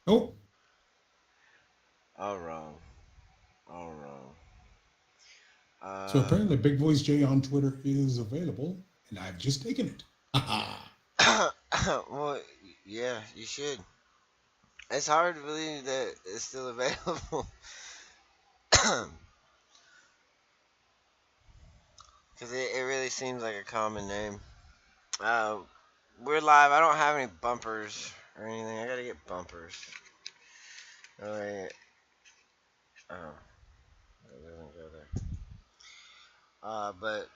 Oh, All wrong. All wrong. so Uh, apparently Big Voice J on Twitter is available, and I've just taken it. well, yeah, you should. It's hard to believe that it's still available. Because it really seems like a common name. Uh, we're live. I don't have any bumpers or anything. I gotta get bumpers. Oh, wait. Oh, it doesn't go there. But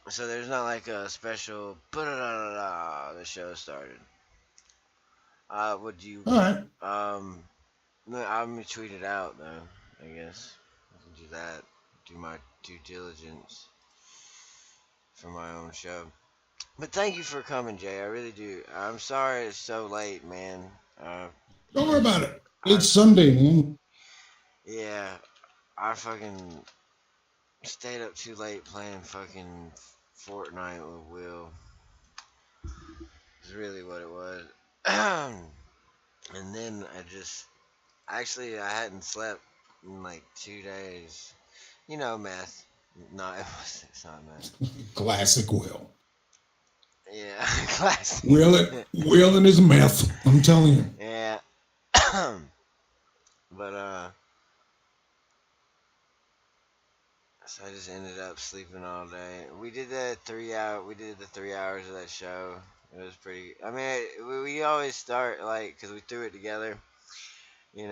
so there's not like a special the show started. Would you All right. no, I'm gonna tweet it out though. I guess I can do that. Do my due diligence for my own show. But thank you for coming, Jay. I really do. I'm sorry it's so late, man. Uh, Don't I, worry about it. I, It's Sunday, man. yeah, I fucking stayed up too late playing fucking Fortnite with Will. Is really what it was. And then actually I hadn't slept in like 2 days. You know, meth. No, it's not meth. Classic Will. Yeah, classic. Will and his meth. I'm telling you. Yeah. But so I just ended up sleeping all day. We did the 3 hour. We did the 3 hours of that show. It was pretty. I mean, we always start like because we threw it together, and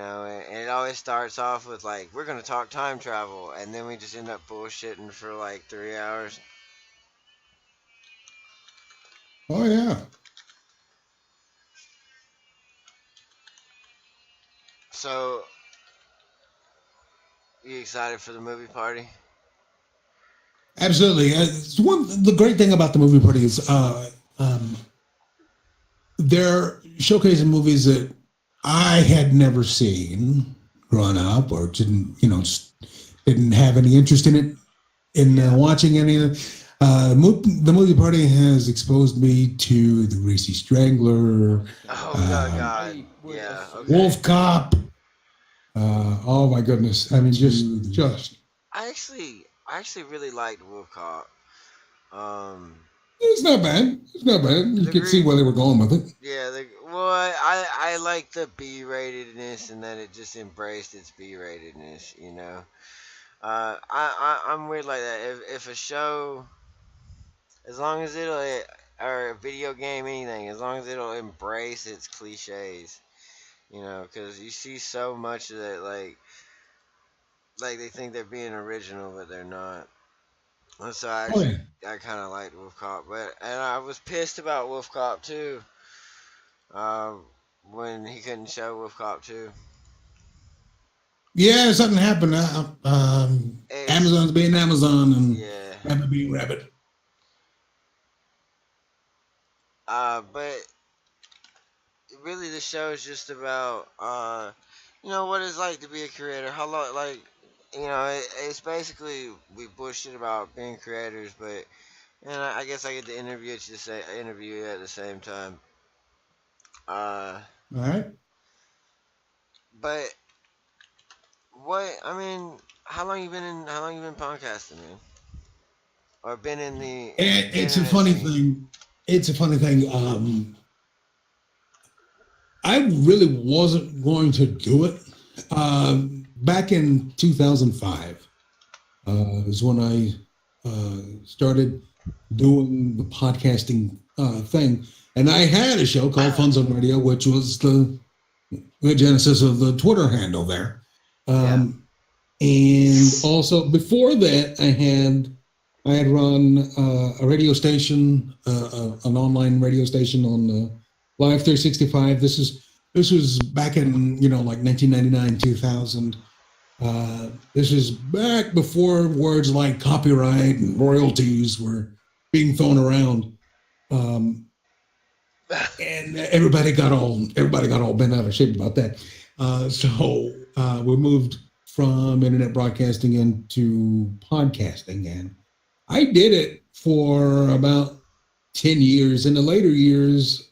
it always starts off with like we're gonna talk time travel, and then we just end up bullshitting for like 3 hours. Oh yeah, So you excited for the movie party? absolutely. It's one. The great thing about the movie party is they're showcasing movies that I had never seen growing up, or didn't didn't have any interest in it in Yeah. watching any of it. The movie party has exposed me to the Greasy Strangler, Oh God, um, God. Yeah. Okay. Wolf Cop. Oh my goodness! I mean, just I actually really liked Wolf Cop. Um, it's not bad. It's not bad. You the could see Greek. where they were going with it. Yeah. I like the B-ratedness and that it just embraced its B-ratedness. I'm weird like that. If a show, as long as or a video game, anything, as long as it'll embrace its cliches, because you see so much of that, like they think they're being original, but they're not. And so Oh yeah. I kind of liked Wolf Cop, and I was pissed about Wolf Cop too. When he couldn't show Wolf Cop 2. Yeah, something happened. It's Amazon's being Amazon and yeah. Rabbit being Rabbit. But really, the show is just about what it's like to be a creator. How long, like, it's basically we bullshit about being creators, but and I guess I get to interview you at the same time. Uh, All right. but what I mean, how long you been podcasting, man? Or been in the It's a internet funny scene? thing. It's a funny thing. I really wasn't going to do it. Back in 2005 is when I started doing the podcasting thing. And I had a show called Funds on Radio, which was the genesis of the Twitter handle there. Yeah. Um, and also before that, I had run a radio station, an online radio station on Live 365. This was back in like 1999, 2000. This was back before words like copyright and royalties were being thrown around. Um, and everybody got all bent out of shape about that. So we moved from internet broadcasting into podcasting, and I did it for about 10 years. In the later years,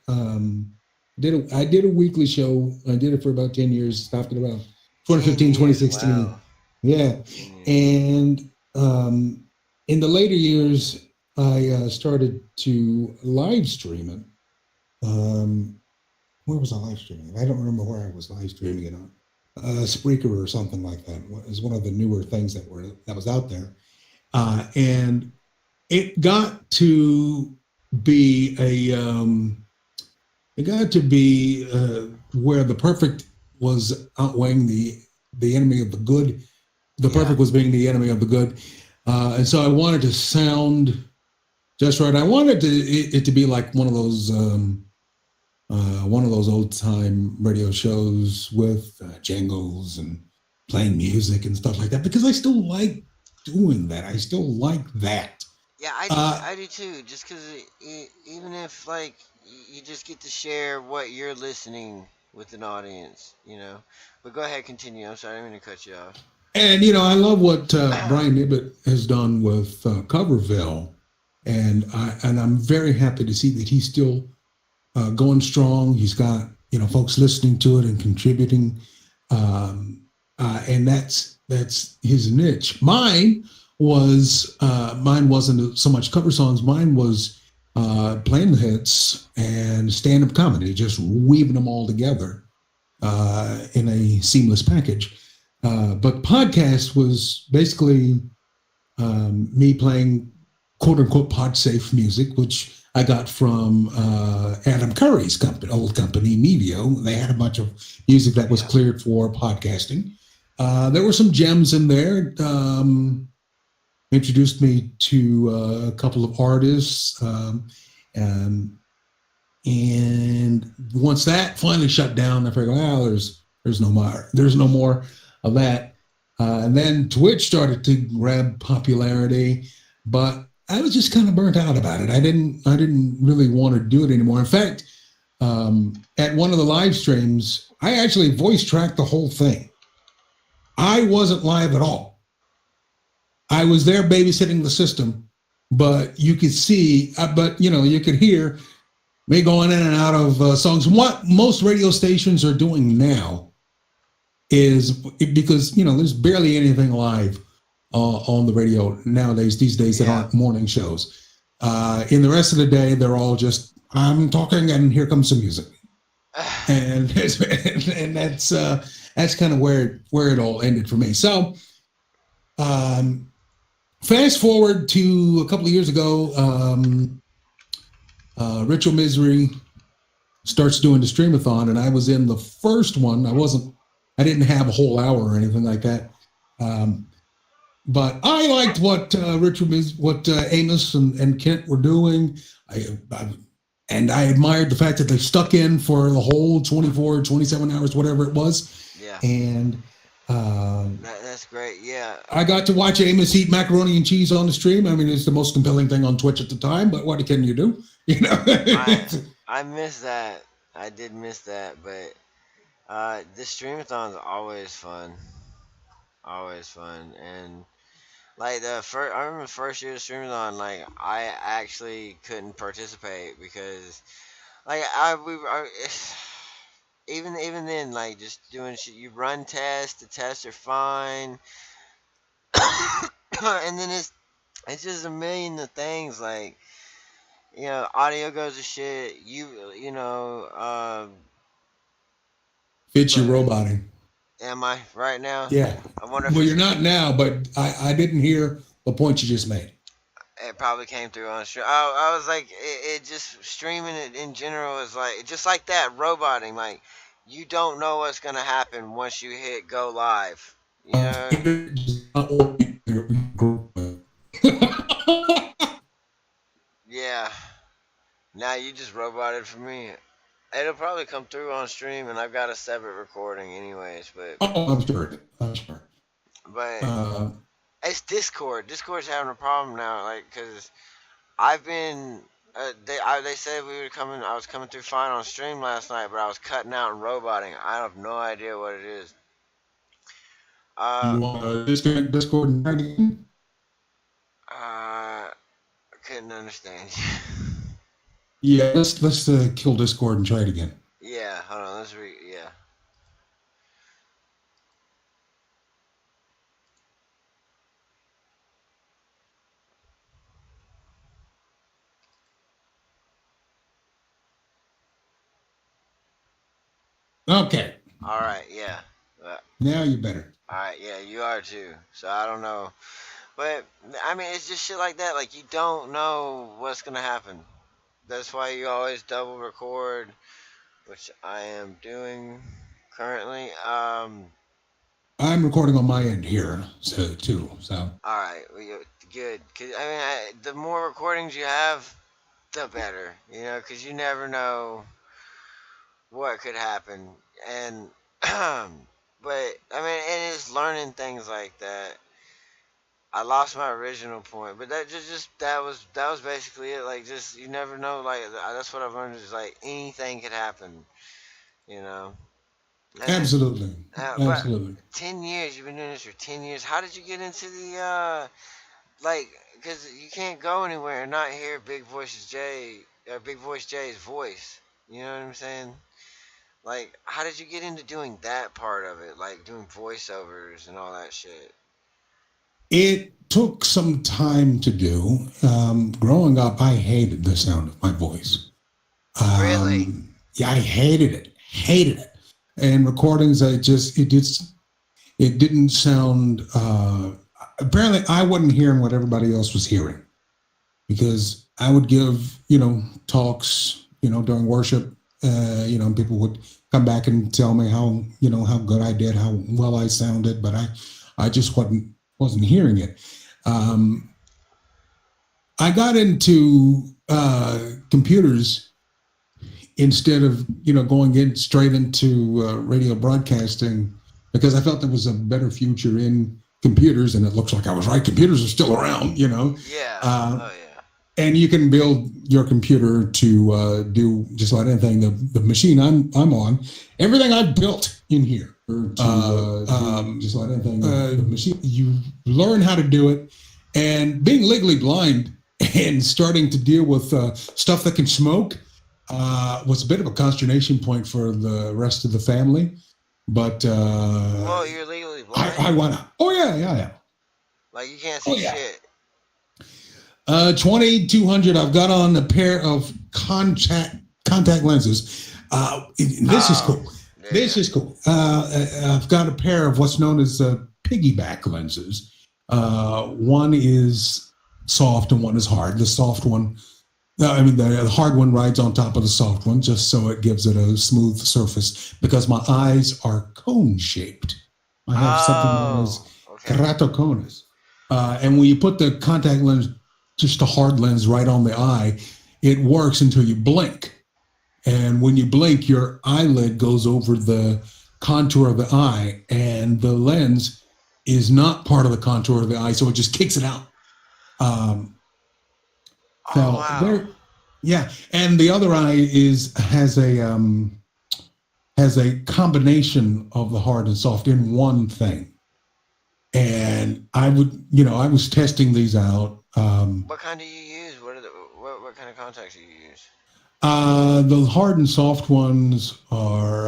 I did a weekly show. I did it for about 10 years. Stopped at about 10 2015, years. 2016. Wow. Yeah, 10 years. and in the later years, I started to live stream it. Where was I live streaming it? I don't remember where I was live streaming it on. Spreaker or something like that. It was one of the newer things that was out there, and it got to be where the perfect was outweighing the enemy of the good. The Yeah. perfect was being the enemy of the good, and so I wanted to sound just right. I wanted it to be like one of those old time radio shows with jingles and playing music and stuff like that, because I still like doing that. I still like that. Yeah, Uh, I do too. Just because even if like you just get to share what you're listening with an audience, you know. But go ahead, continue. I'm sorry, I didn't mean to cut you off. and I love what Brian Ibbett has done with Coverville, and I'm very happy to see that he's still going strong. He's got folks listening to it and contributing, and that's his niche. Mine wasn't so much cover songs. Mine was playing the hits and stand up comedy, just weaving them all together in a seamless package. But podcast was basically me playing quote unquote pod safe music, which I got from Adam Curry's old company, Mevio. They had a bunch of music that was cleared for podcasting. There were some gems in there. Introduced me to a couple of artists. And once that finally shut down, I figured, well, there's no more of that. And then Twitch started to grab popularity, but I was just kind of burnt out about it. I didn't really want to do it anymore. In fact, at one of the live streams, I actually voice tracked the whole thing. I wasn't live at all. I was there babysitting the system, but you could see, you could hear me going in and out of songs. What most radio stations are doing now is because, there's barely anything live on the radio nowadays, these days, that aren't morning shows. In the rest of the day, they're all just, I'm talking and here comes some music. and that's kind of where it all ended for me. So, fast forward to a couple of years ago, Ritual Misery starts doing the Streamathon, and I was in the first one. I didn't have a whole hour or anything like that. But I liked what Amos and Kent were doing. And I admired the fact that they stuck in for the whole 24, 27 hours, whatever it was. Yeah. And that's great. Yeah. I got to watch Amos eat macaroni and cheese on the stream. I mean, it's the most compelling thing on Twitch at the time, but what can you do? I missed that. I did miss that, but the Streamathon is always fun. Always fun. And like I remember the first year of Streamathon, like I actually couldn't participate because like even then, like just doing shit, you run tests, the tests are fine. And then it's just a million of things, like audio goes to shit, Fitz, you roboting. am I right now? Yeah. I wonder if Well, you're not now, but I didn't hear the point you just made. it probably came through on stream. I was like, it just streaming it in general is like just like that roboting. Like you don't know what's gonna happen once you hit go live. Yeah. Now you just roboted for me. It'll probably come through on stream, and I've got a separate recording, anyways. But I'm sure. but it's Discord. Discord's having a problem now, like because I've been. They said we were coming. I was coming through fine on stream last night, but I was cutting out and roboting. I have no idea what it is. You want to disconnect Discord and try it again? I couldn't understand. Yeah, let's kill Discord and try it again. Yeah, hold on. Let's read. Yeah. Okay, All right. Yeah. Uh, now you better. all right. Yeah, you are too. So I don't know, but I mean, it's just shit like that. Like you don't know what's gonna happen. That's why you always double record, which I am doing currently. I'm recording on my end here, so too. So All right. Good. 'Cause, I mean, the more recordings you have, the better. You know, because you never know what could happen, and but I mean, and it's learning things like that. I lost my original point, but that just that was basically it. Like, just you never know. Like that's what I've learned is like anything could happen. You know, and then absolutely, but absolutely. 10 years you've been doing this for 10 years. How did you get into the like? Because you can't go anywhere and not hear Big Voice Jay's voice. You know what I'm saying? Like, how did you get into doing that part of it? Like doing voiceovers and all that shit. It took some time to do. Growing up, I hated the sound of my voice. Really? Yeah, I hated it. And recordings, it didn't sound. Apparently, I wasn't hearing what everybody else was hearing because I would give, talks, during worship. People would come back and tell me how good I did, how well I sounded, but I just wasn't hearing it. Um, I got into computers instead of going in straight into radio broadcasting because I felt there was a better future in computers, and it looks like I was right. Computers are still around, Yeah. uh, Oh yeah. and you can build your computer to do just about anything. The machine I'm on, everything I built in here just about anything. The machine, you learn how to do it, and being legally blind and starting to deal with stuff that can smoke was a bit of a consternation point for the rest of the family. But Well, you're legally I blind. want to. Oh yeah, yeah, yeah. Like you can't Oh see yeah. shit. 2200. I've got on a pair of contact lenses. This is Oh, cool. there you This go. is cool. I've got a pair of what's known as piggyback lenses. One is soft and one is hard. The soft one, the hard one rides on top of the soft one just so it gives it a smooth surface because my eyes are cone shaped. I have something known as Oh, okay. keratoconus. And when you put the contact lens, just a hard lens right on the eye, it works until you blink. And when you blink, your eyelid goes over the contour of the eye, and the lens is not part of the contour of the eye, so it just kicks it out. Um, Oh so wow. there, yeah. And the other eye has a combination of the hard and soft in one thing. And I was testing these out. What kind do you use? What kind of contacts do you use? The hard and soft ones are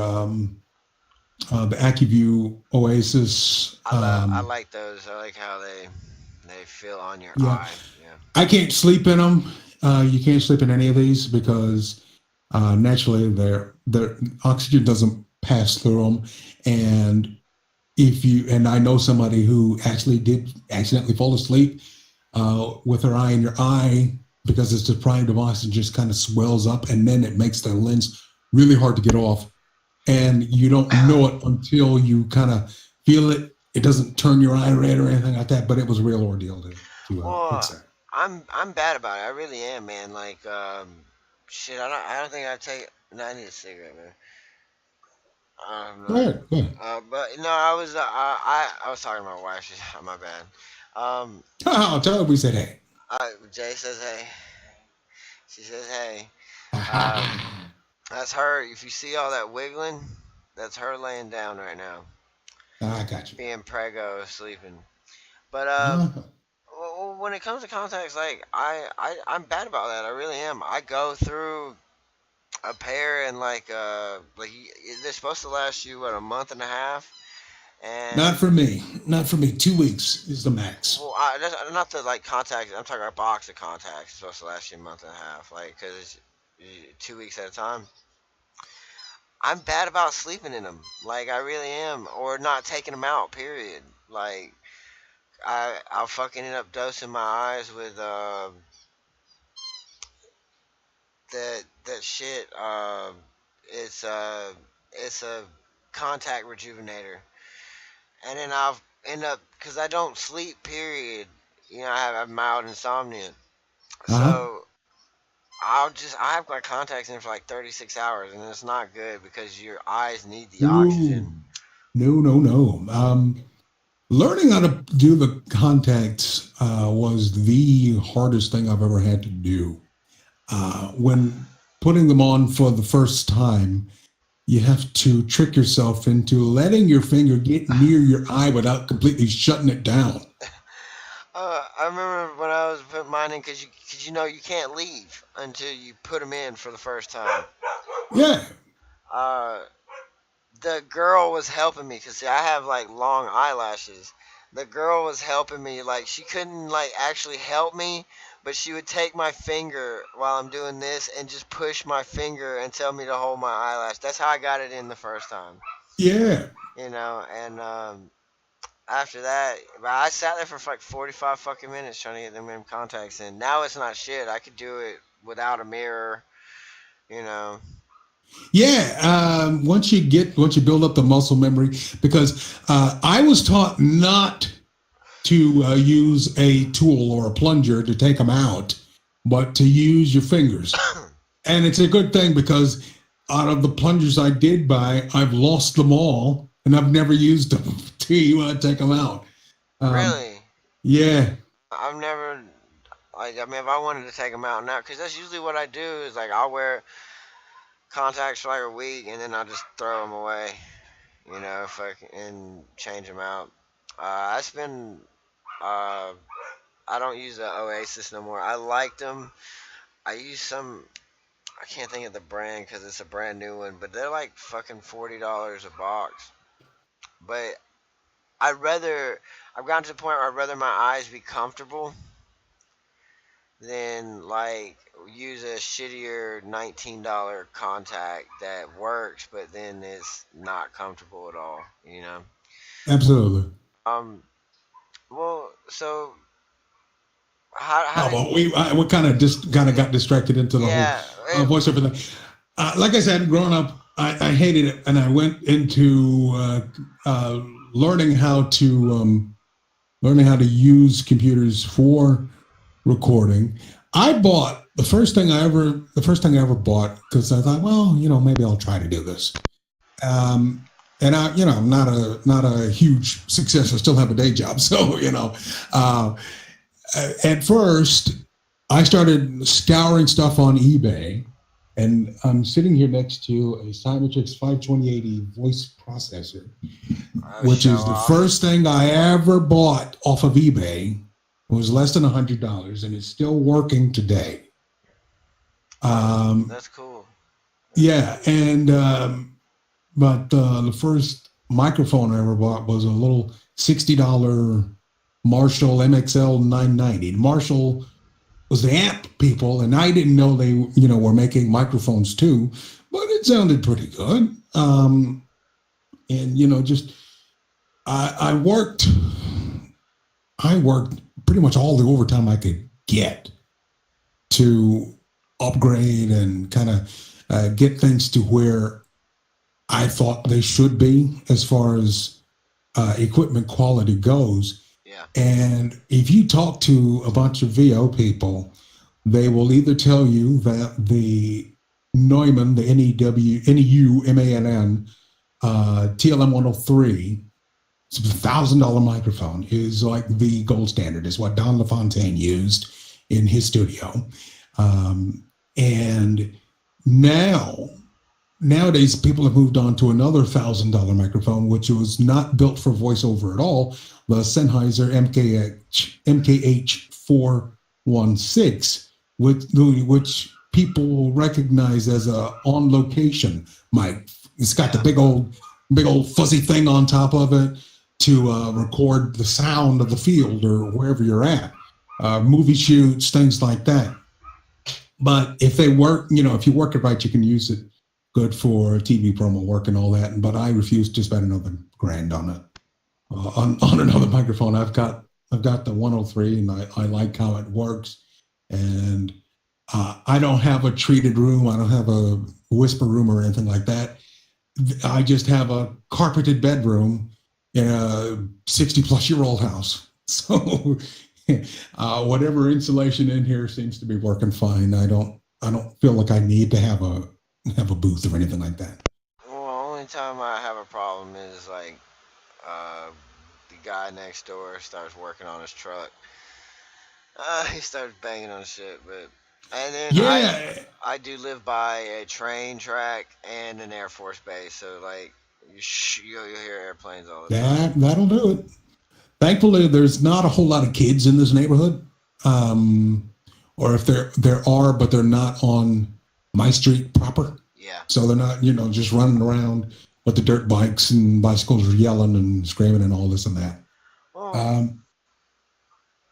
the AccuView Oasis. I like those. I like how they feel on your Yeah, eye. Yeah. I can't sleep in them. You can't sleep in any of these because naturally their oxygen doesn't pass through them, and if you and I know somebody who actually did accidentally fall asleep with her eye in your eye because it's deprived of oxygen, just kind of swells up, and then it makes the lens really hard to get off, and you don't know it until you kind of feel it. It doesn't turn your eye red or anything like that, but it was a real ordeal to fix Well, that. I'm bad about it. I really am, man. Like shit. I don't think I take. No, I need a cigarette, man. Go No. ahead, go ahead. But no, I was talking to my wife. She's my bad. Um, Oh, tell her we said hey. Jay says hey. She says hey. Um, that's her. If you see all that wiggling, that's her laying down right now, I got you. being prego, sleeping. But Uh-huh. when it comes to contacts, like I'm bad about that. I really am. I go through a pair and they're supposed to last you what, a month and a half, Not and for me. Not for me. 2 weeks is the max. well, that's not the like contacts. I'm talking about a box of contacts. It's supposed to last you a month and a half, like because it's 2 weeks at a time. I'm bad about sleeping in them, like I really am, or not taking them out. Period. Like I'll fucking end up dosing my eyes with that shit. It's it's a contact rejuvenator, and then I'll end up because I don't sleep. Period. You know, I have mild insomnia, Uh-huh. so I have my contacts in for like 36 hours, and it's not good because your eyes need the No, oxygen. no. Learning how to do the contacts was the hardest thing I've ever had to do. When putting them on for the first time, you have to trick yourself into letting your finger get near your eye without completely shutting it down. I remember when I was putting mine in because you know you can't leave until you put them in for the first time. Yeah. Uh, the girl was helping me because I have like long eyelashes. The girl was helping me, like she couldn't like actually help me, but she would take my finger while I'm doing this and just push my finger and tell me to hold my eyelash. That's how I got it in the first time, Yeah. you know. And after that, but I sat there for like 45 fucking minutes trying to get them in contacts in. Now it's not shit. I could do it without a mirror, you know. Yeah, once you build up the muscle memory, because I was taught not to use a tool or a plunger to take them out, but to use your fingers. And it's a good thing because out of the plungers I did buy, I've lost them all, and I've never used them to take them out. Um, Really, yeah, I've never like. I mean, if I wanted to take them out now, because that's usually what I do is like I'll wear contacts for like a week and then I'll just throw them away, you know, fuck, and change them out. I spend. Uh, I don't use the Oasis no more. I liked them. I use some. I can't think of the brand because it's a brand new one, but they're like fucking $40 a box. But I'd rather. I've gotten to the point where I'd rather my eyes be comfortable than like use a shittier $19 contact that works, but then it's not comfortable at all. You know. absolutely. Um. Well, so how Oh, did? well, we kind of got distracted into the whole Yeah. It, voiceover thing. Like I said, growing up, I hated it, and I went into uh, learning how to use computers for recording. I bought the first thing I ever bought because I thought, well, maybe I'll try to do this. Um, and I'm not a huge success. I still have a day job, so uh, at first, I started scouring stuff on eBay, and I'm sitting here next to a Cymatrix 52080 voice processor, which show is the off. first thing I ever bought off of eBay. It was less than $100, and it's still working today. Um, That's cool. yeah, and but the first microphone I ever bought was a little $60 Marshall MXL 990. Marshall was the amp people, and I didn't know they, were making microphones too, but it sounded pretty good. And just I worked, pretty much all the overtime I could get to upgrade and kind of get things to where I thought they should be as far as equipment quality goes. Yeah. And if you talk to a bunch of VO people, they will either tell you that the Neumann, the NEU-MANN TLM 103, it's $1,000 microphone, is like the gold standard, is what Don LaFontaine used in his studio. And nowadays, people have moved on to another $1,000 microphone, which was not built for voiceover at all, the Sennheiser MKH 416, which people recognize as a on location mic. It's got the Yeah. big old fuzzy thing on top of it to record the sound of the field or wherever you're at. Movie shoots, things like that. But if they work, if you work it right, you can use it good for TV promo work and all that. But I refuse to spend another grand on it on another microphone. I've got the 103, and I like how it works. And I don't have a treated room. I don't have a whisper room or anything like that. I just have a carpeted bedroom in a 60-plus-year-old house. So whatever insulation in here seems to be working fine. I don't feel like I need to have a booth or anything like that. Well, only time I have a problem is like uh, the guy next door starts working on his truck. He starts banging on shit, but and then Yeah, I do live by a train track and an Air Force base, so like you'll hear airplanes all the time. that'll do it. Thankfully, there's not a whole lot of kids in this neighborhood, um, or if there are, but they're not on my street proper, Yeah. so they're not just running around with the dirt bikes and bicycles are yelling and screaming and all this and that. Well, Um,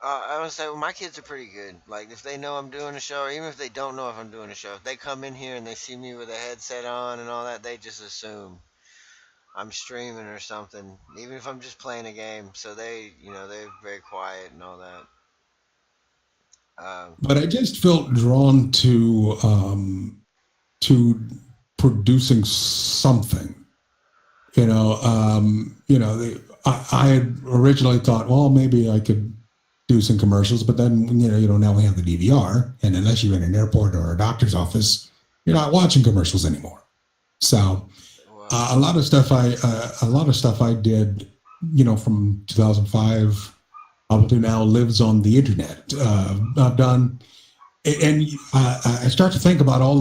I would say well, my kids are pretty good. Like if they know I'm doing a show, or even if they don't know if I'm doing a show, if they come in here and they see me with a headset on and all that, they just assume I'm streaming or something. Even if I'm just playing a game, so they're very quiet and all that. Um, but I just felt drawn to producing something. I had originally thought, well, maybe I could do some commercials, but then now we have the DVR, and unless you're in an airport or a doctor's office, you're not watching commercials anymore. So well, a lot of stuff I did, from 2005 up to now lives on the internet. I've done, and I start to think about all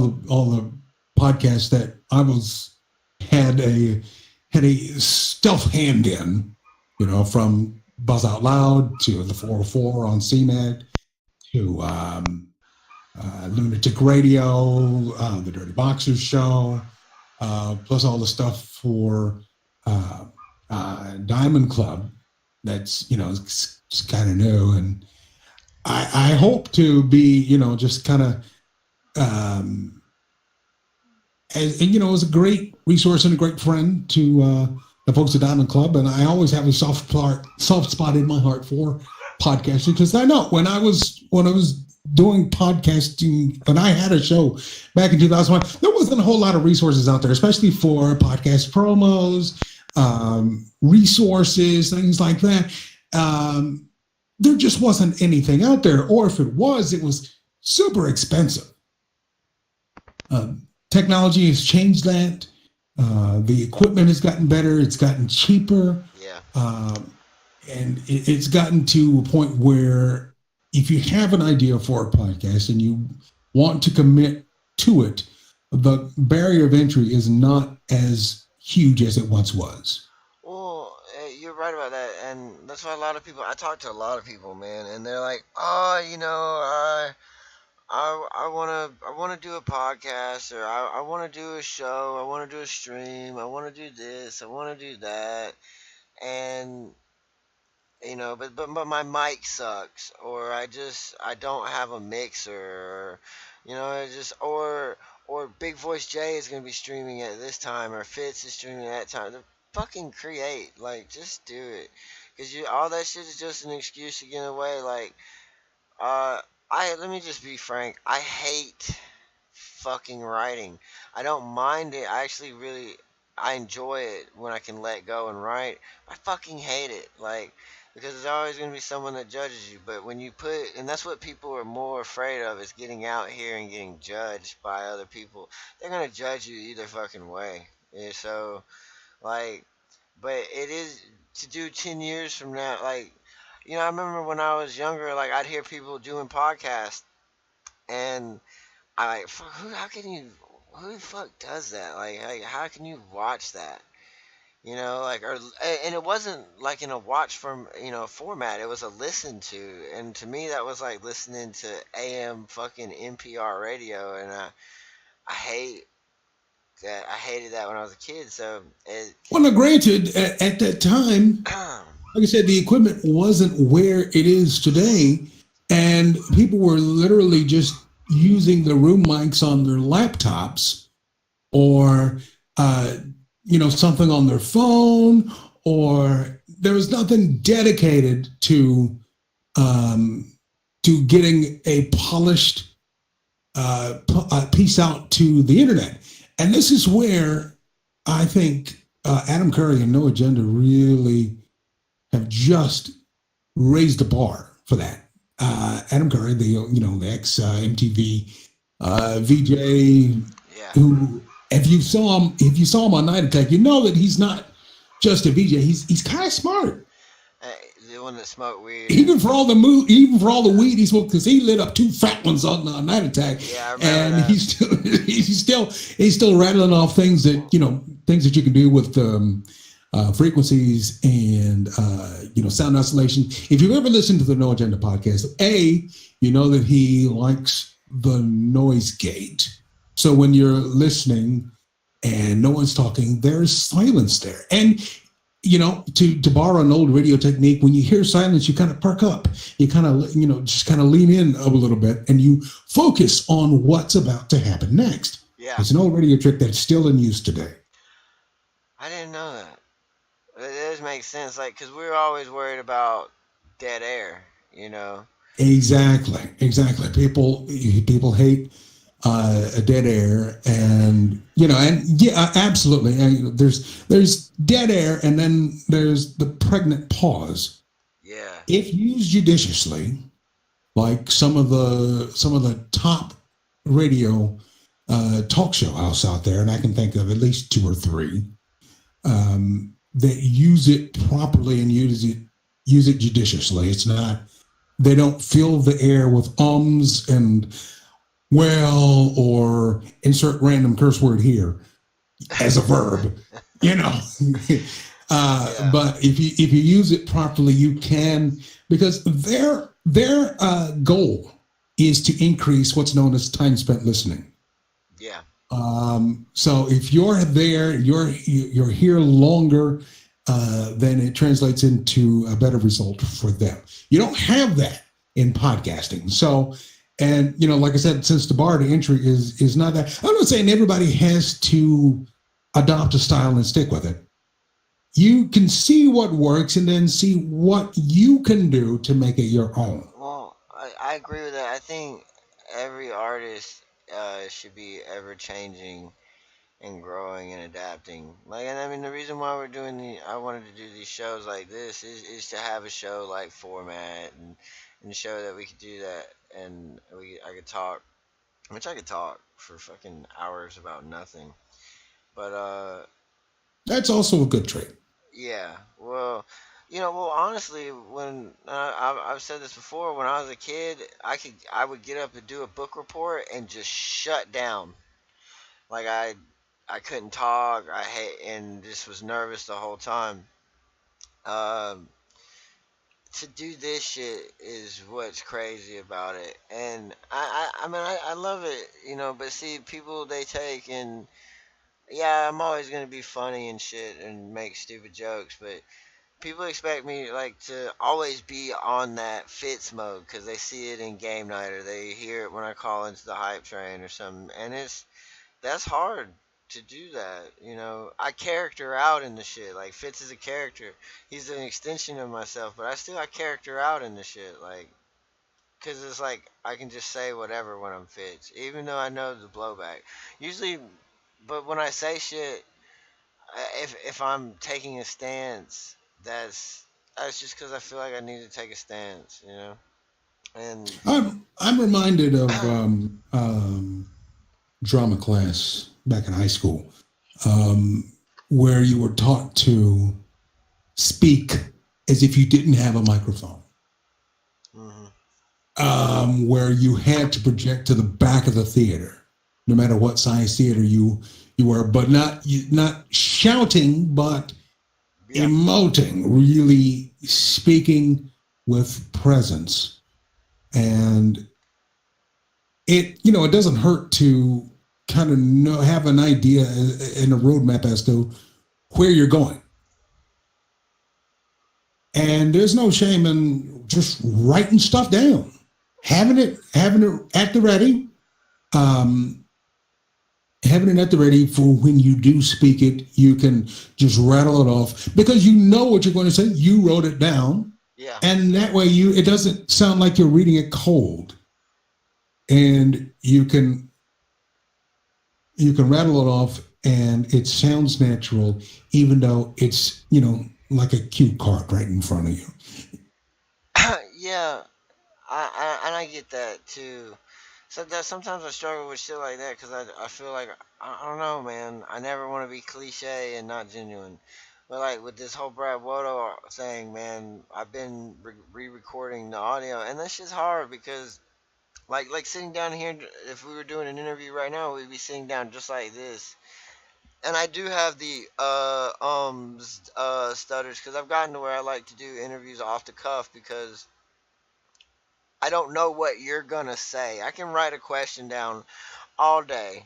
the podcasts that I was had a had a stealth hand in, from Buzz Out Loud to the 404 on CMAD to Lunatic Radio, the Dirty Boxers show, plus all the stuff for uh, Diamond Club. That's it's kind of new, and I hope to be just kind of um, and is a great resource and a great friend to the folks at Diamond Club. And I always have a soft spot in my heart for podcasting because I know when I was doing podcasting when I had a show back in 2001, there wasn't a whole lot of resources out there, especially for podcast promos, resources, things like that. Um, there just wasn't anything out there, or if it was super expensive. Technology has changed that. The equipment has gotten better. It's gotten cheaper, yeah. um, and it's gotten to a point where if you have an idea for a podcast and you want to commit to it, the barrier of entry is not as huge as it once was. Well, you're right about that, and that's why a lot of people. I talk to a lot of people, man, and they're like, "Oh, I wanna do a podcast, or I wanna do a show, I wanna do a stream, I wanna do this, I wanna do that," and but my mic sucks, or I don't have a mixer, or it just or Big Voice J is gonna be streaming at this time, or Fitz is streaming at that time. Fucking create, like just do it, cause you all that shit is just an excuse to get away. Like I let me just be frank, I hate fucking writing. I don't mind it. I actually really I enjoy it when I can let go and write. I fucking hate it. Like because there's always going to be someone that judges you, but when you put and that's what people are more afraid of is getting out here and getting judged by other people. They're going to judge you either fucking way. Yeah, so like but it is to do 10 years from now like I remember when I was younger like I'd hear people doing podcasts and I like fuck, how can you who the fuck does that? Like how can you watch that? You know, like, and it wasn't like in a watch from, format. It was a listen to, and to me that was like listening to AM fucking NPR radio, and I hate that. I hated that when I was a kid. So it, Well, now, granted, at that time, like I said, the equipment wasn't where it is today, and people were literally just using the room mics on their laptops or uh, something on their phone, or there was nothing dedicated um, to getting a polished piece out to the internet. And this is where I think Adam Curry and No Agenda really have just raised the bar for that. Adam Curry, the ex MTV VJ, yeah. who if you saw him on Night Attack, you know that he's not just a VJ. He's kind of smart. Uh, the one that smoked weed. Even for all the weed he smoked, because he lit up two fat ones on Night Attack, Yeah, I remember and that. he's still rattling off things that you can do with frequencies and sound oscillation. If you've ever listened to the No Agenda podcast, you know that he likes the noise gate. So when you're listening and no one's talking, there's silence there. And to borrow an old radio technique, when you hear silence, you kind of perk up. You kind of just kind of lean in a little bit, and you focus on what's about to happen next. Yeah, It's an old radio trick that's still in use today. I didn't know that. It does make sense, like, because we were always worried about dead air. You know. Exactly. People hate a dead air, and yeah, absolutely. And there's dead air, and then there's the pregnant pause. Yeah. If used judiciously, like some of the top radio talk show house out there, and I can think of at least two or three that use it properly and use it judiciously. It's not They don't fill the air with ums and well, or insert random curse word here as a verb, you know. Yeah. But if you use it properly, you can, because their goal is to increase what's known as time spent listening. Yeah. So if you're there, you're here longer, then it translates into a better result for them. You don't have that in podcasting. So, and like I said, since the bar to entry is not that, I'm not saying everybody has to adopt a style and stick with it. You can see what works and then see what you can do to make it your own. Well, I agree with that. I think every artist should be ever changing and growing and adapting. Like, and I mean, the reason why I wanted to do these shows like this is to have a show like format and show that we could do that, and I could talk, which I could talk for fucking hours about nothing. But That's also a good trait. yeah, well, honestly, when I've said this before, when I was a kid, I would get up and do a book report and just shut down. Like, I couldn't talk. I hate and just was nervous the whole time. Um, to do this shit is what's crazy about it, and I mean, I love it, But see, people, they take, and yeah, I'm always gonna be funny and shit and make stupid jokes, but people expect me, like, to always be on that Fitz mode because they see it in game night, or they hear it when I call into the hype train or something, and that's hard to do that. I character out in the shit. Like, Fitz is a character. He's an extension of myself, but I character out in the shit. Like, because it's like I can just say whatever when I'm Fitz, even though I know the blowback. Usually, but when I say shit, if I'm taking a stance, that's just because I feel like I need to take a stance. And I'm reminded of drama class back in high school, where you were taught to speak as if you didn't have a microphone, hmm where you had to project to the back of the theater, no matter what size theater you were, but not shouting, but Yeah. emoting, really speaking with presence. And it doesn't hurt to kind of have an idea and a roadmap as to where you're going. And there's no shame in just writing stuff down, having it at the ready, um, having it at the ready for when you do speak it. You can just rattle it off because you know what you're going to say. You wrote it down, Yeah. and that way it doesn't sound like you're reading it cold, and you can rattle it off, and it sounds natural, even though it's like a cue card right in front of you. Yeah, and I get that too. So that sometimes I struggle with shit like that because I feel like I don't know, man. I never want to be cliche and not genuine. But like with this whole Brad Wodo thing, man, I've been re-recording the audio, and that shit's hard because like sitting down here, if we were doing an interview right now, we'd be sitting down just like this. And I do have the stutters because I've gotten to where I like to do interviews off the cuff because I don't know what you're gonna say. I can write a question down all day,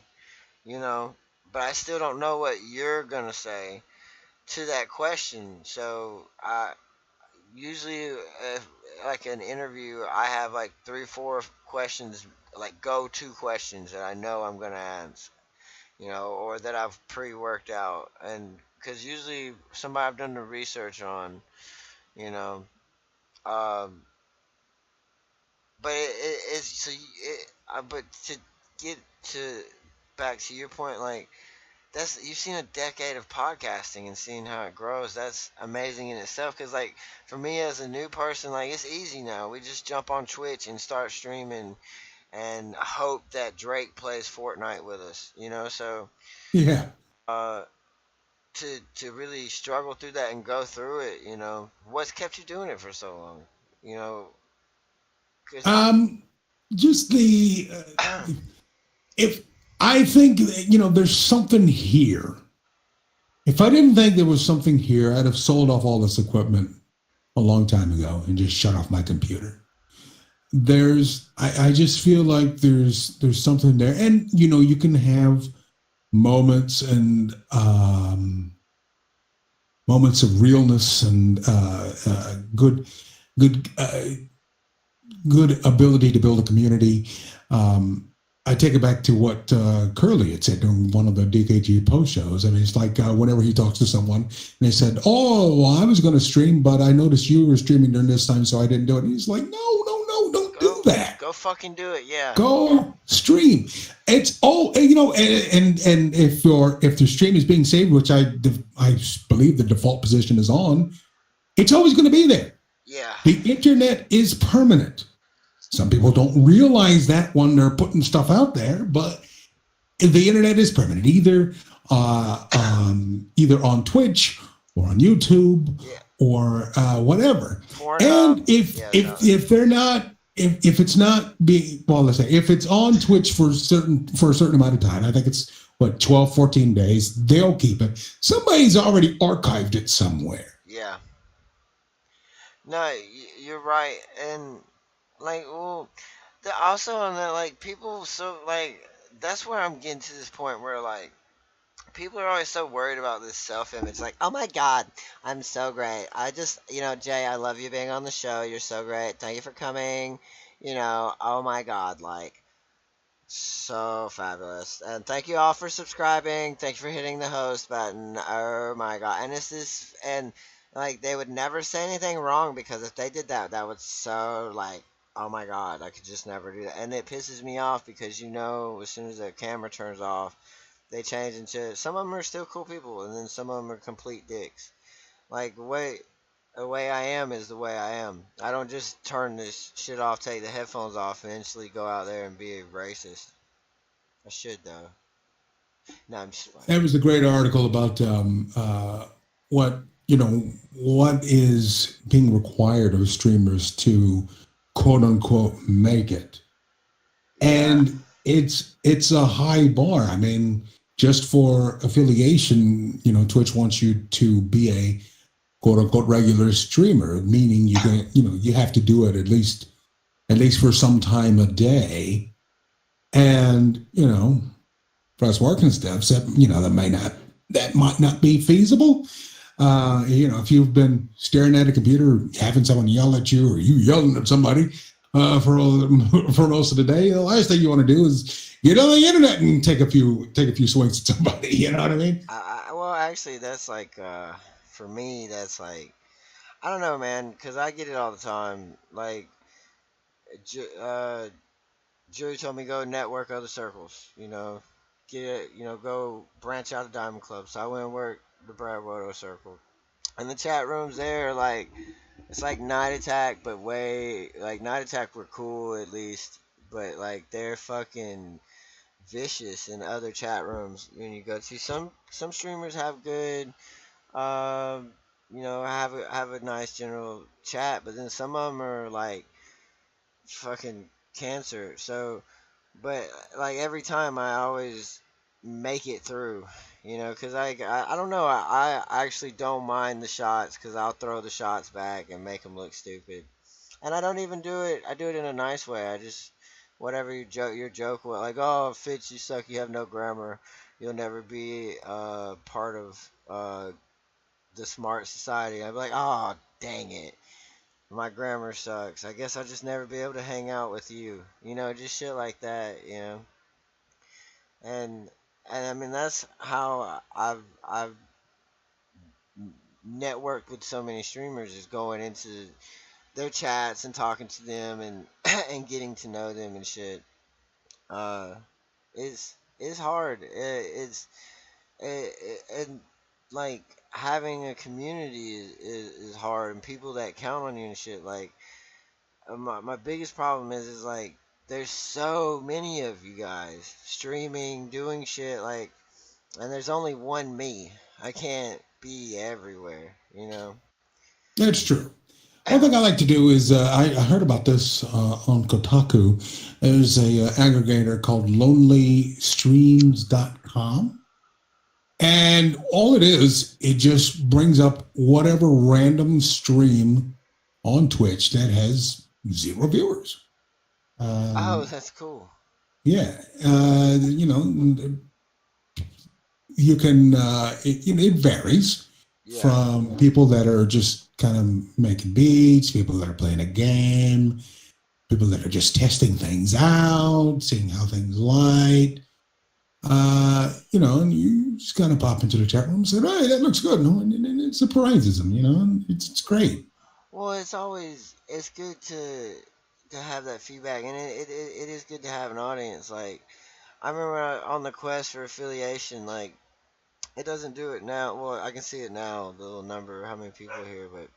you know, but I still don't know what you're gonna say to that question. So I usually, if, like an interview, I have like 3 or 4 questions, like go-to questions that I know I'm gonna ask, or that I've pre-worked out, and because usually somebody I've done the research on, you know, um, but it's so but to get to back to your point, like that's you've seen a decade of podcasting and seeing how it grows. That's amazing in itself. Because like for me as a new person, like it's easy now. We just jump on Twitch and start streaming and hope that Drake plays Fortnite with us. So Yeah. uh, to really struggle through that and go through it, what's kept you doing it for so long? You know, because Just the if I think there's something here. If I didn't think there was something here, I'd have sold off all this equipment a long time ago and just shut off my computer. I just feel like there's something there, and you can have moments and moments of realness and good good good ability to build a community. I take it back to what Curly had said during one of the DKG post shows. I mean, it's like whenever he talks to someone and they said, "Oh, well, I was going to stream, but I noticed you were streaming during this time, so I didn't do it." And he's like, "No, don't do that. Go fucking do it, yeah. Go stream." It's and if the stream is being saved, which I believe the default position is on, it's always going to be there. Yeah. The internet is permanent. Some people don't realize that when they're putting stuff out there, but the internet is permanent, either on Twitch or on YouTube, yeah, or whatever. And if they're not, if it's not being, well, let's say if it's on Twitch for a certain amount of time, I think it's 12, 14 days, they'll keep it. Somebody's already archived it somewhere. Yeah. No, you're right, and like, well, also on that, like, people, so like that's where I'm getting to this point where like people are always so worried about this self-image, like, oh my god, I'm so great, I just, Jay, I love you being on the show, you're so great, thank you for coming, oh my god, like, so fabulous, and thank you all for subscribing, thank you for hitting the host button, oh my god, and it's this, and like they would never say anything wrong, because if they did that, that would so like, oh my god, I could just never do that. And it pisses me off because as soon as the camera turns off, they change into, some of them are still cool people, and then some of them are complete dicks. Like the way I am is the way I am. I don't just turn this shit off, take the headphones off, and instantly go out there and be a racist. I should though. No, I'm just playing. That was a great article about what is being required of streamers to quote unquote make it. And it's a high bar. I mean, just for affiliation, Twitch wants you to be quote unquote regular streamer, meaning you have to do it at least for some time a day. And, for us working stuff, that might not be feasible. If you've been staring at a computer, having someone yell at you, or you yelling at somebody for most of the day, the last thing you want to do is get on the internet and take a few swings at somebody. You know what I mean? Well, actually, that's like for me, that's like I don't know, man, because I get it all the time. Like, Julie told me go network other circles. Go branch out of Diamond Club. So I went and worked the Brad Wodo circle, and the chat rooms there, like it's like Night Attack, but way like Night Attack were cool at least, but like they're fucking vicious in other chat rooms when you go to some streamers have good have a nice general chat, but then some of them are like fucking cancer. So but like every time I always make it through, because I don't know, I actually don't mind the shots because I'll throw the shots back and make them look stupid, and I don't even do it. I do it in a nice way. I just whatever your joke was like, oh Fitz, you suck, you have no grammar, you'll never be part of the smart society. I'd be like, oh dang it, my grammar sucks. I guess I'll just never be able to hang out with you. Just shit like that. And and I mean that's how I've networked with so many streamers is going into their chats and talking to them and and getting to know them and shit. Uh, it's hard. And like having a community is hard and people that count on you and shit. Like my biggest problem is like there's so many of you guys streaming, doing shit like, and there's only one me. I can't be everywhere. That's true. One thing I like to do is I heard about this on Kotaku. There's a aggregator called LonelyStreams.com. And all it just brings up whatever random stream on Twitch that has 0 viewers. Oh, that's cool. Yeah. You can, it varies Yeah. from people that are just kind of making beats, people that are playing a game, people that are just testing things out, seeing how things light. And you just kind of pop into the chat room and say, hey, that looks good. No, and it surprises them, and it's great. Well, it's good to have that feedback, and it is good to have an audience. Like I remember on the quest for affiliation, like it doesn't do it now. Well, I can see it now, the little number, how many people are here, but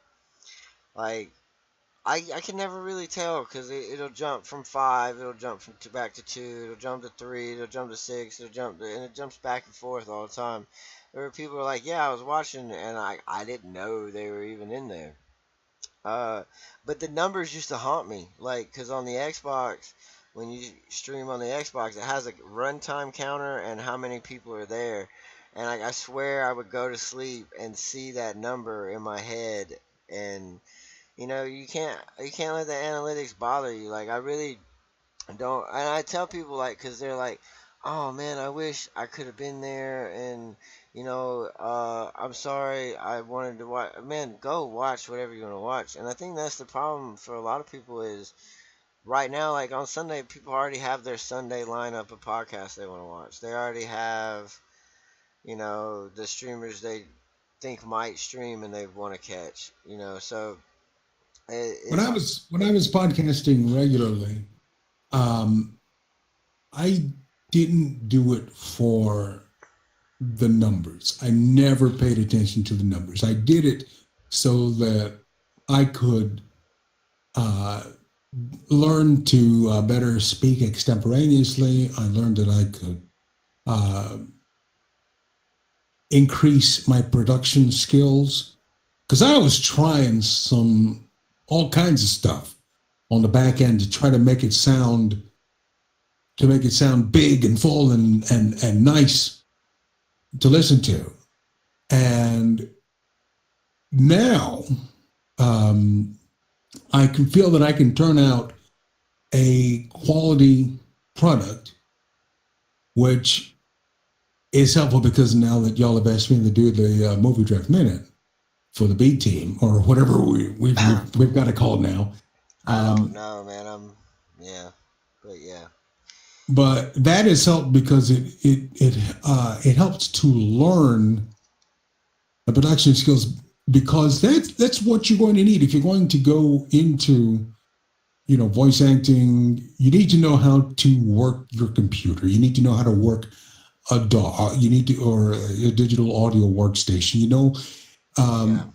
like I can never really tell because it'll jump from 5, it'll jump back to 2, it'll jump to 3, it'll jump to 6, and it jumps back and forth all the time. There were people who are like, yeah, I was watching, and I didn't know they were even in there. Uh, but the numbers used to haunt me, like, because on the Xbox, when you stream on the Xbox, it has a runtime counter and how many people are there. And I swear I would go to sleep and see that number in my head, and you can't let the analytics bother you. Like I really don't, and I tell people like, cause they're like, oh man, I wish I could have been there, and I'm sorry, I wanted to watch. Man, go watch whatever you want to watch. And I think that's the problem for a lot of people is right now, like on Sunday, people already have their Sunday lineup of podcasts they want to watch. They already have, the streamers they think might stream and they want to catch. So When I it's was podcasting regularly, um, I didn't do it for the numbers. I never paid attention to the numbers. I did it so that I could uh, learn to better speak extemporaneously. I learned that I could uh, increase my production skills because I was trying all kinds of stuff on the back end to try to make it sound big and full and nice to listen to. And now um, I can feel that I can turn out a quality product, which is helpful because now that y'all have asked me to do the movie draft minute for the B team or whatever we've got it called now. I don't Um, know, man. Yeah, but yeah, but that has helped because it helps to learn the production skills because that's what you're going to need if you're going to go into voice acting. You need to know how to work your computer. You need to know how to work a DAW. You need to or a digital audio workstation. yeah, Um,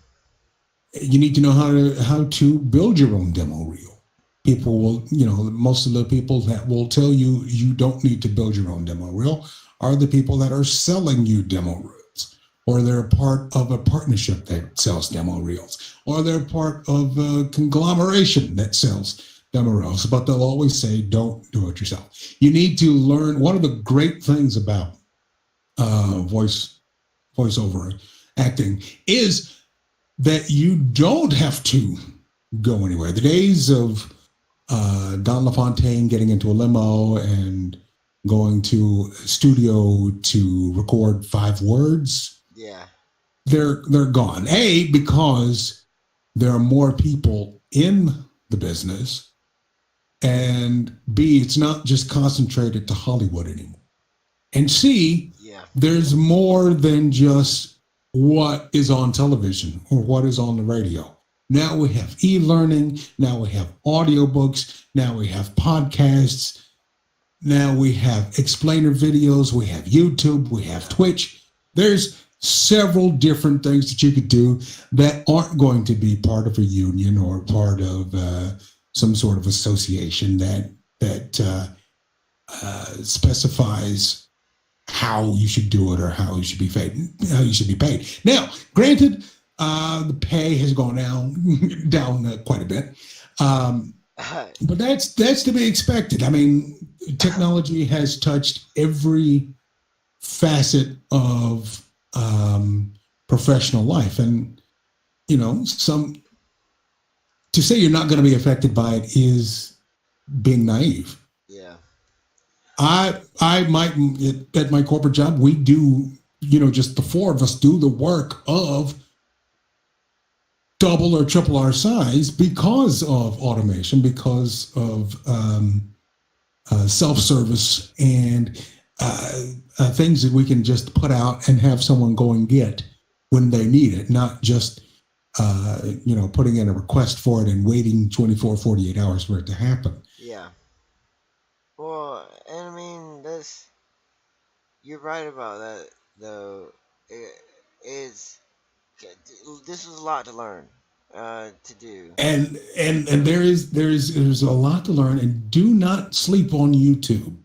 you need to know how to build your own demo reel. People will, most of the people that will tell you you don't need to build your own demo reel are the people that are selling you demo reels, or they're part of a partnership that sells demo reels, or they're part of a conglomeration that sells demo reels. But they'll always say, "Don't do it yourself." You need to learn. One of the great things about voiceover acting is that you don't have to go anywhere. The days of Don LaFontaine getting into a limo and going to a studio to record 5 words, yeah, they're gone. A, because there are more people in the business, and B, it's not just concentrated to Hollywood anymore. And C, yeah, there's more than just what is on television or what is on the radio. Now we have e-learning, now we have audiobooks, now we have podcasts, now we have explainer videos, we have YouTube, we have yeah, Twitch. There's several different things that you could do that aren't going to be part of a union or part of some sort of association that specifies how you should do it or how you should be paid. How you should be paid. Now, granted, the pay has gone down quite a bit, but that's to be expected. I mean, technology has touched every facet of professional life, and some to say you're not going to be affected by it is being naive. yeah, I might at my corporate job we do just the four of us do the work of double or triple our size because of automation, because of self-service and things that we can just put out and have someone go and get when they need it, not just putting in a request for it and waiting 24, 48 hours for it to happen. yeah. Well, and I mean, you're right about that, though. It, it's this is a lot to learn, to do. And there's a lot to learn, and do not sleep on YouTube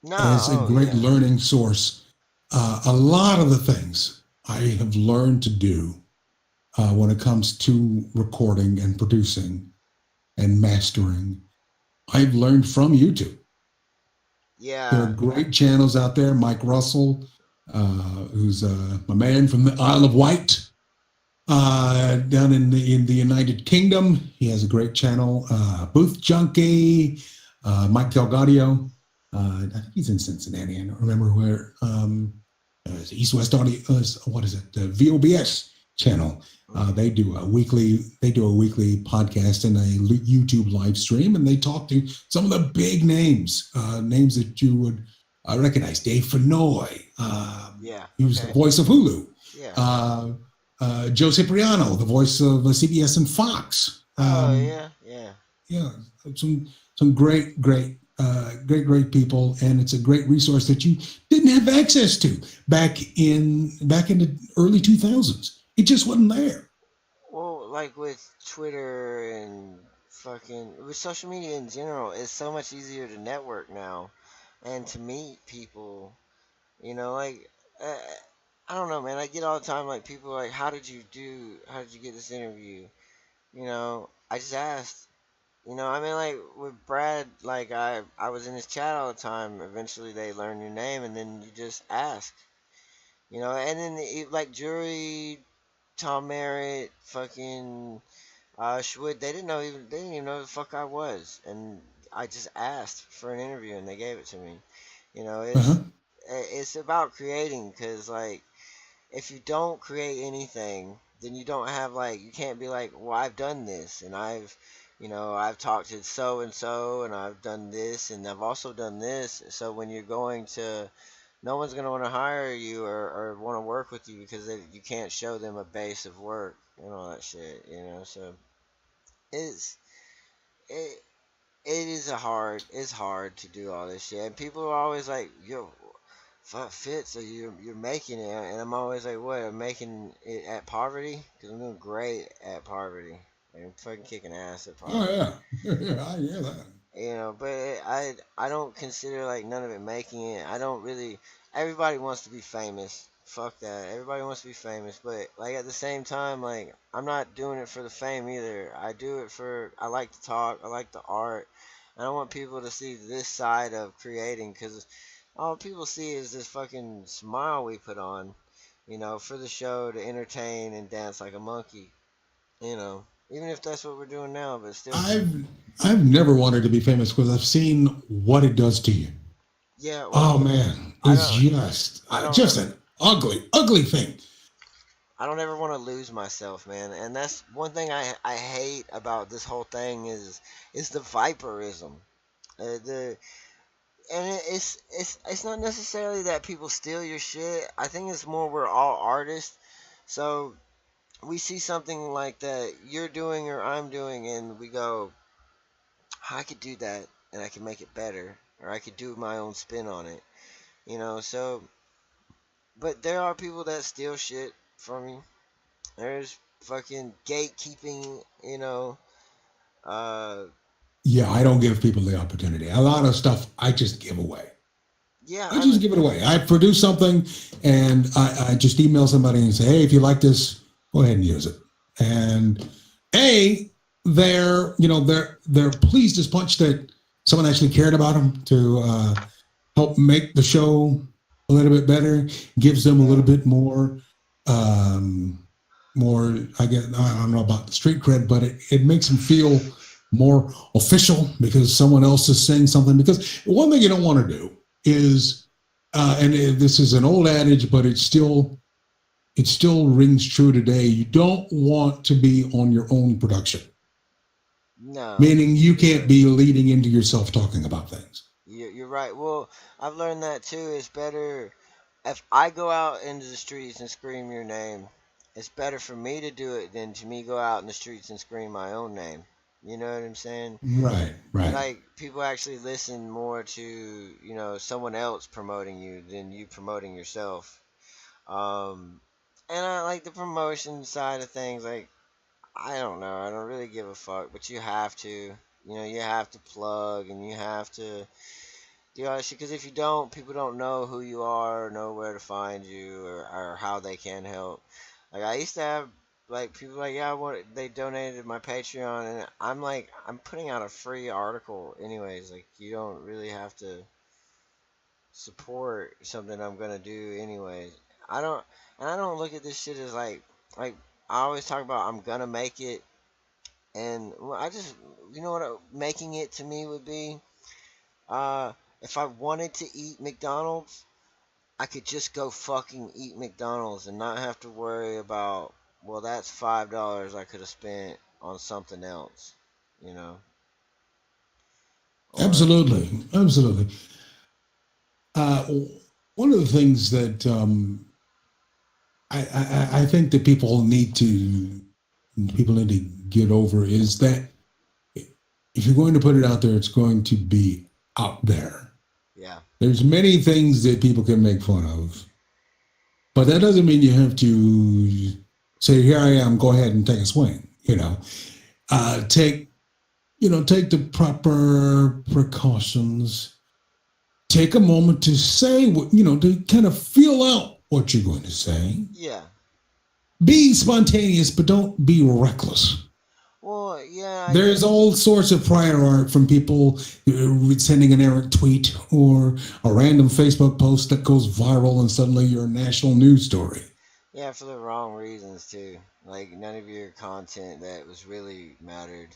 No, as a oh great yeah, learning source. A lot of the things I have learned to do when it comes to recording and producing and mastering, I've learned from YouTube. There are yeah, great channels out there. Mike Russell, who's my man from the Isle of Wight, down in the United Kingdom. He has a great channel. Booth Junkie, Mike Delgadio. I think he's in Cincinnati. I don't remember where. East West Audio. What is it? The VOBS channel. hmm, They do a weekly podcast and a YouTube live stream, and they talk to some of the big names, names that you would recognize. Dave Fenoy. yeah, He was the okay, voice of Hulu. yeah. Uh, Joe Cipriano, the voice of CBS and Fox. Oh yeah, yeah, Yeah, some great people, and it's a great resource that you didn't have access to back in the early 2000s. It just wasn't there. well, like with Twitter and fucking with social media in general, it's so much easier to network now and to meet people. You know, like uh, I don't know, man. I get all the time like people are like, How did you get this interview?" I just asked. I mean, like with Brad, like I was in his chat all the time. Eventually, they learn your name, and then you just ask. And then like Jury. Tom Merritt, fucking Schwood, they didn't even know who the fuck I was, and I just asked for an interview and they gave it to me. You know, Uh-huh. it's about creating, because like if you don't create anything, then you don't have like you can't be like, well, I've done this and I've talked to so and so and I've done this and I've also done this. So when you're going to, no one's gonna want to hire you or want to work with you because you can't show them a base of work and all that shit. So it's it it's hard to do all this shit, and people are always like, yo, fuck fit, so you're making it, and I'm always like, what? I'm making it at poverty because I'm doing great at poverty. Like, I'm fucking kicking ass at Oh poverty. yeah, yeah, I hear that. But I don't consider like none of it making it. I don't really. Everybody wants to be famous. Fuck that. Everybody wants to be famous, but like at the same time, like I'm not doing it for the fame either. I do it for. I like to talk. I like the art. I don't want people to see this side of creating, because all people see is this fucking smile we put on, for the show to entertain and dance like a monkey, even if that's what we're doing now, but still, I've I've never wanted to be famous because I've seen what it does to you. yeah, Oh well, man, I it's don't, I don't, just an ugly, ugly thing. I don't ever want to lose myself, man, and that's one thing I hate about this whole thing is the viperism, the and it's not necessarily that people steal your shit. I think it's more we're all artists, so we see something like that you're doing or I'm doing, and we go, I could do that and I could make it better, or I could do my own spin on it, So, but there are people that steal shit from you. There's fucking gatekeeping, Uh, Yeah, I don't give people the opportunity. A lot of stuff I just give away. yeah, I just give it away. I produce something and I just email somebody and say, hey, if you like this, go ahead and use it. And A, they're pleased as punch that someone actually cared about them to help make the show a little bit better, gives them a little yeah, bit um, more, I guess, I don't know about the street cred, but it makes them feel more official because someone else is saying something. Because one thing you don't want to do is, this is an old adage, but it still rings true today. You don't want to be on your own production, no, meaning you for can't sure. be leading into yourself talking about things. You're right. Well, I've learned that too. It's better if I go out into the streets and scream your name. It's better for me to do it than to me go out in the streets and scream my own name. You know what I'm saying? Right, right. Like people actually listen more to someone else promoting you than you promoting yourself. Um, and I like the promotion side of things. Like I don't know, I don't really give a fuck, but you have to. You have to plug and you have to do all that shit. Because if you don't, people don't know who you are, or know where to find you, or how they can help. Like I used to have like people like, yeah, I want they donated my Patreon, and I'm like, I'm putting out a free article anyways. Like you don't really have to support something I'm gonna do anyways. I don't, and I don't look at this shit as like I always talk about I'm gonna make it, and well, I just what making it to me would be. Uh, if I wanted to eat McDonald's, I could just go fucking eat McDonald's and not have to worry about, well, that's $5 I could have spent on something else, you know? Or, Absolutely, absolutely. Uh, One of the things that I think that people need to get over is that if you're going to put it out there, it's going to be out there. yeah, There's many things that people can make fun of, but that doesn't mean you have to say, "Here I am, go ahead and take a swing." Take take the proper precautions. Take a moment to say what to kind of feel out what you're going to say. yeah. Be spontaneous, but don't be reckless. Well, yeah, I There's get, all sorts of prior art from people sending an errant tweet or a random Facebook post that goes viral and suddenly you're a national news story. Yeah, for the wrong reasons too. Like none of your content that was really mattered.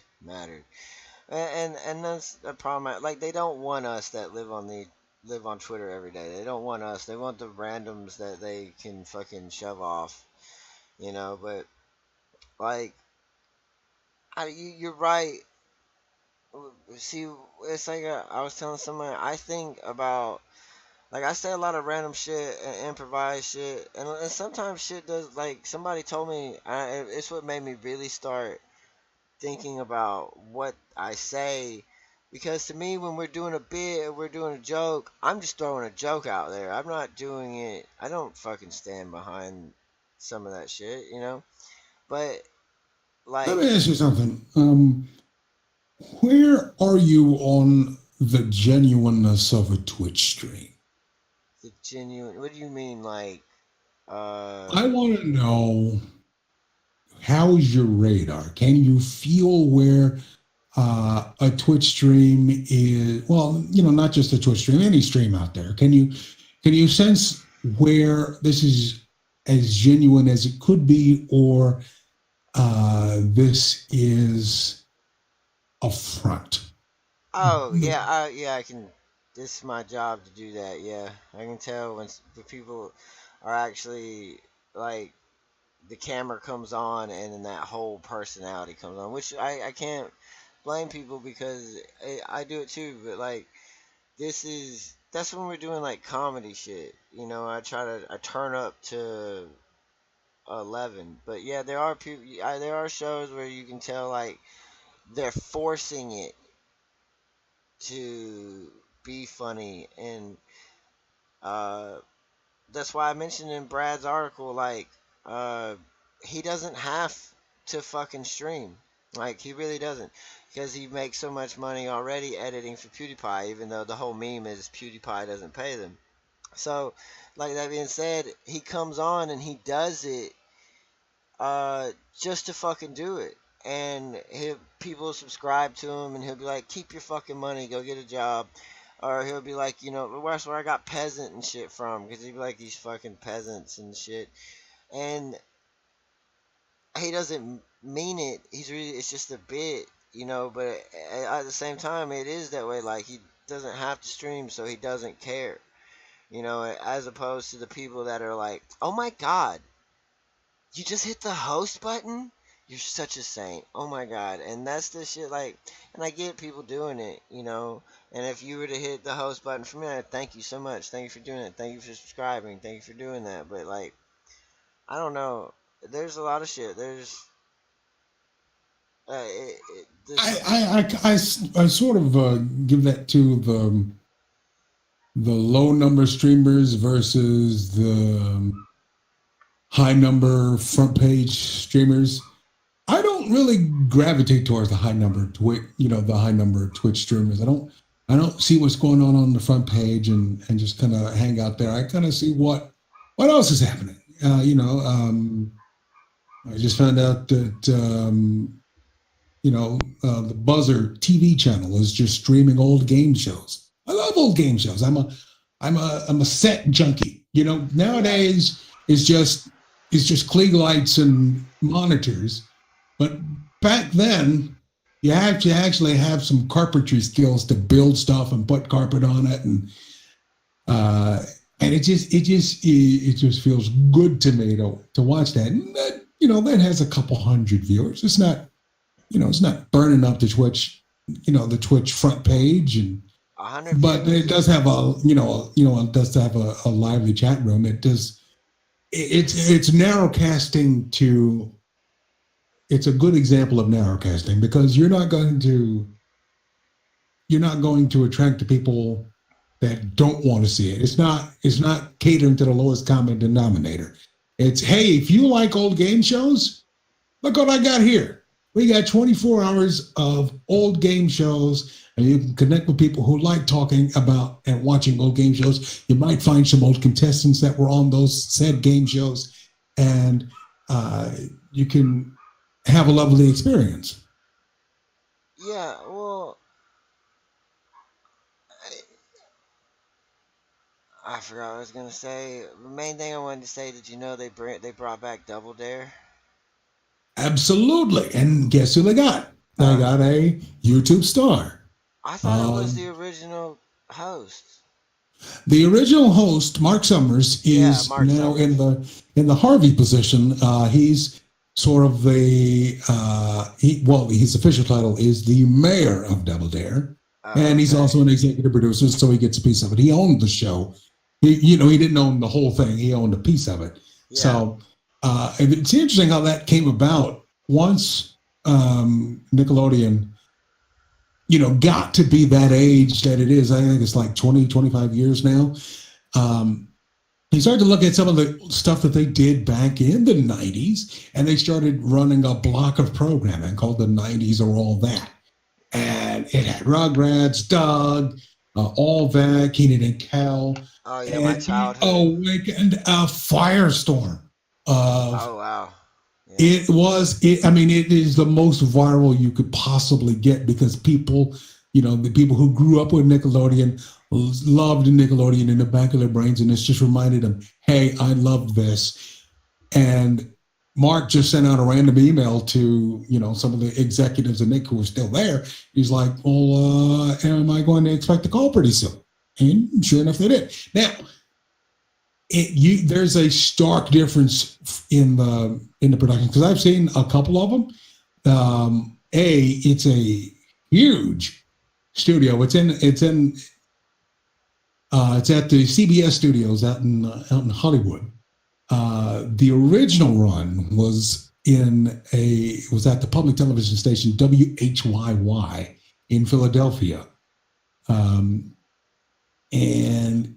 And that's the problem. Like they don't want us that live on Twitter every day. They don't want us. They want the randoms that they can fucking shove off, you know. But like, you're right. See, it's like I was telling somebody. I think about like I say a lot of random shit and improvised shit, and sometimes shit does like somebody told me. It's what made me really start thinking about what I say. Because to me, when we're doing a bit or we're doing a joke, I'm just throwing a joke out there. I'm not doing it. I don't fucking stand behind some of that shit, you know? But, Let like, me ask you something. Where are you on the genuineness of a Twitch stream? the genuine. What do you mean, like, I want to know, how is your radar? Can you feel where a Twitch stream is? Well, not just a Twitch stream, any stream out there. Can you sense where this is as genuine as it could be, or this is a front? oh, yeah, yeah, I can. This is my job to do that, yeah. I can tell when people are actually, like, the camera comes on and then that whole personality comes on, which I can't blame people because I do it too. But like that's when we're doing like comedy shit. You know, I turn up to 11. But yeah, there are people. There are shows where you can tell like they're forcing it to be funny, and uh, that's why I mentioned in Brad's article like uh, he doesn't have to fucking stream. Like he really doesn't, because he makes so much money already editing for PewDiePie. Even though the whole meme is PewDiePie doesn't pay them. So, like that being said, he comes on and he does it just to fucking do it. And people subscribe to him, and he'll be like, "Keep your fucking money, go get a job." Or he'll be like, that's where I got peasant and shit from, because he'd be like these fucking peasants and shit. And he doesn't mean it. It's just a bit, but at the same time, it is that way. Like, he doesn't have to stream, so he doesn't care, as opposed to the people that are like, oh my god, you just hit the host button? You're such a saint. Oh my god. And that's the shit, like, and I get people doing it. And if you were to hit the host button for me, thank you so much. Thank you for doing it. Thank you for subscribing. Thank you for doing that. But, like, I don't know. There's a lot of shit. This, I sort of give that to the low number streamers versus the high number front page streamers. I don't really gravitate towards the high number the high number Twitch streamers. I don't see what's going on the front page and just kind of hang out there. I kind of see what else is happening. I just found out that the Buzzer TV channel is just streaming old game shows. I love old game shows. I'm a set junkie. Nowadays it's just Klieg lights and monitors, but back then you have to actually have some carpentry skills to build stuff and put carpet on it, uh, and it just feels good to me to watch that. And that has a couple hundred viewers. It's not burning up the Twitch front page, 100 but views. it does have it does have a lively chat room. It's narrowcasting to. It's a good example of narrowcasting because you're not going to attract the people that don't want to see it. It's not catering to the lowest common denominator. It's, hey, if you like old game shows, look what I got here. We got 24 hours of old game shows, and you can connect with people who like talking about and watching old game shows. You might find some old contestants that were on those said game shows, and you can have a lovely experience. Yeah, well, I forgot what I was gonna say. The main thing I wanted to say, did you know they brought back Double Dare? Absolutely. And guess who they got? They Uh, got a YouTube star. I thought it was Um, the original host. the original host, Mark Summers, Yeah, is Mark now Summers. in the Harvey position. He's sort of the his official title is the mayor of Double Dare, Oh, and he's okay. also an executive producer, so he gets a piece of it. He owned the show. He didn't own the whole thing. He owned a piece of it. Yeah. So and it's interesting how that came about. Once Nickelodeon got to be that age that it is. I think it's like 20, 25 years now. Um, he started to look at some of the stuff that they did back in the 90s, and they started running a block of programming called the 90s or All That. And it had Rugrats, Doug, All That, Keenan and Kel, Oh yeah, my and it childhood. awakened a firestorm of Oh wow. Yeah. I mean, it is the most viral you could possibly get because people, the people who grew up with Nickelodeon loved Nickelodeon in the back of their brains, and it's just reminded them, hey, I love this. And Mark just sent out a random email to, some of the executives of Nick who were still there. He's like, well, am I going to expect a call pretty soon? And sure enough, they did. Now, there's a stark difference in the production because I've seen a couple of them. It's a huge studio. It's at the CBS studios out in Hollywood. The original run was at the public television station WHYY in Philadelphia, um, and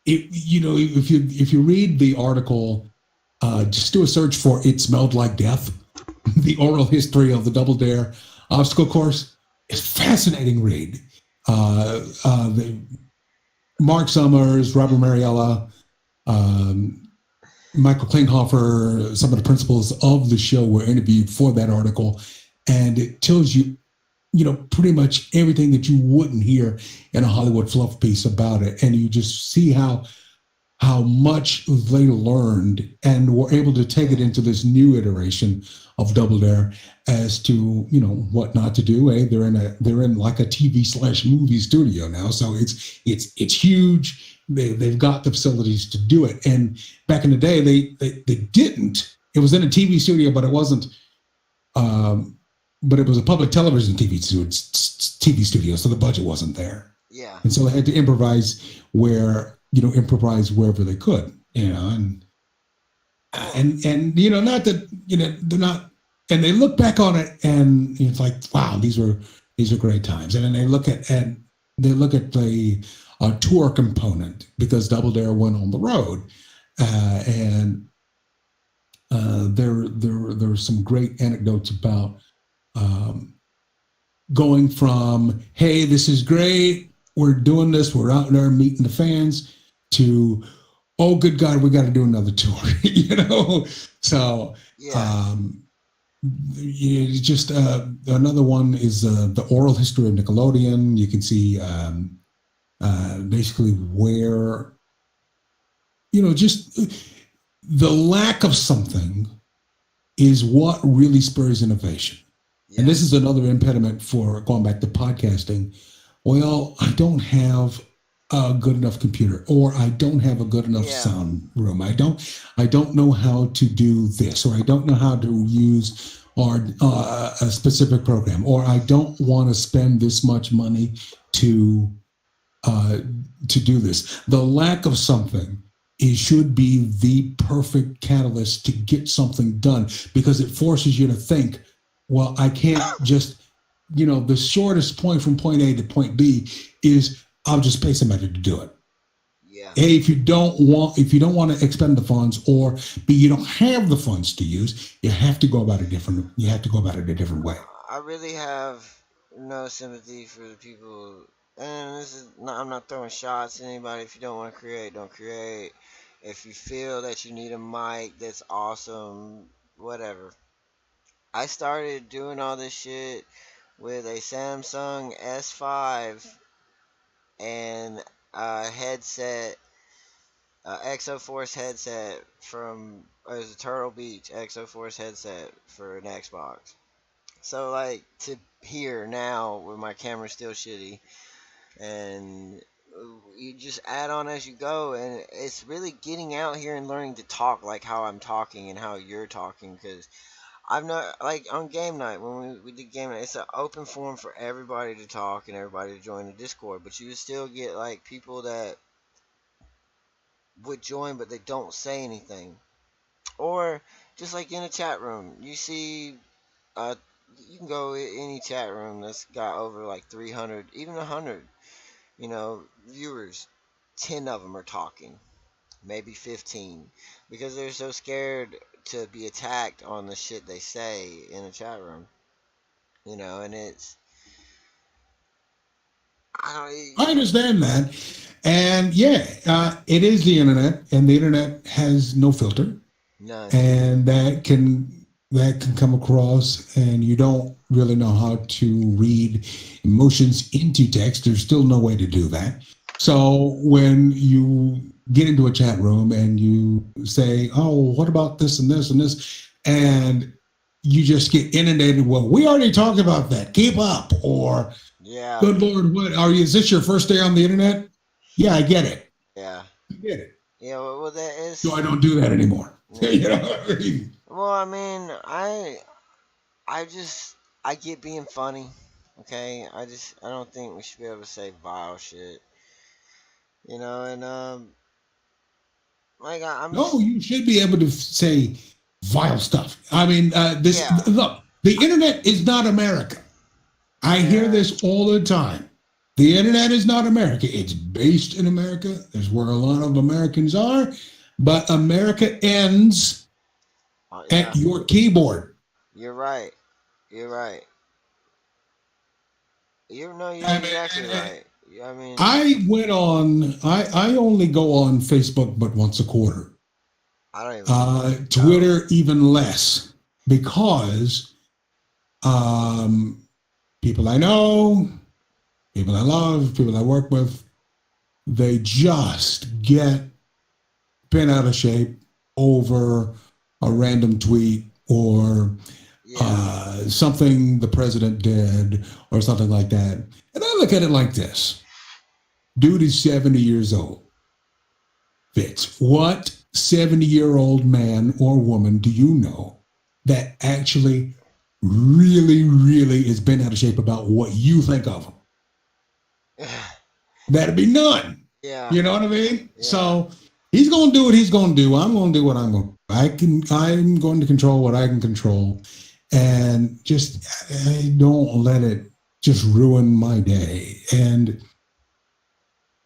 if you read the article, just do a search for "It Smelled Like Death," the oral history of the Double Dare obstacle course. It's a fascinating read. The Mark Summers, Robert Mariella, um, Michael Klinghoffer, some of the principals of the show were interviewed for that article, and it tells you, pretty much everything that you wouldn't hear in a Hollywood fluff piece about it, and you just see how much they learned and were able to take it into this new iteration of Double Dare as to what not to do. They're in like a TV/movie studio now, so it's huge. They've got the facilities to do it. And back in the day, they didn't. It was in a TV studio, but it wasn't. Um, but it was a public television TV studio, so the budget wasn't there, Yeah. and so they had to improvise wherever they could, Well, and not that they're not, and they look back on it and it's like, wow, these are great times, and then they look at the tour component because Double Dare went on the road, and there are some great anecdotes about um, going from, hey, this is great, we're doing this, we're out there meeting the fans, to, oh, good God, we got to do another tour, So, yeah. um, just another one is the oral history of Nickelodeon. You can see basically where, just the lack of something is what really spurs innovation. And Yeah. this is another impediment for going back to podcasting. Well, I don't have a good enough computer, or I don't have a good enough Yeah. sound room. I don't know how to do this, or I don't know how to use or a specific program, or I don't want to spend this much money to uh, to do this. The lack of something should be the perfect catalyst to get something done because it forces you to think, well, I can't just, the shortest point from point A to point B is I'll just pay somebody to do it. Yeah. A, if you don't want to expend the funds, or B, you don't have the funds to use, you have to go about it a different way. I really have no sympathy for the people. And this is not, I'm not throwing shots at anybody. If you don't want to create, don't create. If you feel that you need a mic, that's awesome. Whatever. I started doing all this shit with a Samsung S5 and a headset Exoforce headset from it was a Turtle Beach Exoforce headset for an Xbox. So like to here now with my camera still shitty and you just add on as you go and it's really getting out here and learning to talk like how I'm talking and how you're talking because I've not like on game night when we did game night it's an open forum for everybody to talk and everybody to join the Discord but you would still get like people that would join but they don't say anything or just like in a chat room you see uh you can go in any chat room that's got over like 300 even 100 viewers, 10 of them are talking, maybe 15, because they're so scared to be attacked on the shit they say in a chat room. And it's, I understand that. And yeah, it is the internet, and the internet has no filter. none. And that can come across, and you don't really know how to read emotions into text. There's still no way to do that. So when you get into a chat room and you say, "Oh, what about this and this and this," and you just get inundated. Well, we already talked about that. Keep up, or Yeah, good Lord, what are you? Is this your first day on the internet? Yeah, I get it. yeah. I get it. Yeah, well, that So I is. don't do that anymore. Yeah. I mean? Well, I mean, I just, I get being funny. Okay, I don't think we should be able to say vile shit. And like I'm No, just, you should be able to say vile stuff. I mean, this yeah, look, the internet is not America. I hear yeah, this all the time. The internet is not America. It's based in America. That's where a lot of Americans are. But America ends yeah. at your keyboard. You're right. You're right. You're I mean, exactly right. I mean, I only go on Facebook but once a quarter. I don't even go. Twitter even less because um, people I know, people I love, people I work with, they just get bent out of shape over a random tweet or Yeah. something the president did or something like that. And I look at it like this: dude is 70 years old. Fitz, what 70-year-old man or woman do you know that actually really, really is bent out of shape about what you think of them? That'd be none. Yeah. You know what I mean? Yeah. So he's going to do what he's going to do. I'm going to do what I'm going to do. I'm going to control what I can control. And just, I don't let it just ruin my day. And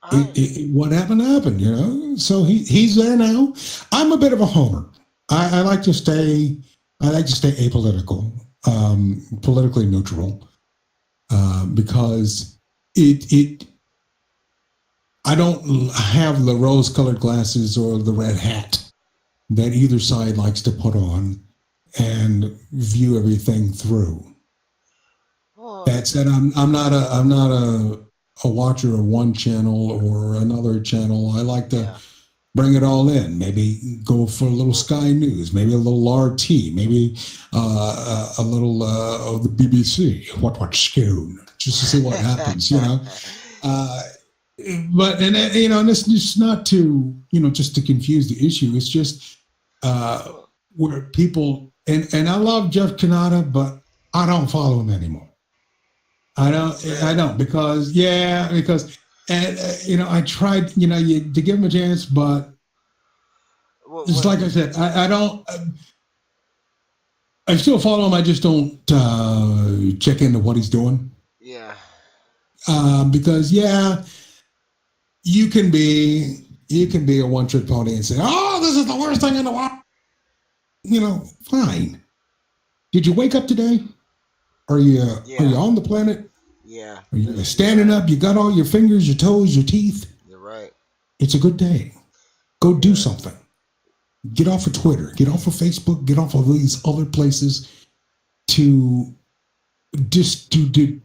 I what happened. So he's there now. I'm a bit of a homer. I like to stay. I like to stay apolitical, politically neutral, because it. I don't have the rose-colored glasses or the red hat that either side likes to put on and view everything through. well, That said, I'm not a watcher of one channel or another channel. I like to yeah. bring it all in. Maybe go for a little Well, Sky News, maybe a little RT, maybe a little of the BBC. What Scoon, just to see what happens. Uh, and it's just not to just to confuse the issue. It's just well, where people and I love Jeff Kanata, but I don't follow him anymore. I really. don't because and I tried to give him a chance, but it's What? like I said, I don't. I still follow him. I just don't check into what he's doing Yeah. because you can be a one trick pony and say, oh, this is the worst thing in the world. Fine. Did you wake up today? Are you Yeah. on the planet? Yeah. Are you You're standing right. up? You got all your fingers, your toes, your teeth. You're right. It's a good day. Go You're do right. something. Get off of Twitter. Get off of Facebook. Get off of these other places to just to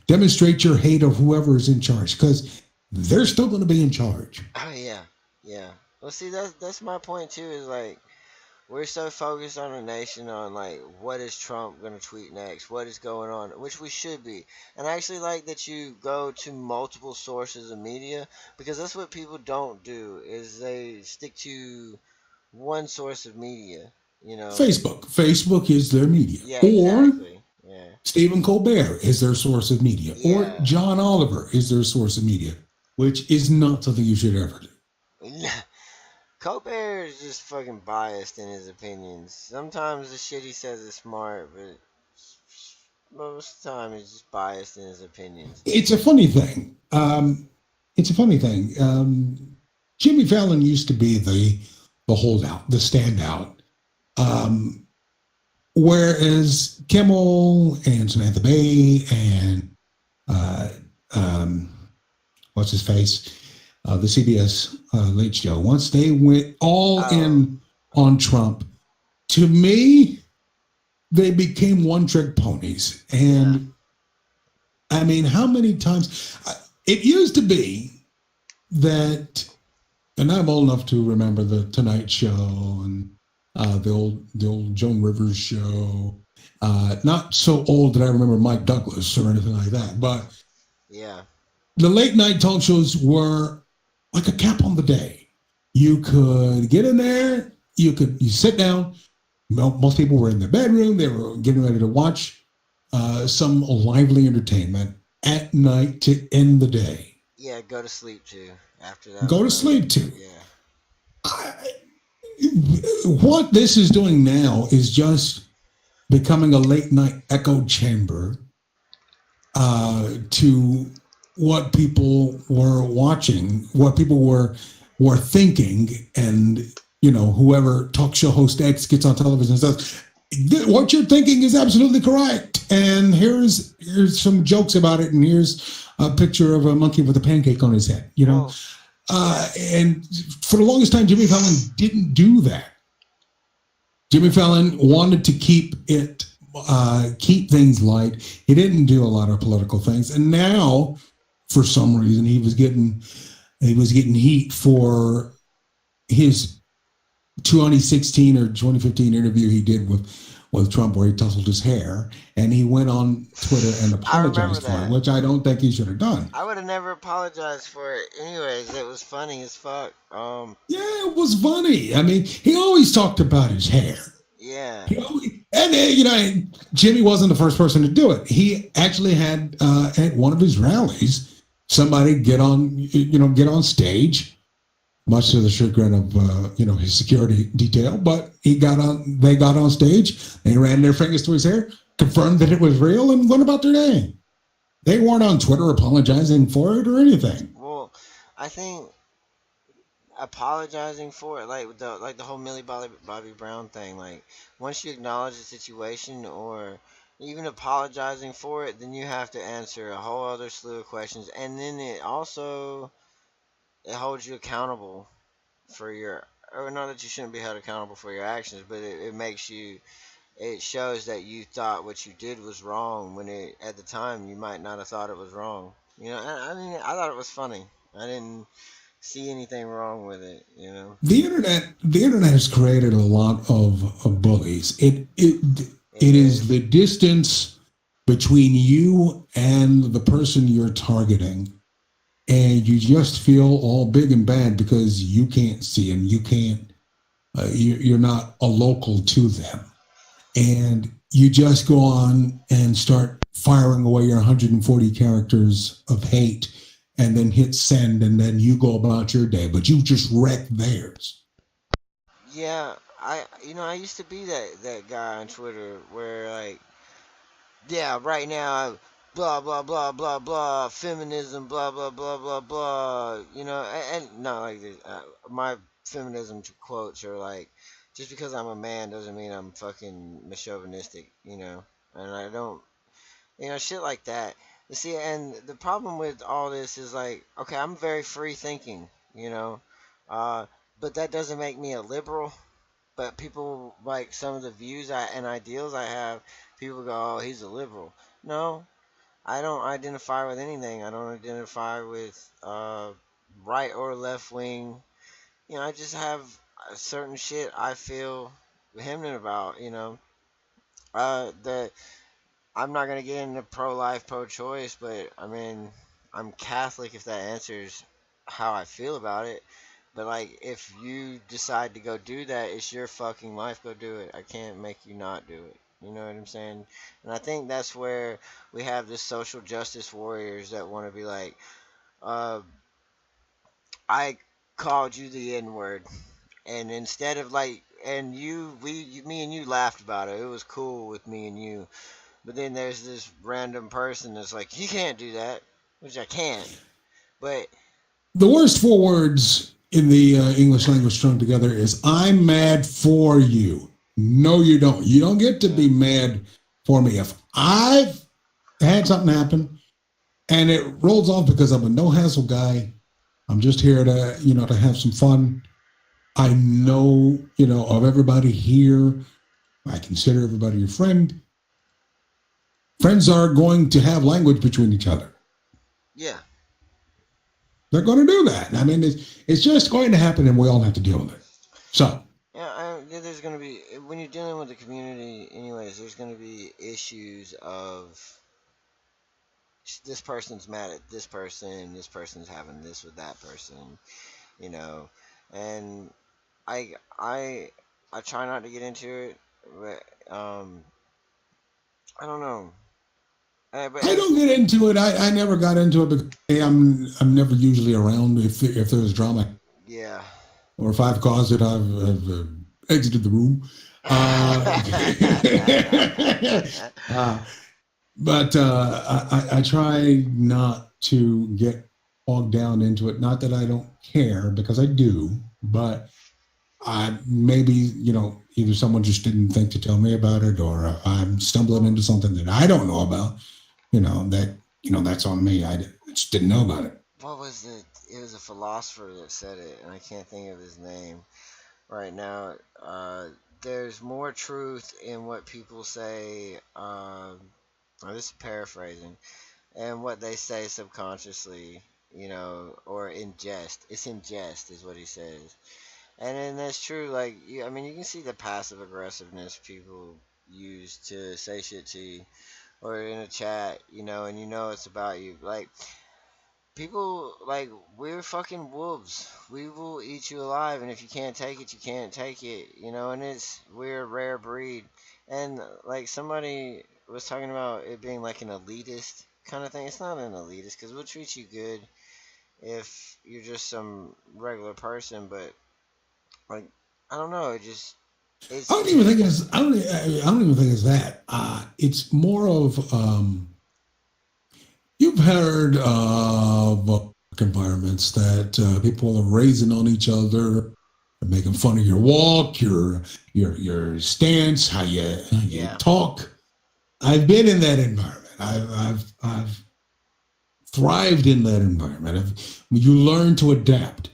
demonstrate your hate of whoever is in charge. Because they're still going to be in charge. Oh yeah, yeah. Well, see, that's my point too. Is like we're so focused on a nation on like what is Trump gonna tweet next, what is going on, which we should be. And I actually like that you go to multiple sources of media because that's what people don't do is they stick to one source of media. You know? Facebook is their media, Yeah, or exactly. Yeah, Stephen Colbert is their source of media, or yeah. John Oliver is their source of media, which is not something you should ever do. Colbert is just fucking biased in his opinions. Sometimes the shit he says is smart, but most of the time he's just biased in his opinions. It's a funny thing. It's a funny thing. Jimmy Fallon used to be the holdout, the standout. Um, Whereas Kimmel and Samantha Bay and uh, um, what's his face, the CBS Late Show, once they went all Oh, in on Trump, to me, they became one trick ponies. yeah. And I mean, how many times it used to be that, and I'm old enough to remember the Tonight Show and the old Joan Rivers show. Not so old that I remember Mike Douglas or anything like that, but Yeah. the late night talk shows were like a cap on the day. You could get in there, you sit down. Most people were in their bedroom. They were getting ready to watch some lively entertainment at night to end the day. Yeah, go to sleep too. After that Go was to like, sleep too. yeah. I, what this is doing now is just becoming a late night echo chamber to what people were watching, what people were thinking, and whoever talk show host X gets on television and says, "What you're thinking is absolutely correct," and here's some jokes about it, and here's a picture of a monkey with a pancake on his head. Well, yeah. And for the longest time, Jimmy Fallon didn't do that. Jimmy Fallon wanted to keep things light. He didn't do a lot of political things, and now, for some reason, he was getting heat for his 2016 or 2015 interview he did with Trump, where he tousled his hair, and he went on Twitter and I remember apologized for it, that. which I don't think he should have done. I would have never apologized for it. Anyways, it was funny as fuck. Yeah, it was funny. I mean, he always talked about his hair. Yeah. And Jimmy wasn't the first person to do it. He actually had at one of his rallies somebody get on stage, much to the chagrin of his security detail. But they got on stage, they ran their fingers through his hair, confirmed that it was real, and went about their day. They weren't on Twitter apologizing for it or anything. Well, I think apologizing for it, like the whole Millie Bobby Brown thing, like once you acknowledge the situation or even apologizing for it, then you have to answer a whole other slew of questions, and then it holds you accountable for your, or not that you shouldn't be held accountable for your actions, but it makes you, it shows that you thought what you did was wrong when it at the time you might not have thought it was wrong. I mean, I thought it was funny. I didn't see anything wrong with it. The internet has created a lot of bullies. It It is is. the distance between you and the person you're targeting, and you just feel all big and bad because you can't see them. You can't. You're not a local to them, and you just go on and start firing away your 140 characters of hate, and then hit send, and then you go about your day. But you just wreck theirs. Yeah, I used to be that guy on Twitter where like, yeah, right now, blah blah blah blah blah, feminism, blah blah blah blah blah. And not like this. My feminism quotes are like, just because I'm a man doesn't mean I'm fucking chauvinistic. And I don't, shit like that. You see, and the problem with all this is like, okay, I'm very free thinking, uh, but that doesn't make me a liberal. But people like some of the views and ideals I have. People go, "Oh, he's a liberal." No, I don't identify with anything. I don't identify with right or left wing. I just have certain shit I feel vehement about. The I'm not gonna get into pro life, pro choice, but I mean, I'm Catholic if that answers how I feel about it. But like, if you decide to go do that, it's your fucking life. Go do it. I can't make you not do it. You know what I'm saying? And I think that's where we have this social justice warriors that want to be like, uh, I called you the N word, and instead of like, and me and you laughed about it. It was cool with me and you. But then there's this random person that's like, you can't do that, which I can't. But The worst four words in the English language strung together is "I'm mad for you." No, you don't. You don't get to be mad for me. If I've had something happen and it rolls off because I'm a no hassle guy, I'm just here to to have some fun. I know of everybody here. I consider everybody a friend. Friends are going to have language between each other. yeah, They're going to do that. I mean, it's just going to happen, and we all have to deal with it. So, yeah, there's gonna be when you're dealing with the community, anyways. There's gonna be issues of this person's mad at this person, this person's having this with that person, you know, and I I I try not to get into it, but I don't know. But I it's don't get into it. I never got into it because I'm never usually around if there's drama yeah. or if I've caused it. I've exited the room. Uh, uh, but I try not to get bogged down into it. Not that I don't care because I do, but I maybe either someone just didn't think to tell me about it, or I'm stumbling Well, into something that I don't know about. That's on me. I just didn't know about it. what was it? It was a philosopher that said it, and I can't think of his name right now. There's more truth in what people say. This is paraphrasing, and what they say subconsciously, or in jest. It's in jest, is what he says, and then that's true. Like, I mean, you can see the passive aggressiveness people use to say shit to you, or in a chat, and it's about you. Like, people, like, we're fucking wolves. We will eat you alive, and if you can't take it, you can't take it, and we're a rare breed. And, like, somebody was talking about it being like an elitist kind of thing. It's not an elitist, because we'll treat you good if you're just some regular person, but, like, I don't know, I it's don't to even me. think it's. I don't even think it's that. It's more of you've heard of environments that people are raising on each other, making fun of your walk, your stance, how you Yeah, talk. I've been in that environment. I've thrived in that environment. You learn to adapt.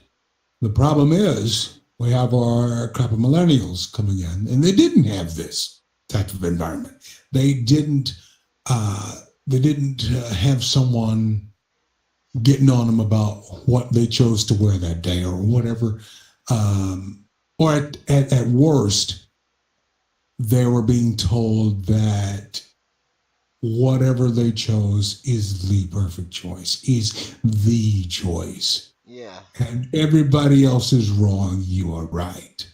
The problem is we have our crop of millennials coming in, and they didn't have this type of environment. They didn't. They didn't have someone getting on them about what they chose to wear that day or whatever. Or at worst, they were being told that whatever they chose is the perfect choice, is the choice. yeah. And everybody else is wrong. You are right.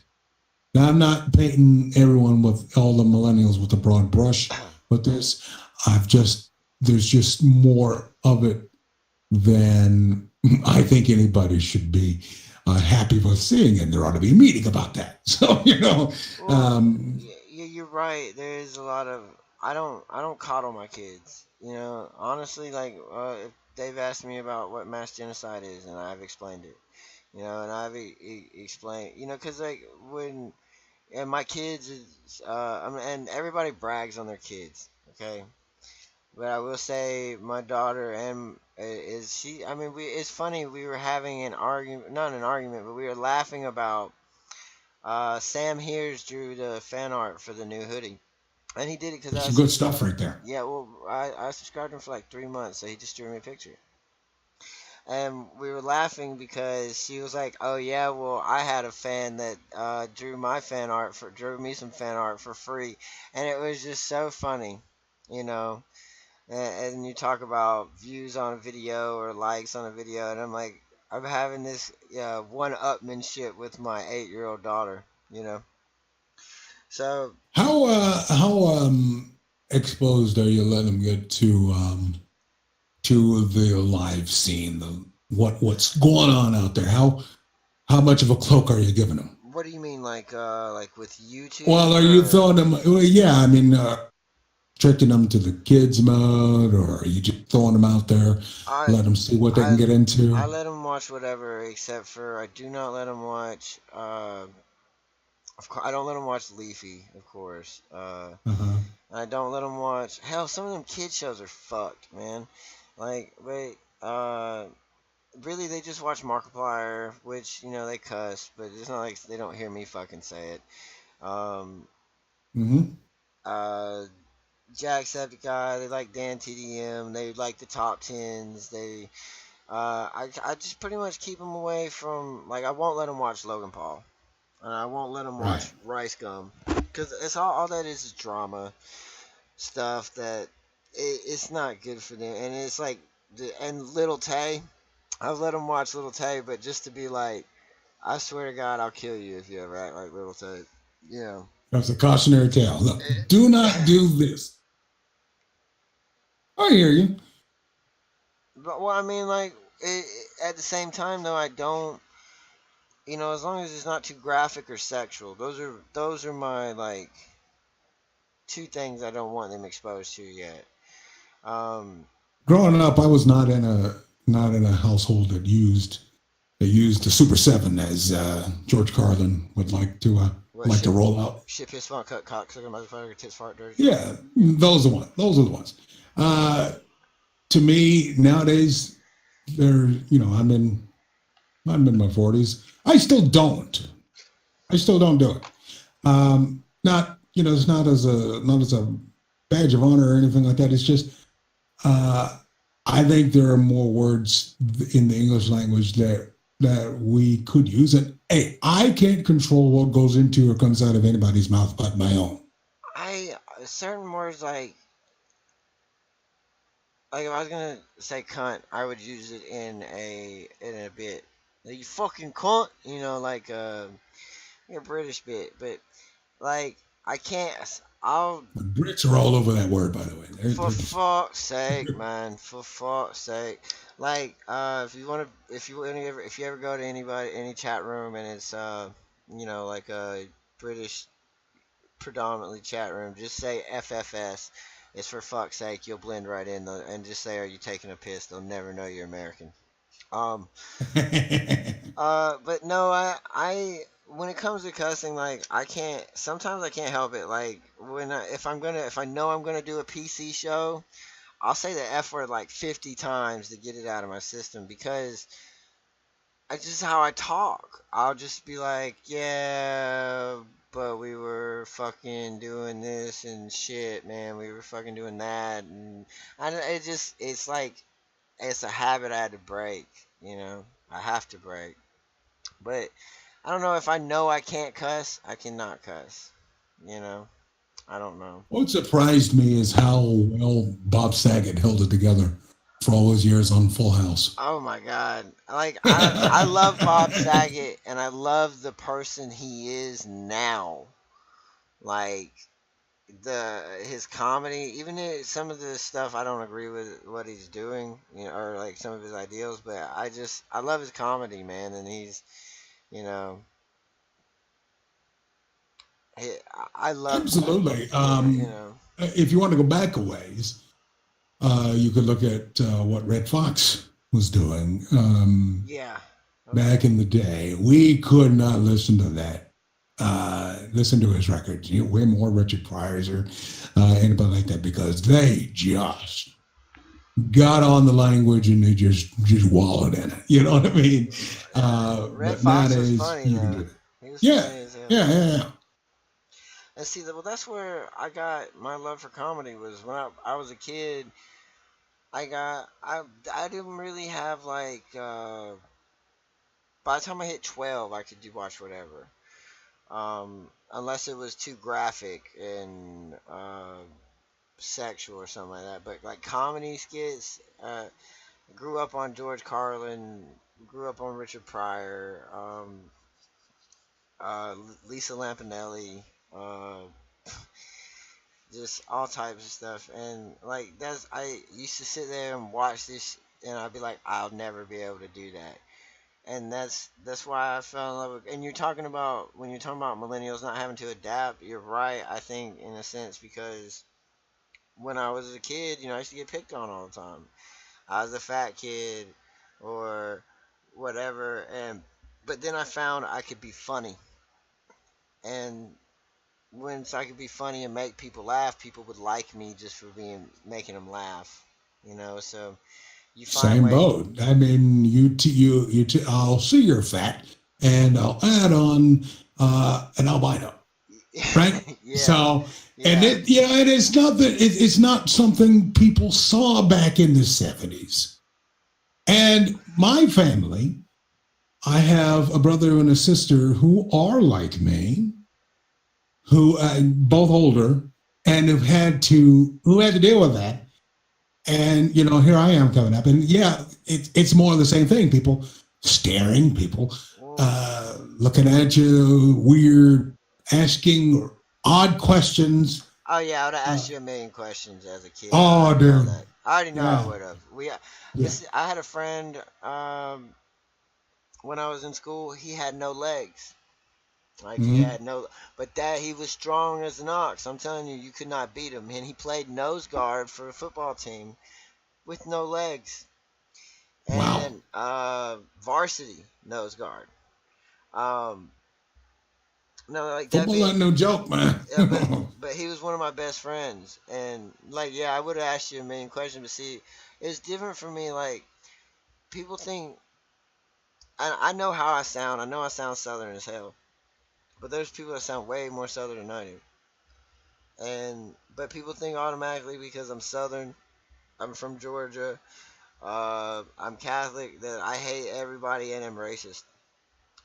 Now, I'm not painting everyone with all the millennials with a broad brush with this. There's just more of it than I think anybody should be happy with seeing, and there ought to be a meeting about that. So, Well, um, yeah, you're right. There is a lot of I don't coddle my kids. Honestly, like, if they've asked me about what mass genocide is, and I've explained it. And I've explained, because like when and my kids is I mean, and everybody brags on their kids, okay. But I will say my daughter and is she. I mean, it's funny. We were having an argument, not an argument, but we were laughing about Sam Hears drew the fan art for the new hoodie, And he did it because That's some good stuff right there. yeah, well, I subscribed him for like 3 months, so he just drew me a picture. And we were laughing because she was like, "Oh yeah, well I had a fan that drew me some fan art for free," and it was just so funny, you know. And you talk about views on a video or likes on a video, and I'm like, I'm having this one-upmanship with my 8-year-old daughter, you know. So How exposed are you letting them get to the live scene, the what's going on out there? How much of a cloak are you giving them? what do you mean, like with YouTube Well, are you or throwing them? Well, yeah, I mean, tricking them to the kids mode, or are you just throwing them out there, I let them see what they can I get into? I let them watch whatever, except for I do not let them watch. Of course, I don't let them watch Leafy, of course. Uh-huh. I don't let them watch. Hell, some of them kid shows are fucked, man. Like, wait, really, they just watch Markiplier, which they cuss, but it's not like they don't hear me fucking say it. Um, Mm-hmm. uh, Jacksepticeye, they like Dan TDM, they like the top tens. I just pretty much keep them away from, like, I won't let them watch Logan Paul, and I won't let them Right. watch Rice Gum, because it's all that is drama stuff that it's not good for them, and it's like, and Little Tay, I've let them watch Little Tay, but just to be like, I swear to God, I'll kill you if you ever act like Little Tay. You know. That's a cautionary tale. Look, do not Eh, do this. I hear you. but well, I mean, like, at the same time, though, I don't. As long as it's not too graphic or sexual. Those are my like two things I don't want them exposed to yet. Um, Growing up, I was not in a household that used the Super Seven as George Carlin would what like to shit? roll out. Shit, piss, funk, cut, cock, sucker, motherfucker, tits, fart, dirty. Yeah, those are the ones. Those are the ones. Uh, to me, nowadays, I'm in my 40s. I still don't do it. Not, it's not as a badge of honor or anything like that. It's just, uh, I think there are more words in the English language that we could use. And hey, I can't control what goes into or comes out of anybody's mouth but my own. I certain words like if I was gonna say cunt, I would use it in a bit. Like, you fucking cunt, like a British bit, but like I can't. I'll The Brits are all over that word, by the way. For They're just fuck's sake, man. For fuck's sake. Like, if you ever go to any chat room and it's like a British predominantly chat room, just say FFS. It's for fuck's sake. You'll blend right in, and just say, "Are you taking a piss?" They'll never know you're American. Um, but no, when it comes to cussing, like I can't. Sometimes I can't help it. Like if I know I'm gonna do a PC show, I'll say the F word like 50 times to get it out of my system because it's just how I talk. I'll just be like, yeah, but we were fucking doing this and shit, man. We were fucking doing that, and it's like it's a habit I had to break. I have to break. But I don't know if I know I can't cuss, I cannot cuss. You know, I don't know. what surprised me is how well Bob Saget held it together for all those years on Full House. Oh my God. Like I love Bob Saget and I love the person he is now. Like his comedy, even some of the stuff I don't agree with what he's doing, or like some of his ideals, but I love his comedy, man, and he's, you know, he, I love, Absolutely. yeah, you know, If you want to go back a ways, you could look at what Red Fox was doing yeah, okay, back in the day. We could not listen to that. Listen to his records. Way more Richard Pryor's or anybody like that because they just got on the language and they just wallowed in it. You know what I mean? Red But Fox was nowadays funny you can though. do it. He was Yeah, funny as hell. yeah, yeah. And see, well, that's where I got my love for comedy was when I was a kid. I didn't really have like by the time I hit 12, I could do watch whatever. Unless it was too graphic and sexual or something like that. But like comedy skits, grew up on George Carlin, grew up on Richard Pryor, Lisa Lampanelli, uh, just all types of stuff. And like I used to sit there and watch this, and I'd be like, I'll never be able to do that. And that's why I fell in love with. And you're talking about when you're talking about millennials not having to adapt. You're right. I think in a sense because when I was a kid, I used to get picked on all the time. I was a fat kid or whatever, and but then I found I could be funny, and once I could be funny and make people laugh, people would like me just for being making them laugh. So you find Same way. boat. I mean, I'll see you're fat, and I'll add on an albino, right? Yeah, So, and yeah. and it's not that it's not something people saw back in the '70s. And my family, I have a brother and a sister who are like me, who both older, and who had to deal with that. And here I am coming up, and yeah, it's more of the same thing. People staring, people Mm. looking at you, weird, asking odd questions. Oh yeah, I would have Uh, asked you a million questions as a kid. I oh, already know dude, that. I already know I yeah, would have. But yeah. see, I had a friend when I was in school. He had no legs. Like he Mm-hmm. had no, but that he was strong as an ox. I'm telling you, you could not beat him. And he played nose guard for a football team with no legs Wow, and varsity nose guard. Um, no, like that football be ain't no joke, man. yeah, but he was one of my best friends, and like yeah, I would have asked you a million questions, but see, it's different for me. Like people think I know how I sound. I know I sound southern as hell, but there's people that sound way more southern than I do. And but people think automatically because I'm southern, I'm from Georgia, I'm Catholic, that I hate everybody and am racist.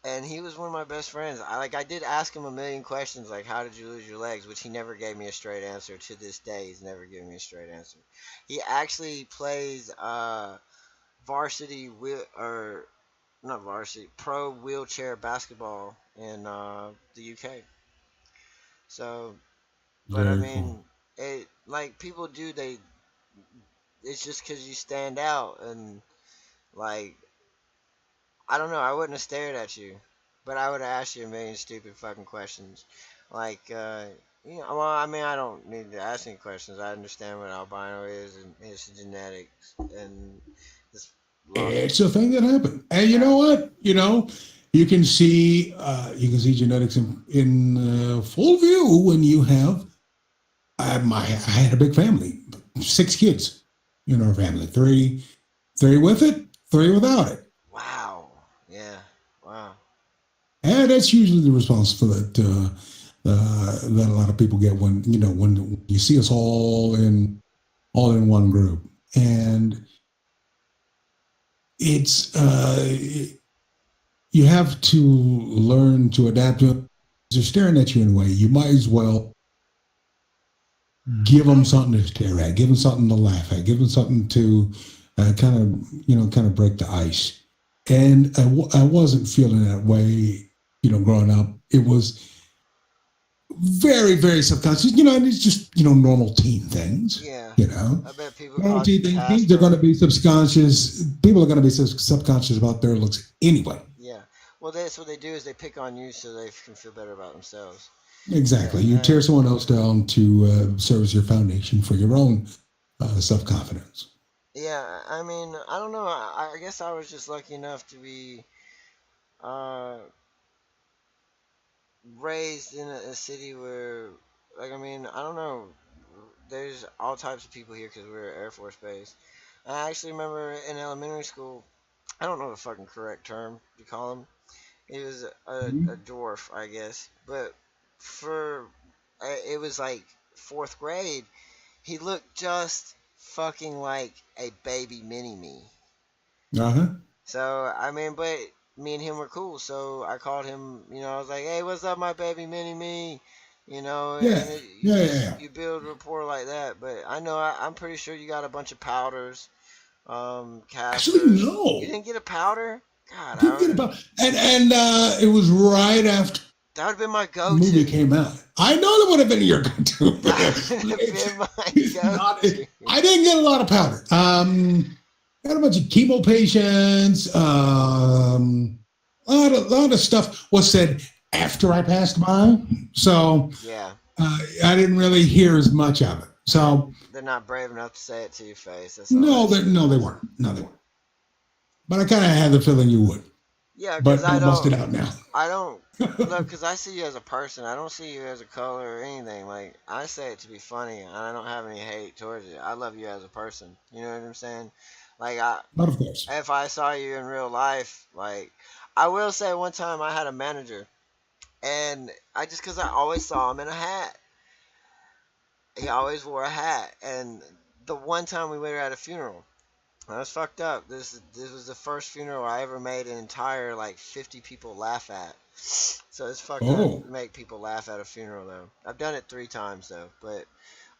And he was one of my best friends. I did ask him a million questions like how did you lose your legs, which he never gave me a straight answer. To this day, he's never given me a straight answer. He actually plays varsity or not varsity, pro wheelchair basketball in the UK. So, but I Very cool. mean, it like people do they. It's just because you stand out and like I don't know. I wouldn't have stared at you, but I would have asked you a million stupid fucking questions. Like, well, I mean, I don't need to ask any questions. I understand what albino is and its genetics and this long. It's a thing that happened, and you Yeah, know what? You can see genetics in full view when you have. I had a big family, 6 kids in our family, three with it, three without it. wow. Yeah, wow. And that's usually the response for that a lot of people get when you see us all in one group. And it's you have to learn to adapt to it. They're staring at you anyway. You might as well give them I something to stare at, give them something to laugh at, give them something to kind of break the ice. And I wasn't feeling that way, growing up. It was very, very subconscious, and it's just, normal teen things, yeah. I bet people normal called you teen things. Teens are going to Casper. be subconscious. People are going to be subconscious about their looks anyway. Yeah. Well, that's what they do is they pick on you so they can feel better about themselves. Exactly. You tear And someone else down to serve as your foundation for your own self confidence. yeah, I mean, I don't know. I guess I was just lucky enough to be uh, raised in a city where, like, I mean, I don't know. There's all types of people here because we're Air Force Base. I actually remember in elementary school, I don't know the fucking correct term to call him. He was a Mhm. dwarf, I guess. But for it was like fourth grade. He looked just fucking like a baby mini me. Uh-huh. So I mean, but me and him were cool. So I called him. I was like, "Hey, what's up, my baby mini me?" Yeah. And you Yeah, yeah, just yeah. you build rapport like that. But I know I'm pretty sure you got a bunch of powders, Actually, casters. You no. didn't get a powder? God, Didn't get about and it was right after that would have been my the movie go-to. came out. I know that would have been your go-to, but That would have been my it's not. go-to. I didn't get a lot of powder. Got a bunch of chemo patients. A lot of stuff was said after I passed by, so Yeah, I didn't really hear as much of it. they're, So they're not brave enough to say it to your face. That's all no, that shit they is. weren't. No, they weren't. But I kind of had the feeling you would. Yeah, because But I don't bust don't. it out now. I don't look because I see you as a person. I don't see you as a color or anything. Like I say it to be funny, and I don't have any hate towards it. I love you as a person. You know what I'm saying? Like But of course. if I saw you in real life, like I will say one time I had a manager, and I just because I always saw him in a hat. He always wore a hat, and the one time we were at a funeral. I was fucked up. This was the first funeral I ever made an entire like 50 people laugh at. So it's fucked up Oh. to make people laugh at a funeral though. I've done it 3 times though, but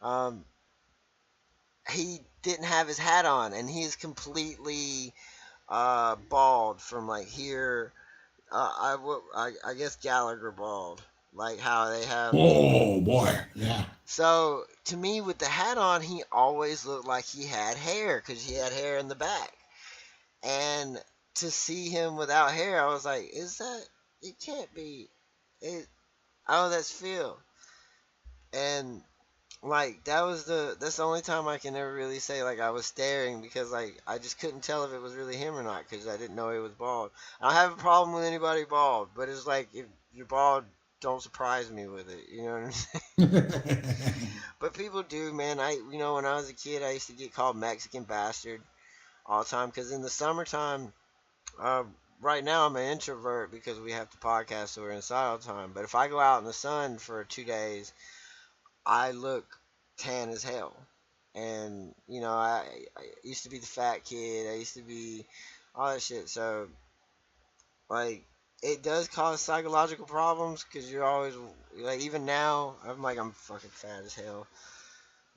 um, he didn't have his hat on, and he's completely bald from like here. I guess Gallagher bald, like how they have. Oh boy. Yeah. So to me, with the hat on, he always looked like he had hair because he had hair in the back. And to see him without hair, I was like, "Is that? It can't be. It. Oh, that's Phil." And like that's the only time I can ever really say like I was staring because like I just couldn't tell if it was really him or not because I didn't know he was bald. I don't have a problem with anybody bald, but it's like if you're bald, don't surprise me with it. You know what I'm saying? But people do, man. When I was a kid, I used to get called Mexican bastard all the time because in the summertime, uh, right now I'm an introvert because we have to podcast, so we're inside all the time. But if I go out in the sun for 2 days, I look tan as hell. And I used to be the fat kid. I used to be all that shit. So like, it does cause psychological problems because you're always like, even now, I'm fucking fat as hell.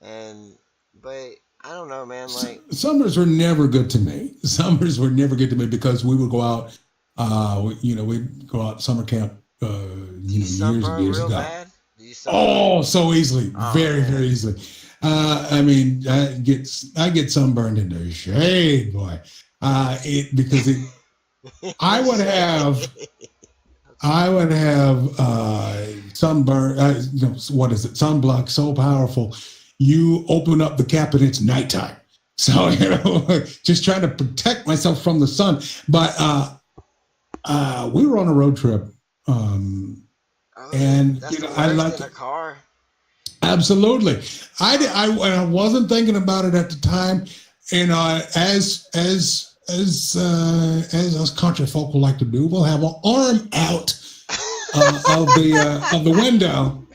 And but I don't know, man. Like, Summers were never good to me. Summers were never good to me because we would go out. We'd go out summer camp. do you Years and sunburn years real ago. bad? Do you sunburn? Oh, so easily, Oh very, very man. easily. I mean, I get sunburned in the shade, boy. Because I would have I would have sunburn. What is it? Sunblock so powerful, you open up the cap and it's nighttime. So just trying to protect myself from the sun. But we were on a road trip, Oh, and that's the I worst like in a car. absolutely. I wasn't thinking about it at the time, and as us country folk like to do, we'll have an arm out of the window,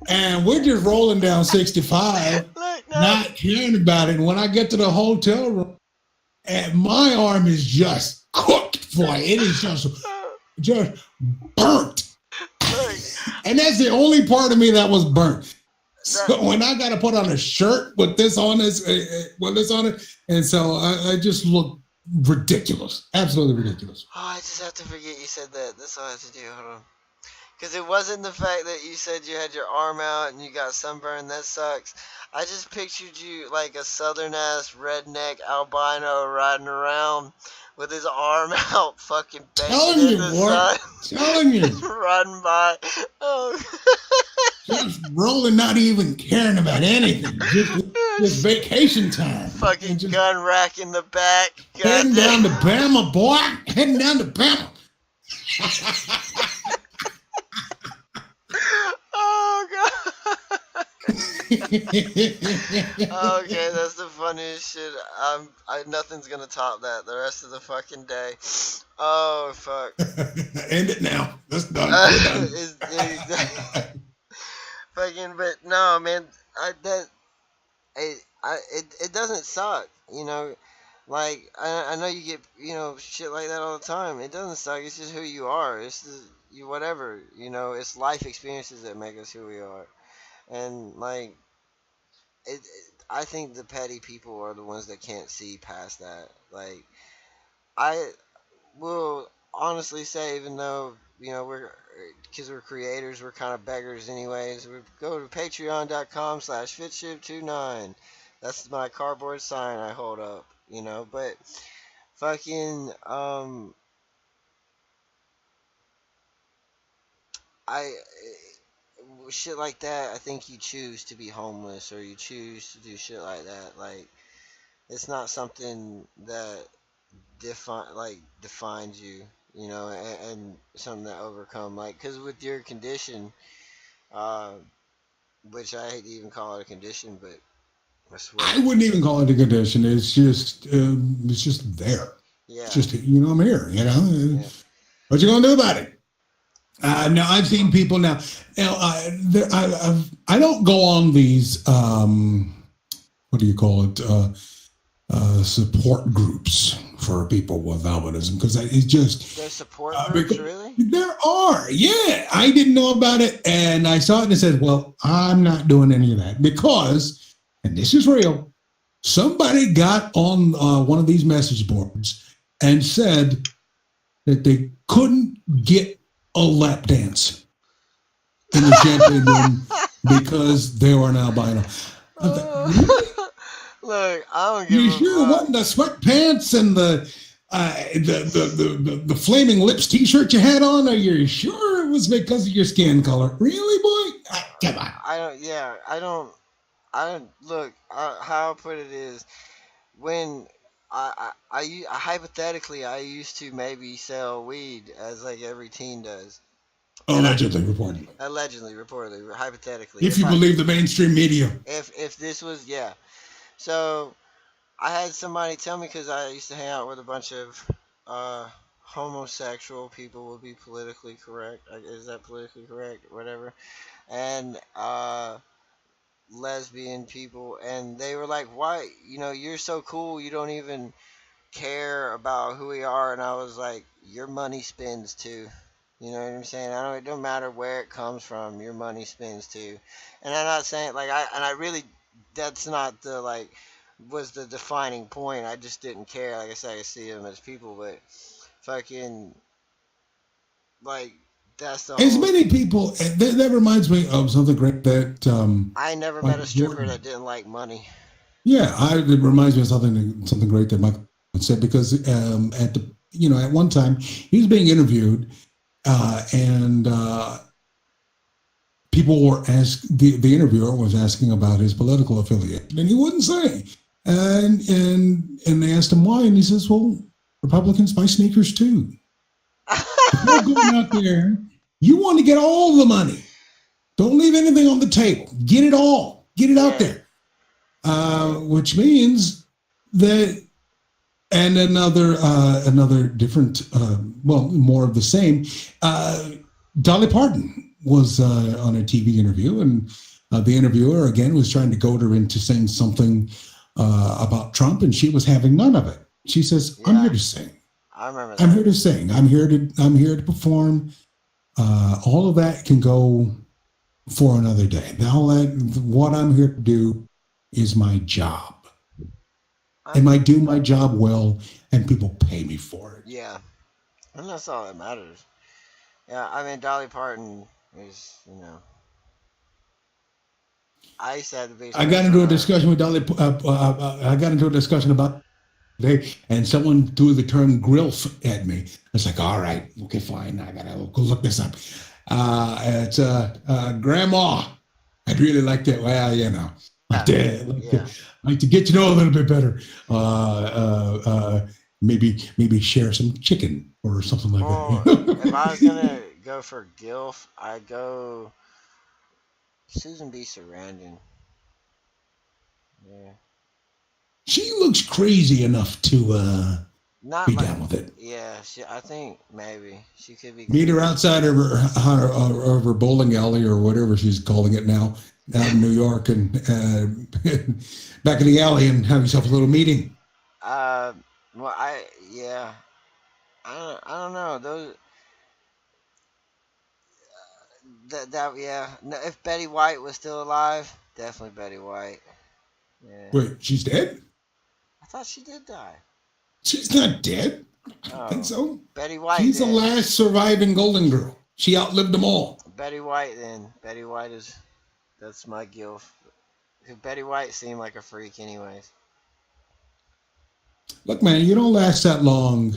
and we're just rolling down 65, Look, no. not caring about it. And when I get to the hotel room, and my arm is just cooked, boy. It is just burnt, Look, and that's the only part of me that was burnt. that. So when I got to put on a shirt with this on with this on it, and so I just look ridiculous, absolutely ridiculous. Oh, I just have to forget you said that. That's all I have to do. Hold on. Because it wasn't the fact that you said you had your arm out and you got sunburned. That sucks. I just pictured you like a southern ass redneck albino riding around with his arm out, fucking baking Telling in you, the boy, sun, telling you, just riding by. Oh, just rolling, not even caring about anything, just vacation time, fucking and just gun rack in the back. heading Goddamn. down to Bama, boy, heading down to Bama. Oh god. Okay, that's the funniest shit. Nothing's gonna top that the rest of the fucking day. Oh fuck. End it now. That's done. We're done. Is fucking, but no, man, it doesn't suck, Like I know you get shit like that all the time. It doesn't suck. It's just who you are. It's just, you whatever. It's life experiences that make us who we are. And like I think the petty people are the ones that can't see past that. Like I will honestly say, even though we're creators, we're kind of beggars anyways. We go to patreon.com/fitship29. That's my cardboard sign I hold up. But fucking I shit like that. I think you choose to be homeless, or you choose to do shit like that. Like it's not something that defines you, and something to overcome. Like, because with your condition, uh, which I hate to even call it a condition, but that's what I wouldn't even call it a condition. It's just there. It's yeah, just, I'm here. yeah. What you gonna do about it? Now I've seen people now. I don't go on these. What do you call it? Support groups for people with albinism, because it's just There's support groups, really? there are. Yeah, I didn't know about it, and I saw it and I said, "Well, I'm not doing any of that because," and this is real. Somebody got on one of these message boards and said that they couldn't get a lap dance in the champagne room because they were an albino. I thought, really? Look, I don't give You a sure it fuck. wasn't the sweatpants and the flaming lips T-shirt you had on? Are you sure it was because of your skin color? Really, boy? Come on. I don't. Yeah, I don't look. How I put it is, when hypothetically I used to maybe sell weed, as like every teen does, and I Allegedly, reportedly. allegedly, reportedly, hypothetically, If you believe the mainstream media. if this was, yeah. So I had somebody tell me, because I used to hang out with a bunch of homosexual people. Will be politically correct. Is that politically correct? Whatever. And lesbian people, and they were like, "Why? You're so cool. You don't even care about who we are." And I was like, "Your money spends too." You know what I'm saying? I don't. It don't matter where it comes from. Your money spends too. And I'm not saying like I really. That's not the like was the defining point. I just didn't care. Like I said, I see them as people, but fucking like that's the As whole. many people, that reminds me of something great that I never met Michael a stripper Jordan. that didn't like money. Yeah, it reminds me of something great that Michael said, because at one time he was being interviewed, and people were asked the interviewer was asking about his political affiliation, and he wouldn't say. And they asked him why, and he says, "Well, Republicans buy sneakers too. If you're going out there, you want to get all the money. Don't leave anything on the table. Get it all. Get it out Yeah, there." yeah. Which means that, and another different, well, more of the same. Dolly Parton was on a TV interview, and the interviewer again was trying to goad her into saying something about Trump, and she was having none of it. She says, "I'm here Yeah, to sing. I remember I'm that. here to sing. I'm here to perform. All of that can go for another day. Now, what I'm here to do is my job, and I I'm do my job well, and people pay me for it." Yeah, and that's all that matters. Yeah, I mean Dolly Parton is, I used to have the biggest I respect got for into a her. discussion with Dolly. I got into a discussion about today, and someone threw the term "grilf" at me. It's like, all right, okay, fine. I gotta go look this up. It's grandma. I'd really like to. Well, like Yeah, to like to yeah. like to get to know a little bit better. Maybe share some chicken or something like Well, if I was that. gonna go for Gilf, I'd go Susan B. Sarandon. Yeah. She looks crazy enough to. Not be like, down with it. yeah. I think maybe she could be Meet her cool. outside of her bowling alley or whatever she's calling it now, out in New York, and back in the alley, and have yourself a little meeting. Uh, well, yeah. I don't know. Those that yeah. No, if Betty White was still alive, definitely Betty White. Yeah. Wait, she's dead? I thought she did die. She's not dead. I don't think Oh, so. Betty White She's the then. last surviving Golden Girl. She outlived them all. Betty White then. Betty White is that's my guilt. 'Cause Betty White seemed like a freak, anyways. Look, man, you don't last that long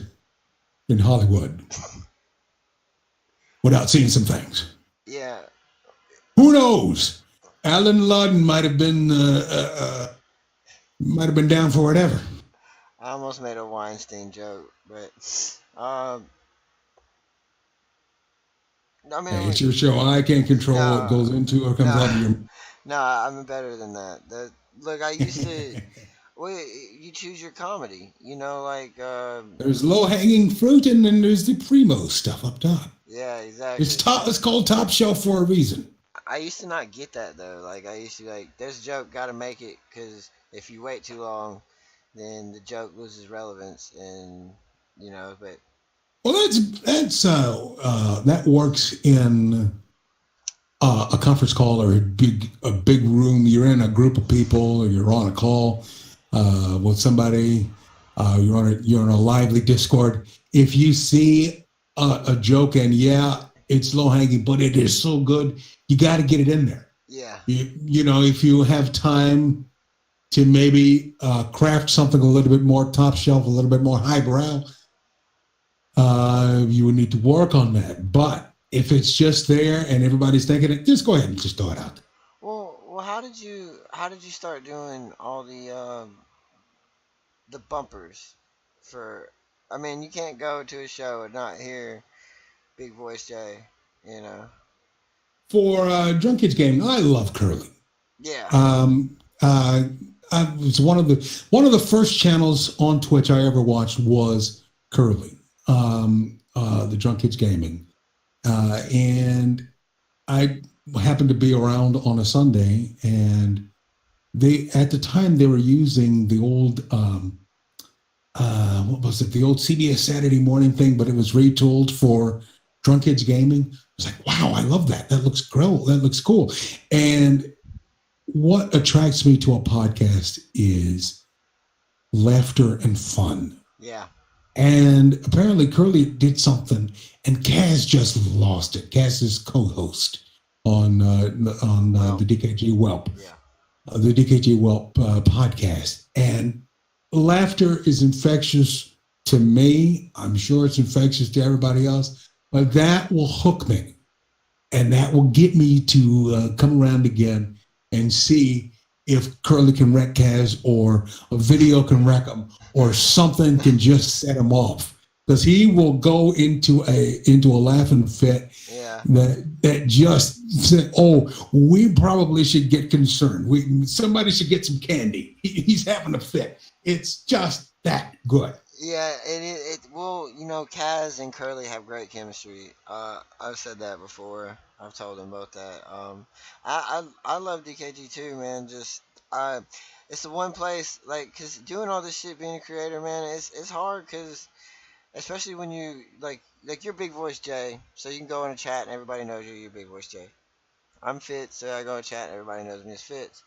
in Hollywood without seeing some things. Yeah. Who knows? Alan Ludden might have been down for whatever. I almost made a Weinstein joke, but um, I mean, Hey, it's your show. I can't control what no, goes into or comes out of no, your. no. I'm better than that. Look, I used to. Well, you choose your comedy. You know, like There's low hanging fruit, and then there's the primo stuff up top. yeah, It's exactly. top. It's called top shelf for a reason. I used to not get that though. Like I used to be like, there's a joke, gotta make it, because if you wait too long, then the joke loses relevance, and But Well, that works in a conference call or a big room. You're in a group of people, or you're on a call with somebody. You're on a lively Discord. If you see a joke and yeah, it's low hanging, but it is so good, you got to get it in there. yeah, If you have time to maybe craft something a little bit more top shelf, a little bit more highbrow, you would need to work on that. But if it's just there and everybody's thinking it, just go ahead and just throw it out. well, how did you start doing all the bumpers for? I mean, you can't go to a show and not hear Big Voice Jay. You know. For Drunk Kids Game, I love curling. Yeah. I was one of the first channels on Twitch I ever watched was curling. The Drunk Kids Gaming, and I happened to be around on a Sunday, and at the time they were using the old what was it, the old CBS Saturday morning thing, but it was retooled for Drunk Kids Gaming. I was like, wow, I love that. That looks cool. That looks cool. And what attracts me to a podcast is laughter and fun. Yeah. And apparently Curly did something, and Kaz just lost it. Kaz is co-host on the DKG Whelp, Yeah. the DKG Whelp podcast. And laughter is infectious to me. I'm sure it's infectious to everybody else, but that will hook me, and that will get me to come around again and see if Curly can wreck Kaz, or a video can wreck him, or something can just set him off, because he will go into a laughing fit Yeah. that just said, "Oh, we probably should get concerned. Somebody should get some candy. He's having a fit." It's just that good. Yeah, well, Kaz and Curly have great chemistry. I've said that before. I've told them both that. I love DKG too, man. Just it's the one place, like, cause doing all this shit, being a creator, man, it's hard, cause especially when you like you're Big Voice Jay, so you can go in a chat and everybody knows you're Big Voice Jay. I'm Fitz, so I go in chat and everybody knows me as Fitz.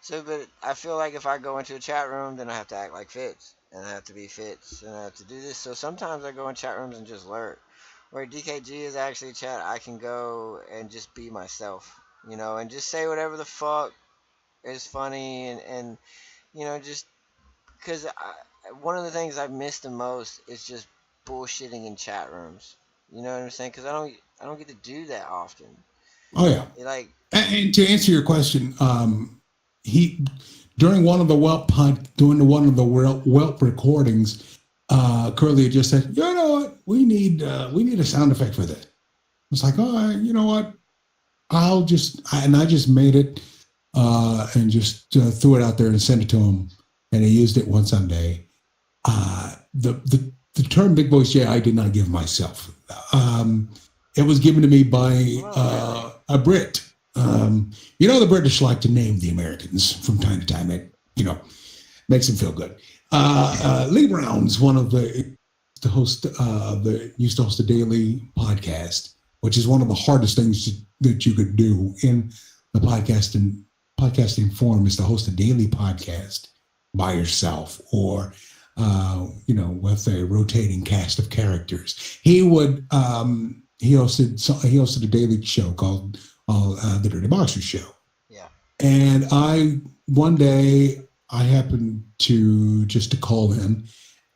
So, but I feel like if I go into a chat room, then I have to act like Fitz, and I have to be Fitz, and I have to do this. So sometimes I go in chat rooms and just lurk. Where DKG is actually a chat, I can go and just be myself, and just say whatever the fuck is funny, and just because one of the things I've missed the most is just bullshitting in chat rooms. You know what I'm saying? Because I don't get to do that often. Oh yeah. Like, And to answer your question, he during one of the Whelp recordings, Curly had just said, "You know what? We need a sound effect for this." It's like, "Oh, you know what? I just made it and just threw it out there and sent it to him, and he used it one Sunday." The the term Big Voice Jay I did not give myself. It was given to me by a Brit. The British like to name the Americans from time to time. It makes them feel good. Lee Brown's one of the used to host a daily podcast, which is one of the hardest things that you could do in the podcasting form, is to host a daily podcast by yourself, or with a rotating cast of characters. He hosted a daily show called the Dirty Boxer Show. Yeah. And one day I happened to call in,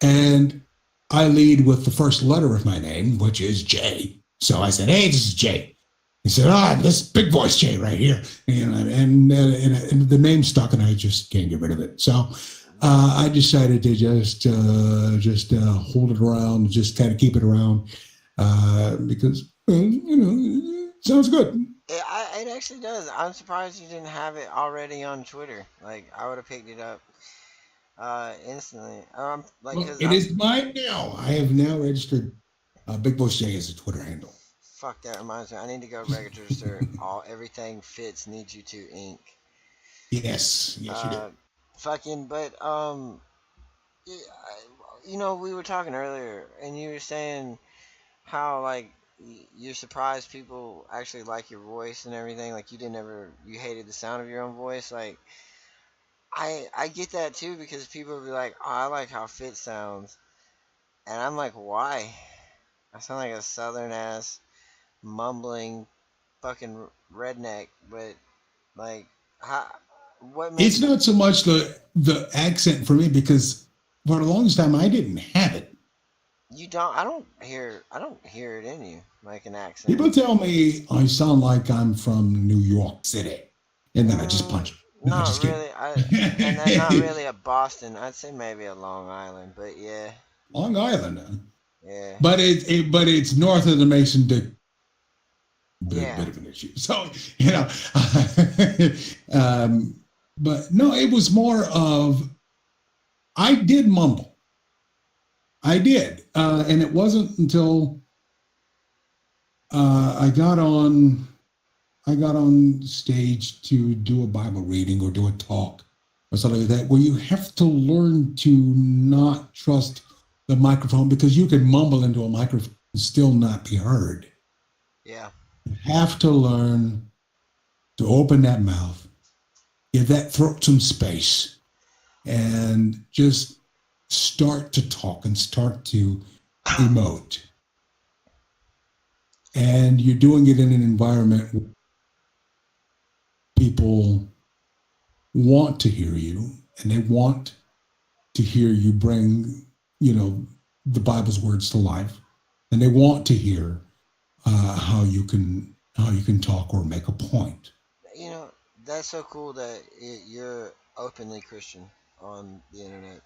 and I lead with the first letter of my name, which is J. So I said, "Hey, this is Jay." He said, "This Big Voice Jay right here," and the name stuck, and I just can't get rid of it. So I decided to just hold it around, just kind of keep it around, because it sounds good. It actually does. I'm surprised you didn't have it already on Twitter. Like, I would have picked it up instantly. It is mine now. I have now registered Big Voice Jay as a Twitter handle. Fuck, that reminds me. I need to go register Everything Fits Needs You To Inc. Yes, you do. We were talking earlier, and you were saying how, like, you're surprised people actually like your voice and everything. Like, you hated the sound of your own voice. Like, I get that too, because people will be like, "Oh, I like how Fit sounds," and I'm like, why? I sound like a southern ass mumbling fucking redneck. But like, what makes It's not so much the accent for me, because for the longest time I didn't have it. you don't? I don't hear it in you, like an accent. People tell me I sound like I'm from New York City, and then I just punch it. No, Not just really. And then not really a Boston. I'd say maybe a Long Island, but yeah. Long Island, Yeah. but it's north of the Mason-Dixon. Yeah. Bit of an issue. So but no, it was more of, I did mumble. I did, and it wasn't until I got on stage to do a Bible reading or do a talk or something like that, where you have to learn to not trust the microphone, because you can mumble into a microphone and still not be heard. Yeah. You have to learn to open that mouth, give that throat some space, and just start to talk and start to emote. And you're doing it in an environment where people want to hear you, and they want to hear you bring, the Bible's words to life, and they want to hear how you can talk or make a point. That's so cool that you're openly Christian on the internet.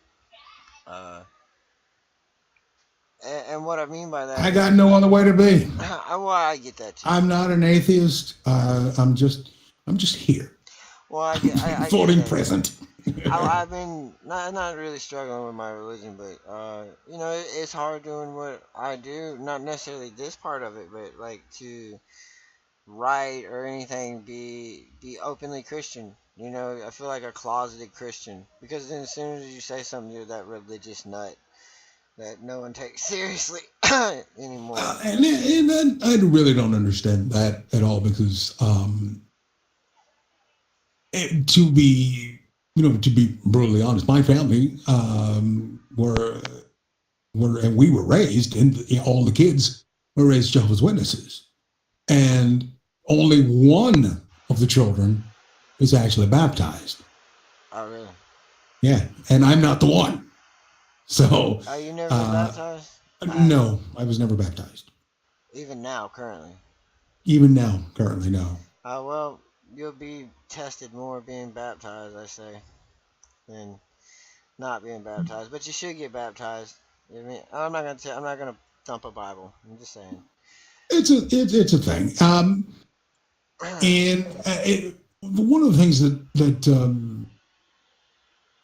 And what I mean by that, I got no other way to be. Well, I get that too. I'm not an atheist. I'm just here. Well, I get voting that. present. I've been not really struggling with my religion, but it's hard doing what I do. Not necessarily this part of it, but like to write or anything, be openly Christian. I feel like a closeted Christian, because then as soon as you say something, you're that religious nut that no one takes seriously anymore. And I really don't understand that at all, because to be brutally honest, my family we were raised, and all the kids were raised Jehovah's Witnesses, and only one of the children is actually baptized. Oh, really? Yeah, and I'm not the one. So. Are you never baptized? No, I was never baptized. Even now, currently? Even now, currently, no. Well, you'll be tested more being baptized, I say, than not being baptized. But you should get baptized. I'm not gonna thump a Bible. I'm just saying. It's a thing. And one of the things that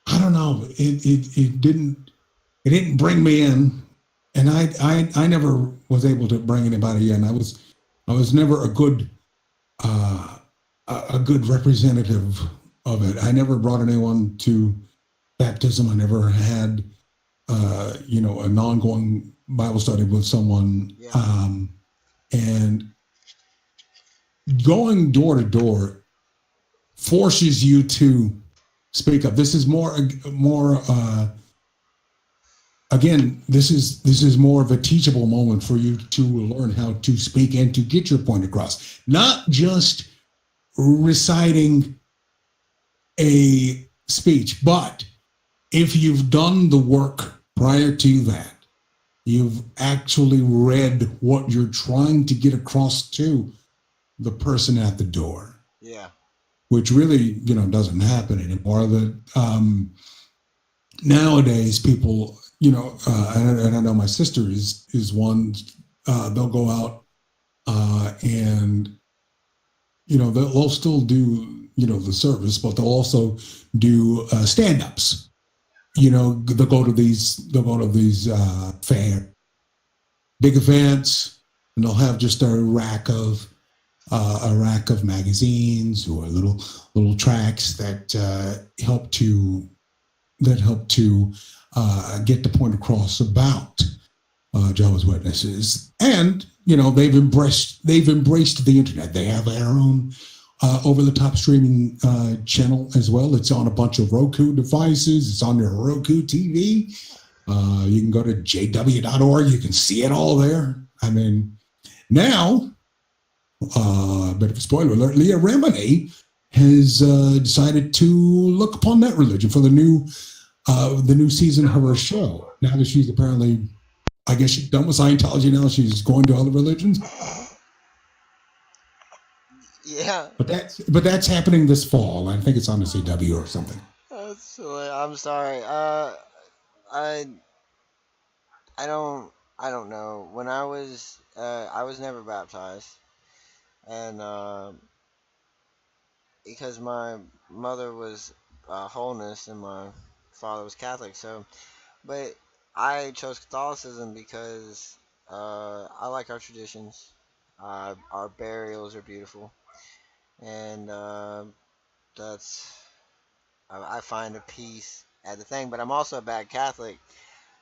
I don't know, it didn't bring me in and I never was able to bring anybody in. I was never uh, a good representative of it. I never brought anyone to baptism. I never had an ongoing Bible study with someone. Yeah. And going door to door forces you to speak up. This is more again, this is more of a teachable moment for you to learn how to speak and to get your point across. Not just reciting a speech, but if you've done the work prior to that, you've actually read what you're trying to get across to the person at the door. Yeah. Which really, doesn't happen anymore. That nowadays people, and I know my sister is one. They'll go out and they'll still do the service, but they'll also do stand-ups. They'll go to these big events, and they'll have just a rack of magazines or little tracks that help to get the point across about Jehovah's Witnesses. And they've embraced the internet. They have their own over-the-top streaming channel as well. It's on a bunch of Roku devices. It's on your Roku TV. You can go to jw.org. You can see it all there. I mean, now, a bit of a spoiler alert, Leah Remini has decided to look upon that religion for the new season of her show. Now that she's apparently, I guess she's done with Scientology now, she's going to other religions. Yeah. But that's happening this fall. I think it's on the CW or something. I'm sorry. I don't know. When I was never baptized, and because my mother was Holiness and my father was Catholic, but I chose Catholicism because I like our traditions. Our burials are beautiful, and that's I find a peace at the thing. But I'm also a bad Catholic,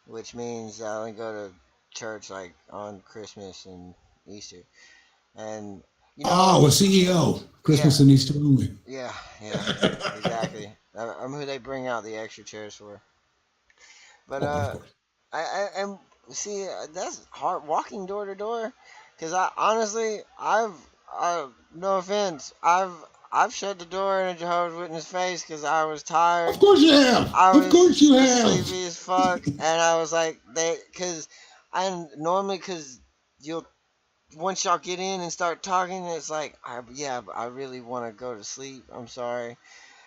which means I only go to church like on Christmas and Easter, and a CEO, Christmas yeah, and Easter only. yeah, exactly. I'm who they bring out the extra chairs for. But Of course. I and see that's hard walking door to door, because I honestly I no offense I've shut the door in a Jehovah's Witness face because I was tired. Of course you have. I Of was course you have. sleepy as fuck, and I was like because I normally because you'll once y'all get in and start talking, it's like I really want to go to sleep. I'm sorry.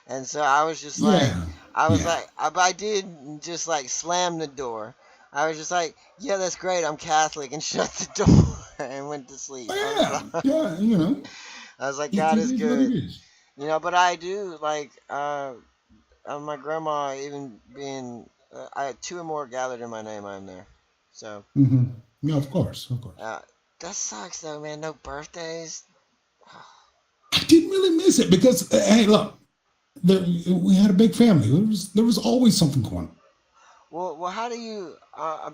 And so I was just like, Yeah. I did just like slam the door. I was just like, yeah, that's great. I'm Catholic, and shut the door and went to sleep. Yeah. I was like, It God is is what it good, is. But I do like, my grandma even being, I had two or more gathered in my name. I'm there. So, Mm-hmm. Yeah, of course. that sucks though, man. No birthdays. I didn't really miss it because, hey, look, we had a big family. There was always something going on. Well, how do you,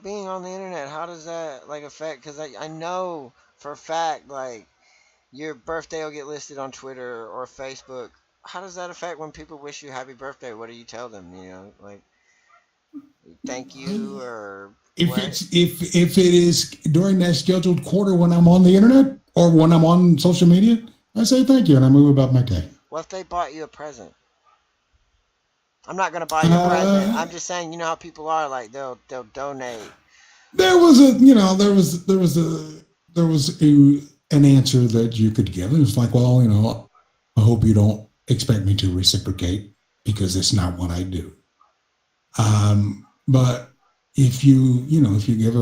being on the internet, how does that like affect? Because I know for a fact like your birthday will get listed on Twitter or Facebook. How does that affect when people wish you happy birthday? What do you tell them? Like thank you or what? If it is during that scheduled quarter when I'm on the internet or when I'm on social media, I say thank you and I move about my day. What if they bought you a present? I'm not gonna buy you a present. I'm just saying, how people are like they'll donate. There was an answer that you could give, and it's like, well, I hope you don't expect me to reciprocate because it's not what I do. But if you give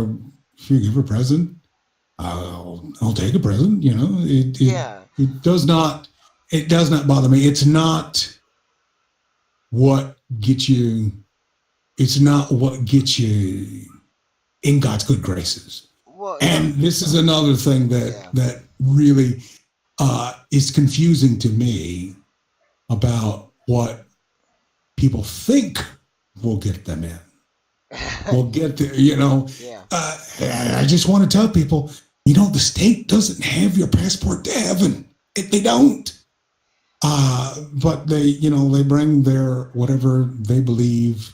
a present, I'll take a present. It does not bother me. It's not what gets you. It's not what gets you in God's good graces. Well, And this is another thing yeah, that really is confusing to me about what people think will get them in. Will get there, yeah, I just want to tell people, the state doesn't have your passport to heaven. They don't. But they bring their whatever they believe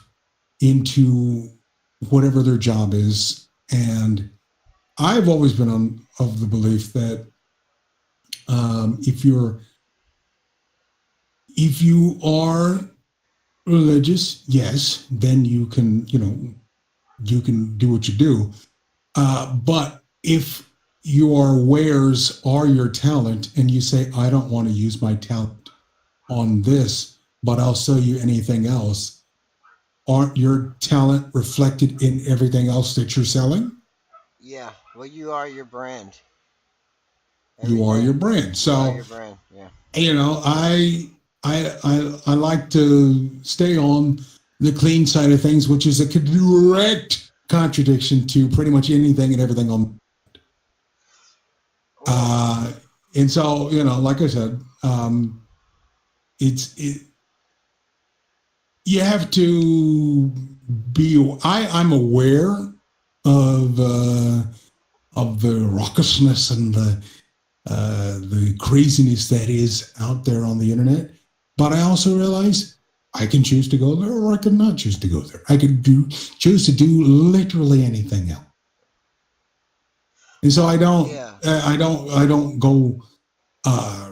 into whatever their job is. And I've always been of the belief that if you are religious, yes, then you can do what you do. But if your wares are your talent and you say, I don't want to use my talent on this, but I'll sell you anything else, aren't your talent reflected in everything else that you're selling? yeah. Well, you are your brand. You are your Everything. brand. You are So, your brand. Yeah. I like to stay on the clean side of things, which is a direct contradiction to pretty much anything and everything on. And so, like I said, it you have to be. I'm aware of the raucousness and the craziness that is out there on the internet, but I also realize I can choose to go there or I can not choose to go there. I can choose to do literally anything else. And so I don't, Yeah. I don't go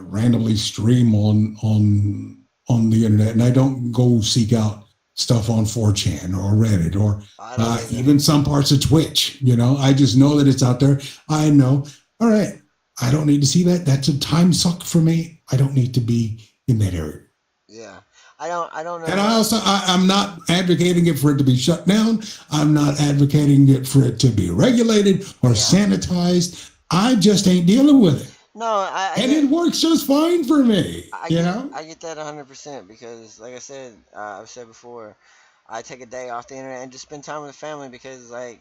randomly stream on the internet, and I don't go seek out stuff on 4chan or Reddit or I don't either. even some parts of Twitch. I just know that it's out there. I know. All right, I don't need to see that. That's a time suck for me. I don't need to be in that area. Yeah. I don't know. And I'm not advocating it for it to be shut down. I'm not advocating it for it to be regulated or sanitized. I just ain't dealing with it. No, And it works just fine for me. I get that 100% because, like I said, I've said before, I take a day off the internet and just spend time with the family because, like,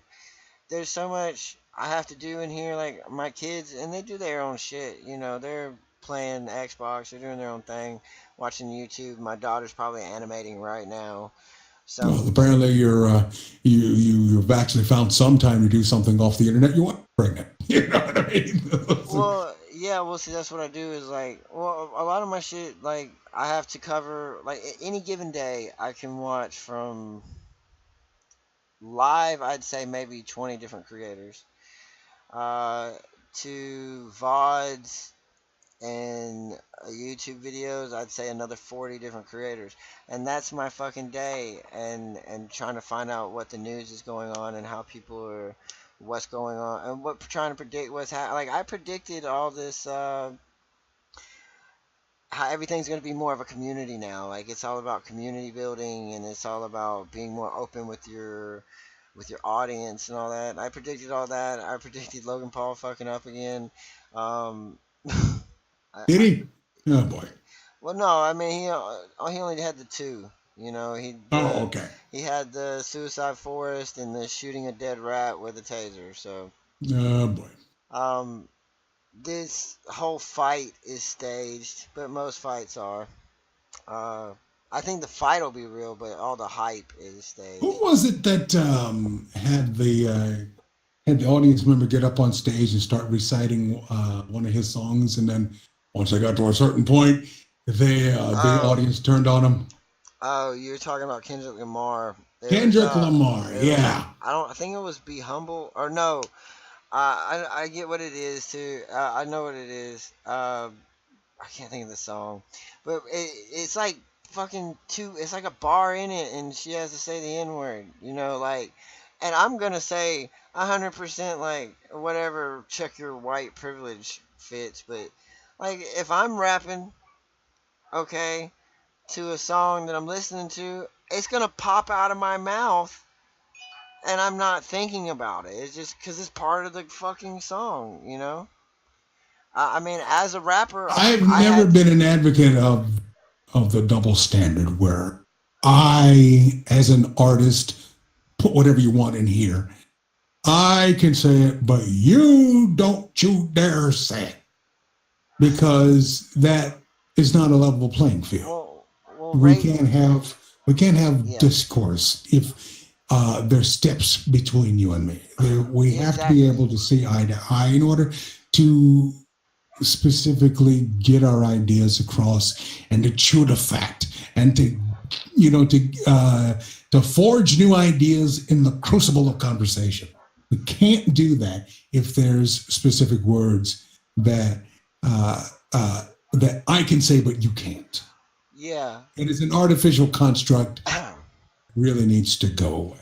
there's so much I have to do in here. Like, my kids, and they do their own shit. They're playing Xbox, they're doing their own thing, watching YouTube. My daughter's probably animating right now. Well, Some, apparently you've actually found some time to do something off the internet. You want pregnant. You know what I mean? well, yeah, well, see, that's what I do is like, well, a lot of my shit, like, I have to cover, like, any given day, I can watch from live, I'd say maybe 20 different creators, uh, to VODs and YouTube videos, I'd say another 40 different creators. And that's my fucking day, and trying to find out what the news is going on and how people are, what's going on, and trying to predict what's happening. Like, I predicted all this, how everything's going to be more of a community now. Like, it's all about community building, and it's all about being more open with your audience and all that. I predicted all that. I predicted Logan Paul fucking up again. Um, Did he? Oh boy. well, no, I mean he only had the two. Oh, okay. He had the suicide forest and the shooting a dead rat with a taser. So Oh boy. um, this whole fight is staged, but most fights are. Uh, I think the fight will be real, but all the hype is staged. Who was it that had the audience member get up on stage and start reciting one of his songs, and then once they got to a certain point, the audience turned on him? Oh, you're talking about Kendrick Lamar. Kendrick Lamar, yeah. I think it was "Be Humble" or no. I get what it is too. I know what it is. I can't think of the song, but it's like fucking two. It's like a bar in it, and she has to say the N word. Like, and I'm gonna say 100% like whatever. Check your white privilege fits, but like if I'm rapping, okay, to a song that I'm listening to, it's gonna pop out of my mouth, and I'm not thinking about it. It's just because it's part of the fucking song. I mean, as a rapper, I've never been an advocate of the double standard where I, as an artist, put whatever you want in here. I can say it, but you dare say it, because that is not a level playing field. Well, We Ray, can't have we can't have yeah, discourse if there's steps between you and me. We have to be exactly. able to see eye to eye in order to specifically get our ideas across and to chew the fact and to to forge new ideas in the crucible of conversation. We can't do that if there's specific words that uh, that I can say but you can't. Yeah. It is an artificial construct, really needs to go away.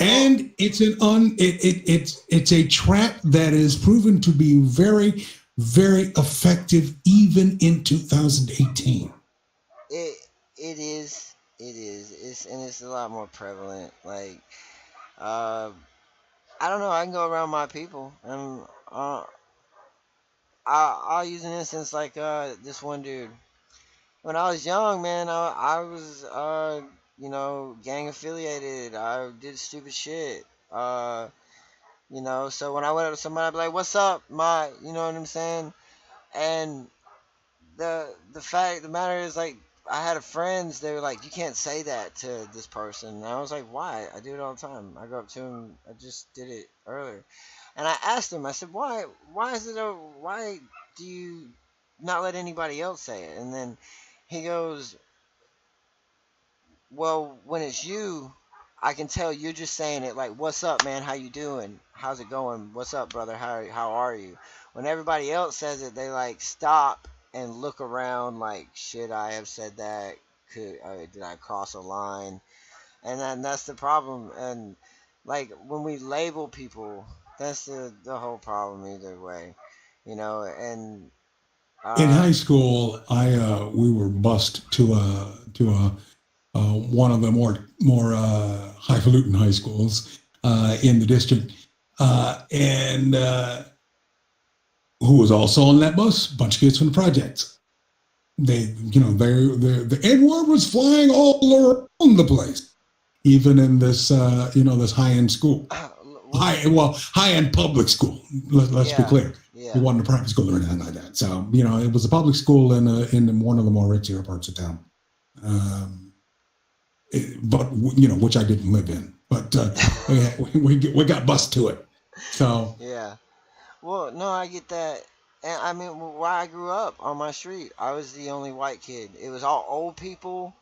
Well, And it's a trap that is proven to be very, very effective even in 2018. it it is, it's a lot more prevalent. Like, uh, I don't know. I can go around my people, and I'll use an instance like this one dude. When I was young, man, I was gang affiliated. I did stupid shit. So when I went up to somebody, I'd be like, "What's up, my?" You know what I'm saying? And the fact of the matter is, like, I had a friends. They were like, "You can't say that to this person." And I was like, "Why? I do it all the time. I go up to him. I just did it earlier." And I asked him. I said, "Why? Why is it? Why do you not let anybody else say it?" And then he goes, "Well, when it's you, I can tell you're just saying it like, 'What's up, man? How you doing? How's it going? What's up, brother? How are you?' When everybody else says it, they like stop and look around like, 'Should I have said that? Did I cross a line?' And then that's the problem. And like when we label people, that's the whole problem either way, And In uh, high school, I we were bused to a one of the more highfalutin high schools in the district, and who was also on that bus? A bunch of kids from the projects. They, the N word was flying all around the place, even in this, this high end school, well, high end public school. Let's be yeah, clear. It yeah. wasn't a private school or anything like that. So, it was a public school in one of the more richier parts of town. Um, but which I didn't live in. But we got bused to it. So Yeah. Well, no, I get that. And I mean, where I grew up on my street, I was the only white kid. It was all old people,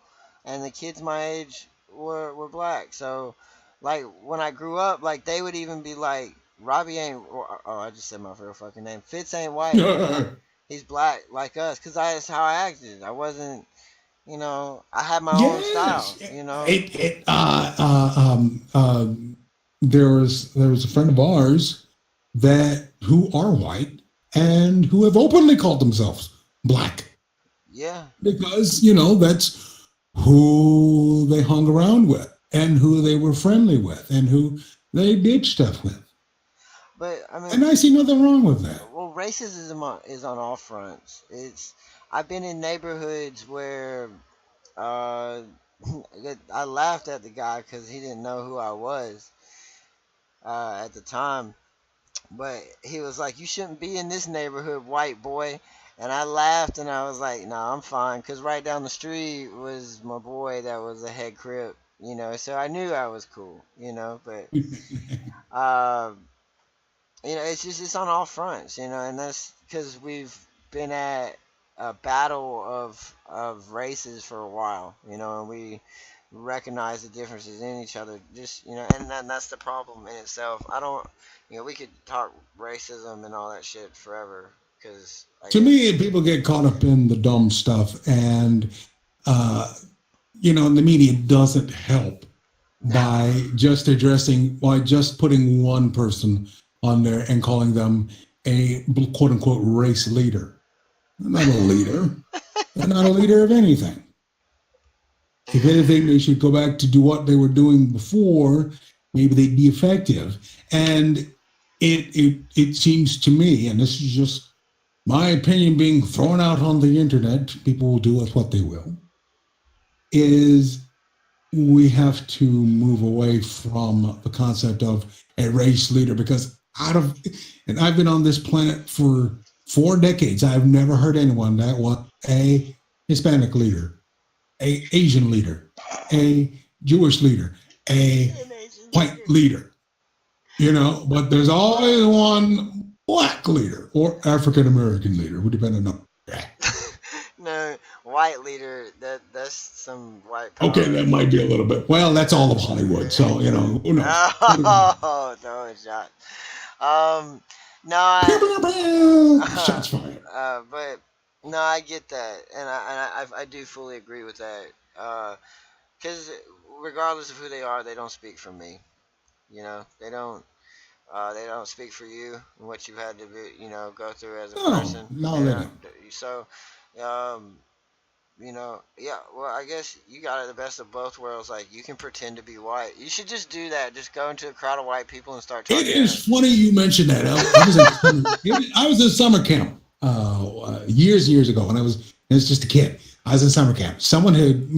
and the kids my age were black. So, like, when I grew up, like, they would even be like, Robbie ain't, oh, I just said my real fucking name. Fitz ain't white. He's black like us. Because that's how I acted. I wasn't, I had my own style, yes, it there was a friend of ours that who are white and who have openly called themselves black Yeah. because that's who they hung around with and who they were friendly with and who they did stuff with, But, I mean, and I see nothing wrong with that. well, racism is on all fronts. I've been in neighborhoods where uh, I laughed at the guy because he didn't know who I was at the time. But he was like, "You shouldn't be in this neighborhood, white boy." And I laughed and I was like, "Nah, I'm fine." Because right down the street was my boy that was a head crip, So I knew I was cool, But uh, it's on all fronts, and that's because we've been at a battle of races for a while, and we recognize the differences in each other, just and that's the problem in itself. I don't, we could talk racism and all that shit forever, because like To me, people get caught up in the dumb stuff, and uh, the media doesn't help by just putting one person on there and calling them a quote unquote race leader. They're not a leader. They're not a leader of anything. If anything, they should go back to do what they were doing before. Maybe they'd be effective. And it seems to me, and this is just my opinion being thrown out on the internet, people will do with what they will, is we have to move away from the concept of a race leader because and I've been on this planet for 4 decades. I've never heard anyone that want a Hispanic leader, a Asian leader, a Jewish leader, a An Asian white leader. leader, but there's always one black leader or African American leader, depending on that. No, white leader. That's some white Okay, power. that might be a little bit. Well, that's all of Hollywood, so who knows? Oh, throw a shot. Um, no, Shots fired. but no, I get that, and I do fully agree with that. Because regardless of who they are, they don't speak for me. They don't. They don't speak for you and what you had to be, go through as a No, person. no, They they don't. don't. So, um, yeah. Well, I guess you got the best of both worlds. Like you can pretend to be white. You should just do that. Just go into a crowd of white people and start It talking to them. is funny you mentioned that. I was in summer camp years ago when I was just a kid. I was in summer camp. Someone had,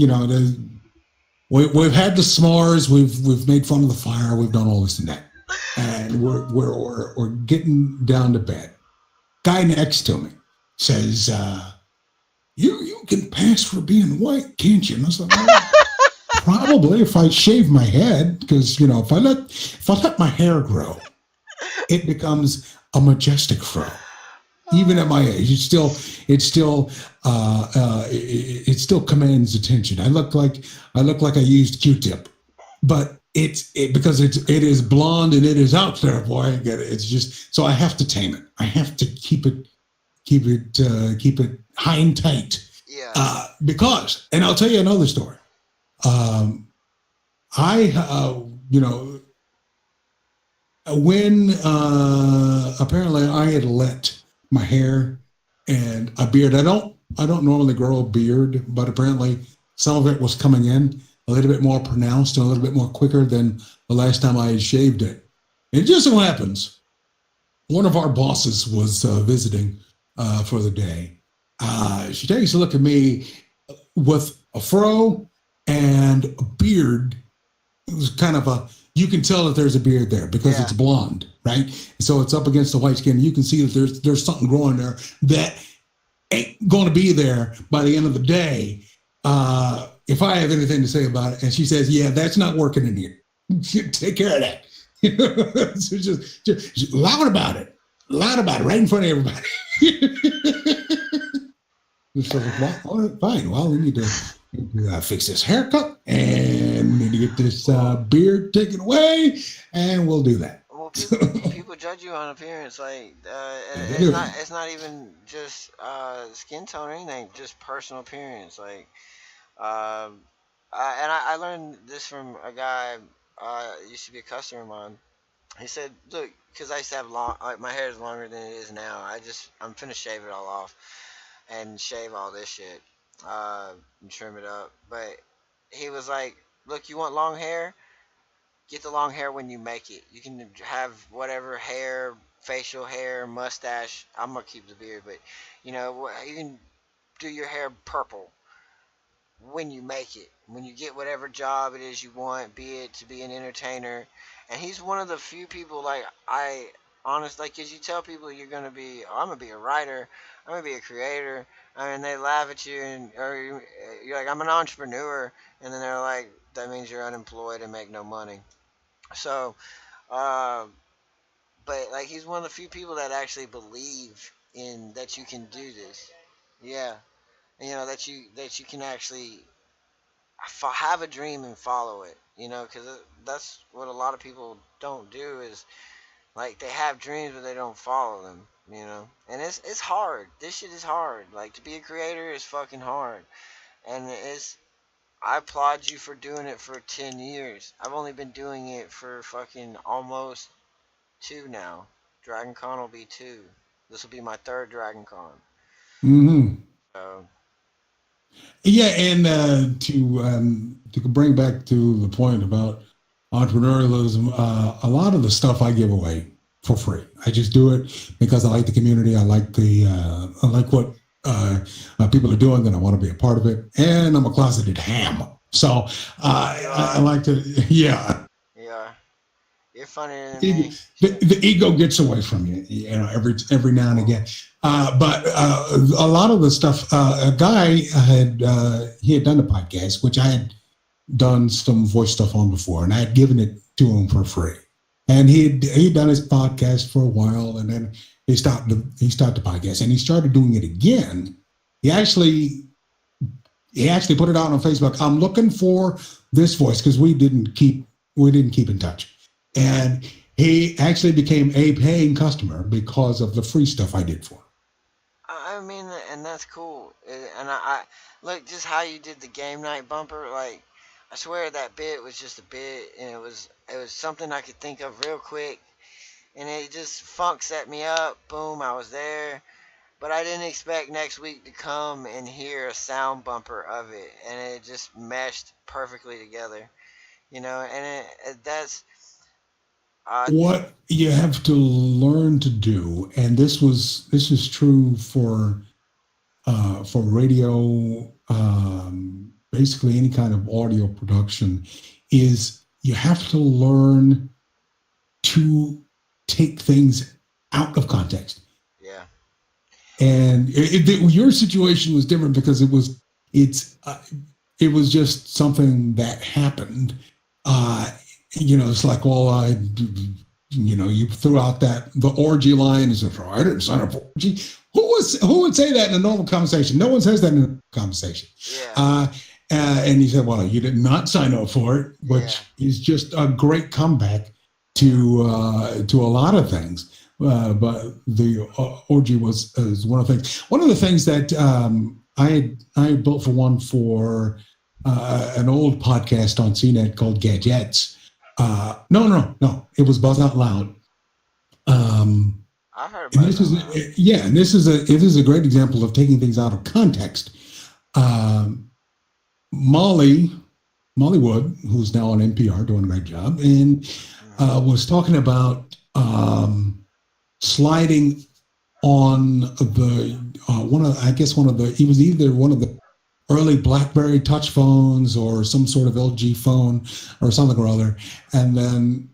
we've had the s'mores, we've made fun of the fire, we've done all this and that, and we're getting down to bed. Guy next to me says, "You can pass for being white, can't you?" And I was like, "Well, probably if I shave my head, because if I let my hair grow, it becomes a majestic fro. Even at my age, it still commands attention. I look like I used Q-tip, but because it is blonde and it is out there, boy. I get it. It's just so I have to tame it. I have to keep it high and tight. Yeah. Because, and I'll tell you another story. When apparently I had let my hair and a beard. I don't normally grow a beard, but apparently some of it was coming in a little bit more pronounced and a little bit more quicker than the last time I had shaved it. It just so happens one of our bosses was visiting for the day. She takes a look at me with a fro and a beard. It was kind of you can tell that there's a beard there because it's blonde, right? So it's up against the white skin. You can see that there's something growing there that ain't going to be there by the end of the day if I have anything to say about it. And she says, "Yeah, that's not working in here. Take care of that." So just loud about it, right in front of everybody. So, well, all right, fine. Well, we need to fix this haircut, and we need to get this beard taken away, and we'll do that. Well, people judge you on appearance, like it's not even just skin tone or anything, just personal appearance. Like, I learned this from a guy used to be a customer of mine. He said, "Look, because I used to have long, like my hair is longer than it is now. I'm finna shave it all off and shave all this shit, and trim it up." But he was like, "Look, you want long hair? Get the long hair when you make it. You can have whatever hair, facial hair, mustache. I'm gonna keep the beard, but you can do your hair purple when you make it. When you get whatever job it is you want, be it to be an entertainer." And he's one of the few people like like, cause you tell people you're gonna be, oh, I'm gonna be a writer, I'm gonna be a creator. I mean, they laugh at you, or you're like, "I'm an entrepreneur," and then they're like, "That means you're unemployed and make no money." So, uh, but like he's one of the few people that actually believe in that you can do this. Yeah, that you can actually have a dream and follow it. Because that's what a lot of people don't do is like they have dreams but they don't follow them. And it's hard. This shit is hard. Like to be a creator is fucking hard, and I applaud you for doing it for 10 years. I've only been doing it for fucking almost 2 now. Dragon Con will be 2. This will be my 3rd Dragon Con. Mm-hmm. So, Yeah, and to bring back to the point about entrepreneurialism, a lot of the stuff I give away for free. I just do it because I like the community. I like what people are doing, and I want to be a part of it. And I'm a closeted ham. So I like to, yeah. You are. You're funnier than The, me. Shit. the ego gets away from you, every now and again. But a lot of the stuff, a guy he had done a podcast, which I had done some voice stuff on before, and I had given it to him for free. And he'd done his podcast for a while, and then he stopped the podcast, and he started doing it again. He actually put it out on Facebook. I'm looking for this voice because we didn't keep in touch, and he actually became a paying customer because of the free stuff I did for him. I mean, and that's cool. And I look just how you did the game night bumper. Like, I swear that bit was just a bit, and it was something I could think of real quick, and it just funk set me up. Boom, I was there. But I didn't expect next week to come and hear a sound bumper of it, and it just meshed perfectly together. And that's uh, What you have to learn to do, and this is true for radio, basically any kind of audio production, is you have to learn to take things out of context. yeah, And your situation was different because it was just something that happened. It's like, well, you threw out the orgy line. And said, I didn't sign up for orgy. Who would say that in a normal conversation? No one says that in a conversation. yeah, And he said, well, you did not sign up for it, which is just a great comeback to a lot of things. But the orgy is one of the things. One of the things that I built for an old podcast on CNET called Gadgets. No. It was Buzz Out Loud. I heard And about this it. and this is a great example of taking things out of context. Molly Wood, who's now on NPR doing a great job, and was talking about sliding on the it was either one of the early BlackBerry touch phones or some sort of LG phone or something or other, and then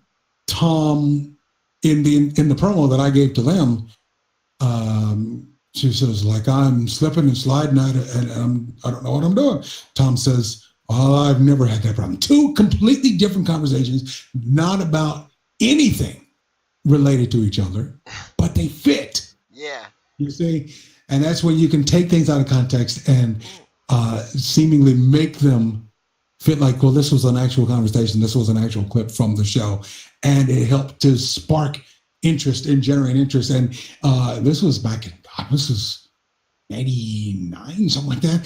Tom in the promo that I gave to them, she says, like, I'm slipping and sliding out and I don't know what I'm doing. Tom says, well, I've never had that problem. Two completely different conversations, not about anything related to each other, but they fit. Yeah, You see? And that's when you can take things out of context and seemingly make them fit like, well, this was an actual conversation. This was an actual clip from the show. And it helped to spark interest and generate interest. And this was back in, God, this was 89, something like that.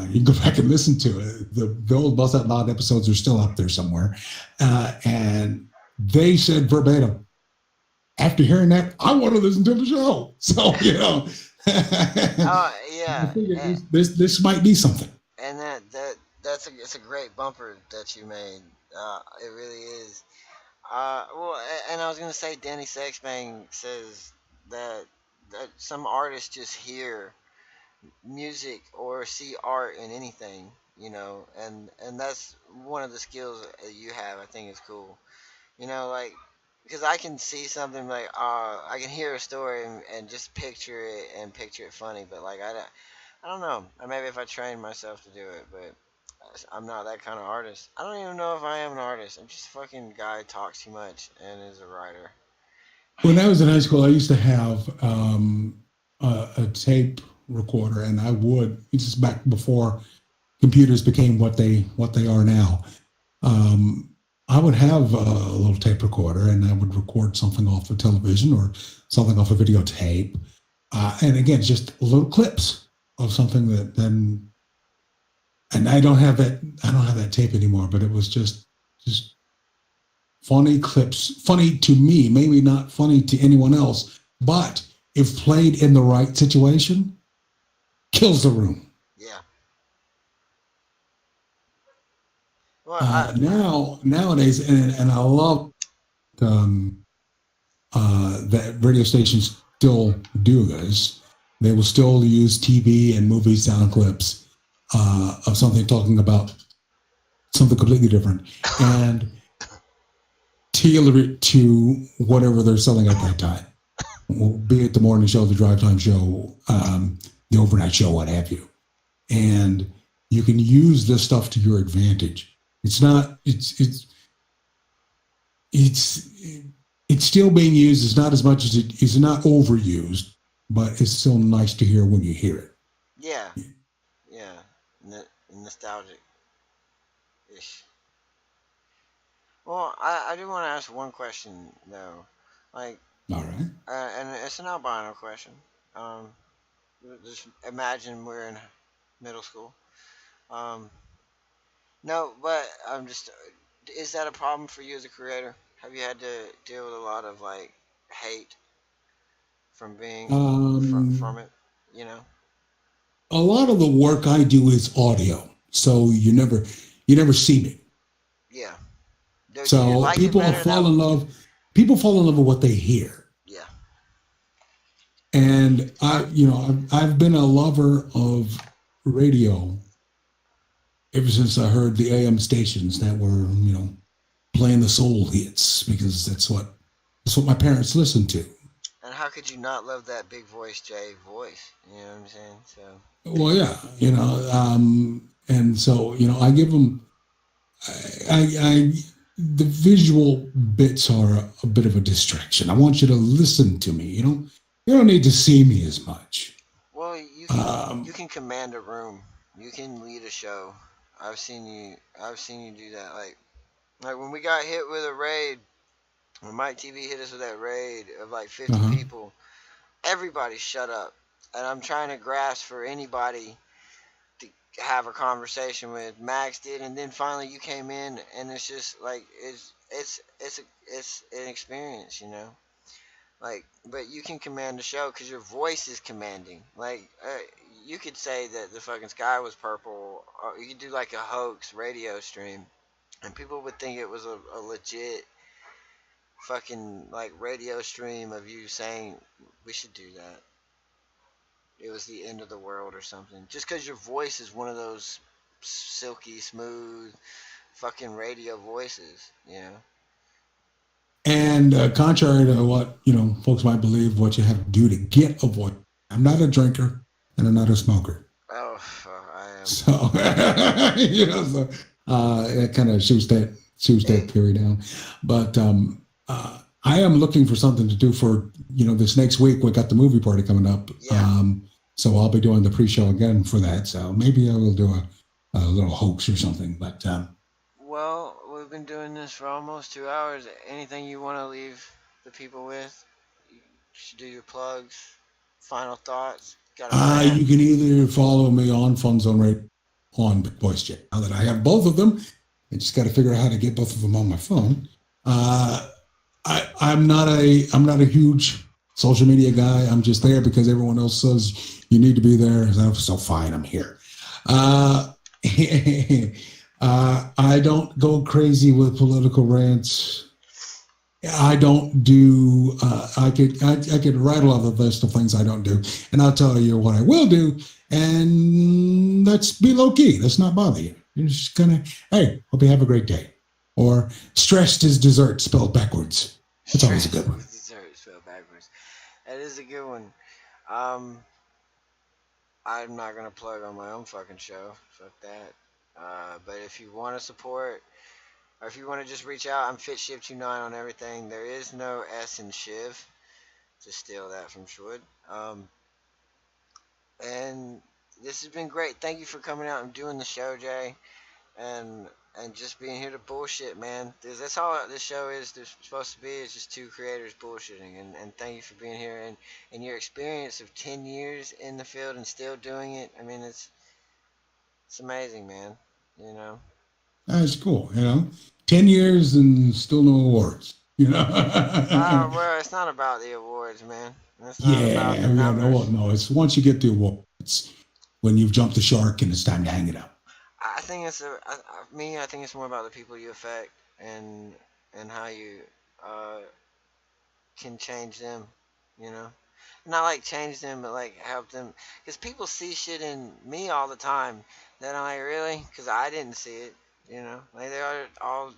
You can go back and listen to it. The old Buzz Out Loud episodes are still up there somewhere. And they said verbatim, after hearing that, I want to listen to the show. So, yeah. I figured this might be something. And it's a great bumper that you made. It really is. And I was gonna say, Danny Sexbang says that some artists just hear music or see art in anything, and that's one of the skills that you have. I think is cool. Like, because I can see something like, I can hear a story and just picture it funny, but like I don't know. Or maybe if I train myself to do it, but I'm not that kind of artist. I don't even know if I am an artist. I'm just a fucking guy who talks too much and is a writer. When I was in high school, I used to have a tape recorder, and this is back before computers became what they are now. I would have a little tape recorder, and I would record something off of television or something off a videotape. And again, just little clips of something that then, and I don't have that tape anymore, but it was just funny clips, funny to me, maybe not funny to anyone else, but if played in the right situation, kills the room. Yeah. Well, Nowadays, and I love that radio stations still do this. They will still use TV and movie sound clips of something talking about something completely different, and tailor it to whatever they're selling at that time. Well, be it the morning show, the drive time show, the overnight show, what have you. And you can use this stuff to your advantage. It's not. It's it's still being used. It's not as much as it is not overused, but it's still nice to hear when you hear it. Yeah, yeah, nostalgic ish. Well, I do want to ask one question though, like, All right. and it's an albino question. Um, just imagine we're in middle school. Um, no, but I'm just, is that a problem for you as a creator? Have you had to deal with a lot of like hate from being from Um, it? You know? a lot of the work I do is audio, so you never see me. Yeah. Do you So like it better that? people fall in love with what they hear. Yeah. And I, I've been a lover of radio ever since I heard the AM stations that were, playing the soul hits because that's what my parents listened to. and how could you not love that big voice Jay voice? You know what I'm saying? So Well, yeah, and so I give them I the visual bits are a bit of a distraction. I want you to listen to me. You don't need to see me as much. well, you Um, can command a room. You can lead a show. I've seen you do that. Like when we got hit with a raid, when Mike TV hit us with that raid of like 50 uh-huh. people, everybody shut up. And I'm trying to grasp for anybody to have a conversation with. Max did, and then finally you came in, and it's just like it's an experience, you know. Like, but you can command the show because your voice is commanding. Like, you could say that the fucking sky was purple, or you could do like a hoax radio stream, and people would think it was a legit fucking like radio stream of you saying we should do that. It was the end of the world or something. Just because your voice is one of those silky smooth fucking radio voices, you know. And contrary to what folks might believe, what you have to do to get a voice. I'm not a drinker and I'm not a smoker, Oh, I am. so so it kind of shoots that Hey, theory down. But I am looking for something to do for this next week. We got the movie party coming up, yeah. so I'll be doing the pre-show again for that. So maybe I will do a little hoax or something. But Well, we've been doing this for almost 2 hours. Anything you want to leave the people with? You should do your plugs, final thoughts. Got a rant? you can either follow me on Fun Zone Radio on Voice Chat. Now that I have both of them, I just got to figure out how to get both of them on my phone. Uh, I'm not a huge social media guy. I'm just there because everyone else says you need to be there. So fine, I'm here. Uh, I don't go crazy with political rants. I don't do. I could write a lot of the list of things I don't do, and I'll tell you what I will do, and that's be low key. That's not bother you. You're just gonna, hey, hope you have a great day, or stressed is dessert spelled backwards. That's always a good Stress one. is dessert spelled backwards. That is a good one. Um, I'm not gonna plug on my own fucking show. Fuck that. But if you want to support, or if you want to just reach out, I'm FitShiv29 on everything. There is no S in Shiv, to steal that from Shwood. And this has been great. Thank you for coming out and doing the show, Jay, and and just being here to bullshit, man. That's all this show is. Supposed to be. It's just two creators bullshitting. And thank you for being here and your experience of 10 years in the field and still doing it. I mean, it's amazing, man. You know. That's cool. 10 years and still no awards. Well, it's not about the awards, man. It's not about Yeah, the yeah, no, numbers. no. It's once you get the awards, when you've jumped the shark and it's time to hang it up. I think me. I think it's more about the people you affect and how you uh, can change them. You know, not like change them, but like help them. Because people see shit in me all the time that I'm like, really? Because I didn't see it. You know, like they are all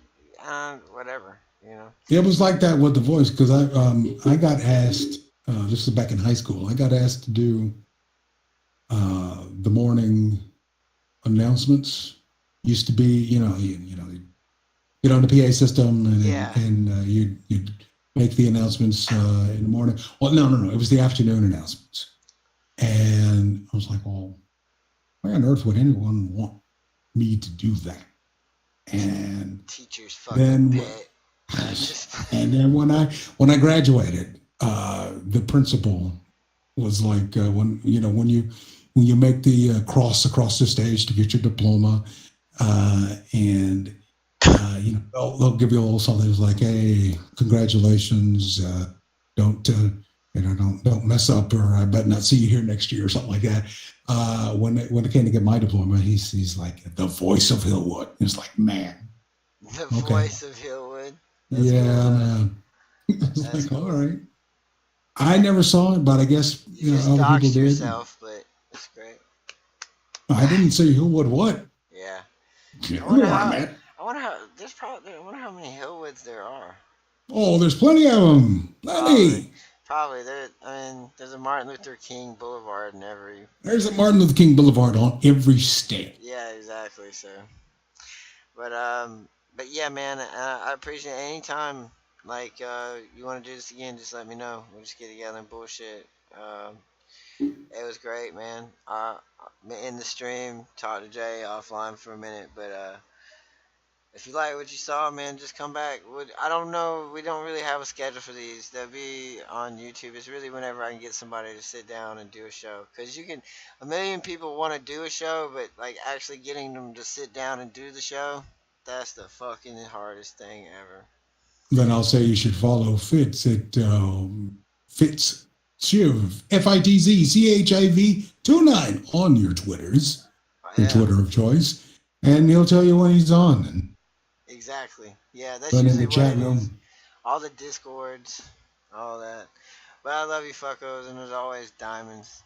whatever. You know. It was like that with the voice because I got asked. This is back in high school. I got asked to do the morning announcements. Used to be, you get on the PA system Yeah. and you'd make the announcements in the morning. Well, no. It was the afternoon announcements. And I was like, well, why on earth would anyone want me to do that? And Teacher's fucking then, pet. I just. and then when I graduated, the principal was like, when you make the cross across the stage to get your diploma, and they'll give you a little something that's like, hey, congratulations, don't don't mess up, or I bet not see you here next year, or something like that. When it came to get my diploma, he's like the voice of Hillwood. It's like, man, The okay, voice of Hillwood. That's yeah, cool. man. It's That's like, all cool. right. I never saw it, but I guess You just other people doxed did. yourself, but it's great. I didn't say Hillwood what. Yeah. Yeah, I I know wonder where I'm how. at. I wonder how. There's probably. I wonder how many Hillwoods there are. Oh, there's plenty of them. Probably. Plenty. Probably. There's a Martin Luther King Boulevard in every. There's a Martin Luther King Boulevard on every state. Yeah, exactly. So, but yeah, man. I appreciate it. Anytime like you want to do this again, just let me know. We'll just get together and bullshit. It was great, man. In the stream, talked to Jay offline for a minute, but if you like what you saw, man, just come back. I don't know. We don't really have a schedule for these. They'll be on YouTube. It's really whenever I can get somebody to sit down and do a show. Because a million people want to do a show, but like actually getting them to sit down and do the show, that's the fucking hardest thing ever. Then I'll say you should follow Fitz at Fitz Shiv, FITZCHIV 29 on your Twitters, your Yeah, Twitter of choice. And he'll tell you when he's on. And exactly. Yeah, that's then in usually the what chat it is. room, All the discords, all that. But I love you, fuckos, and as always, diamonds.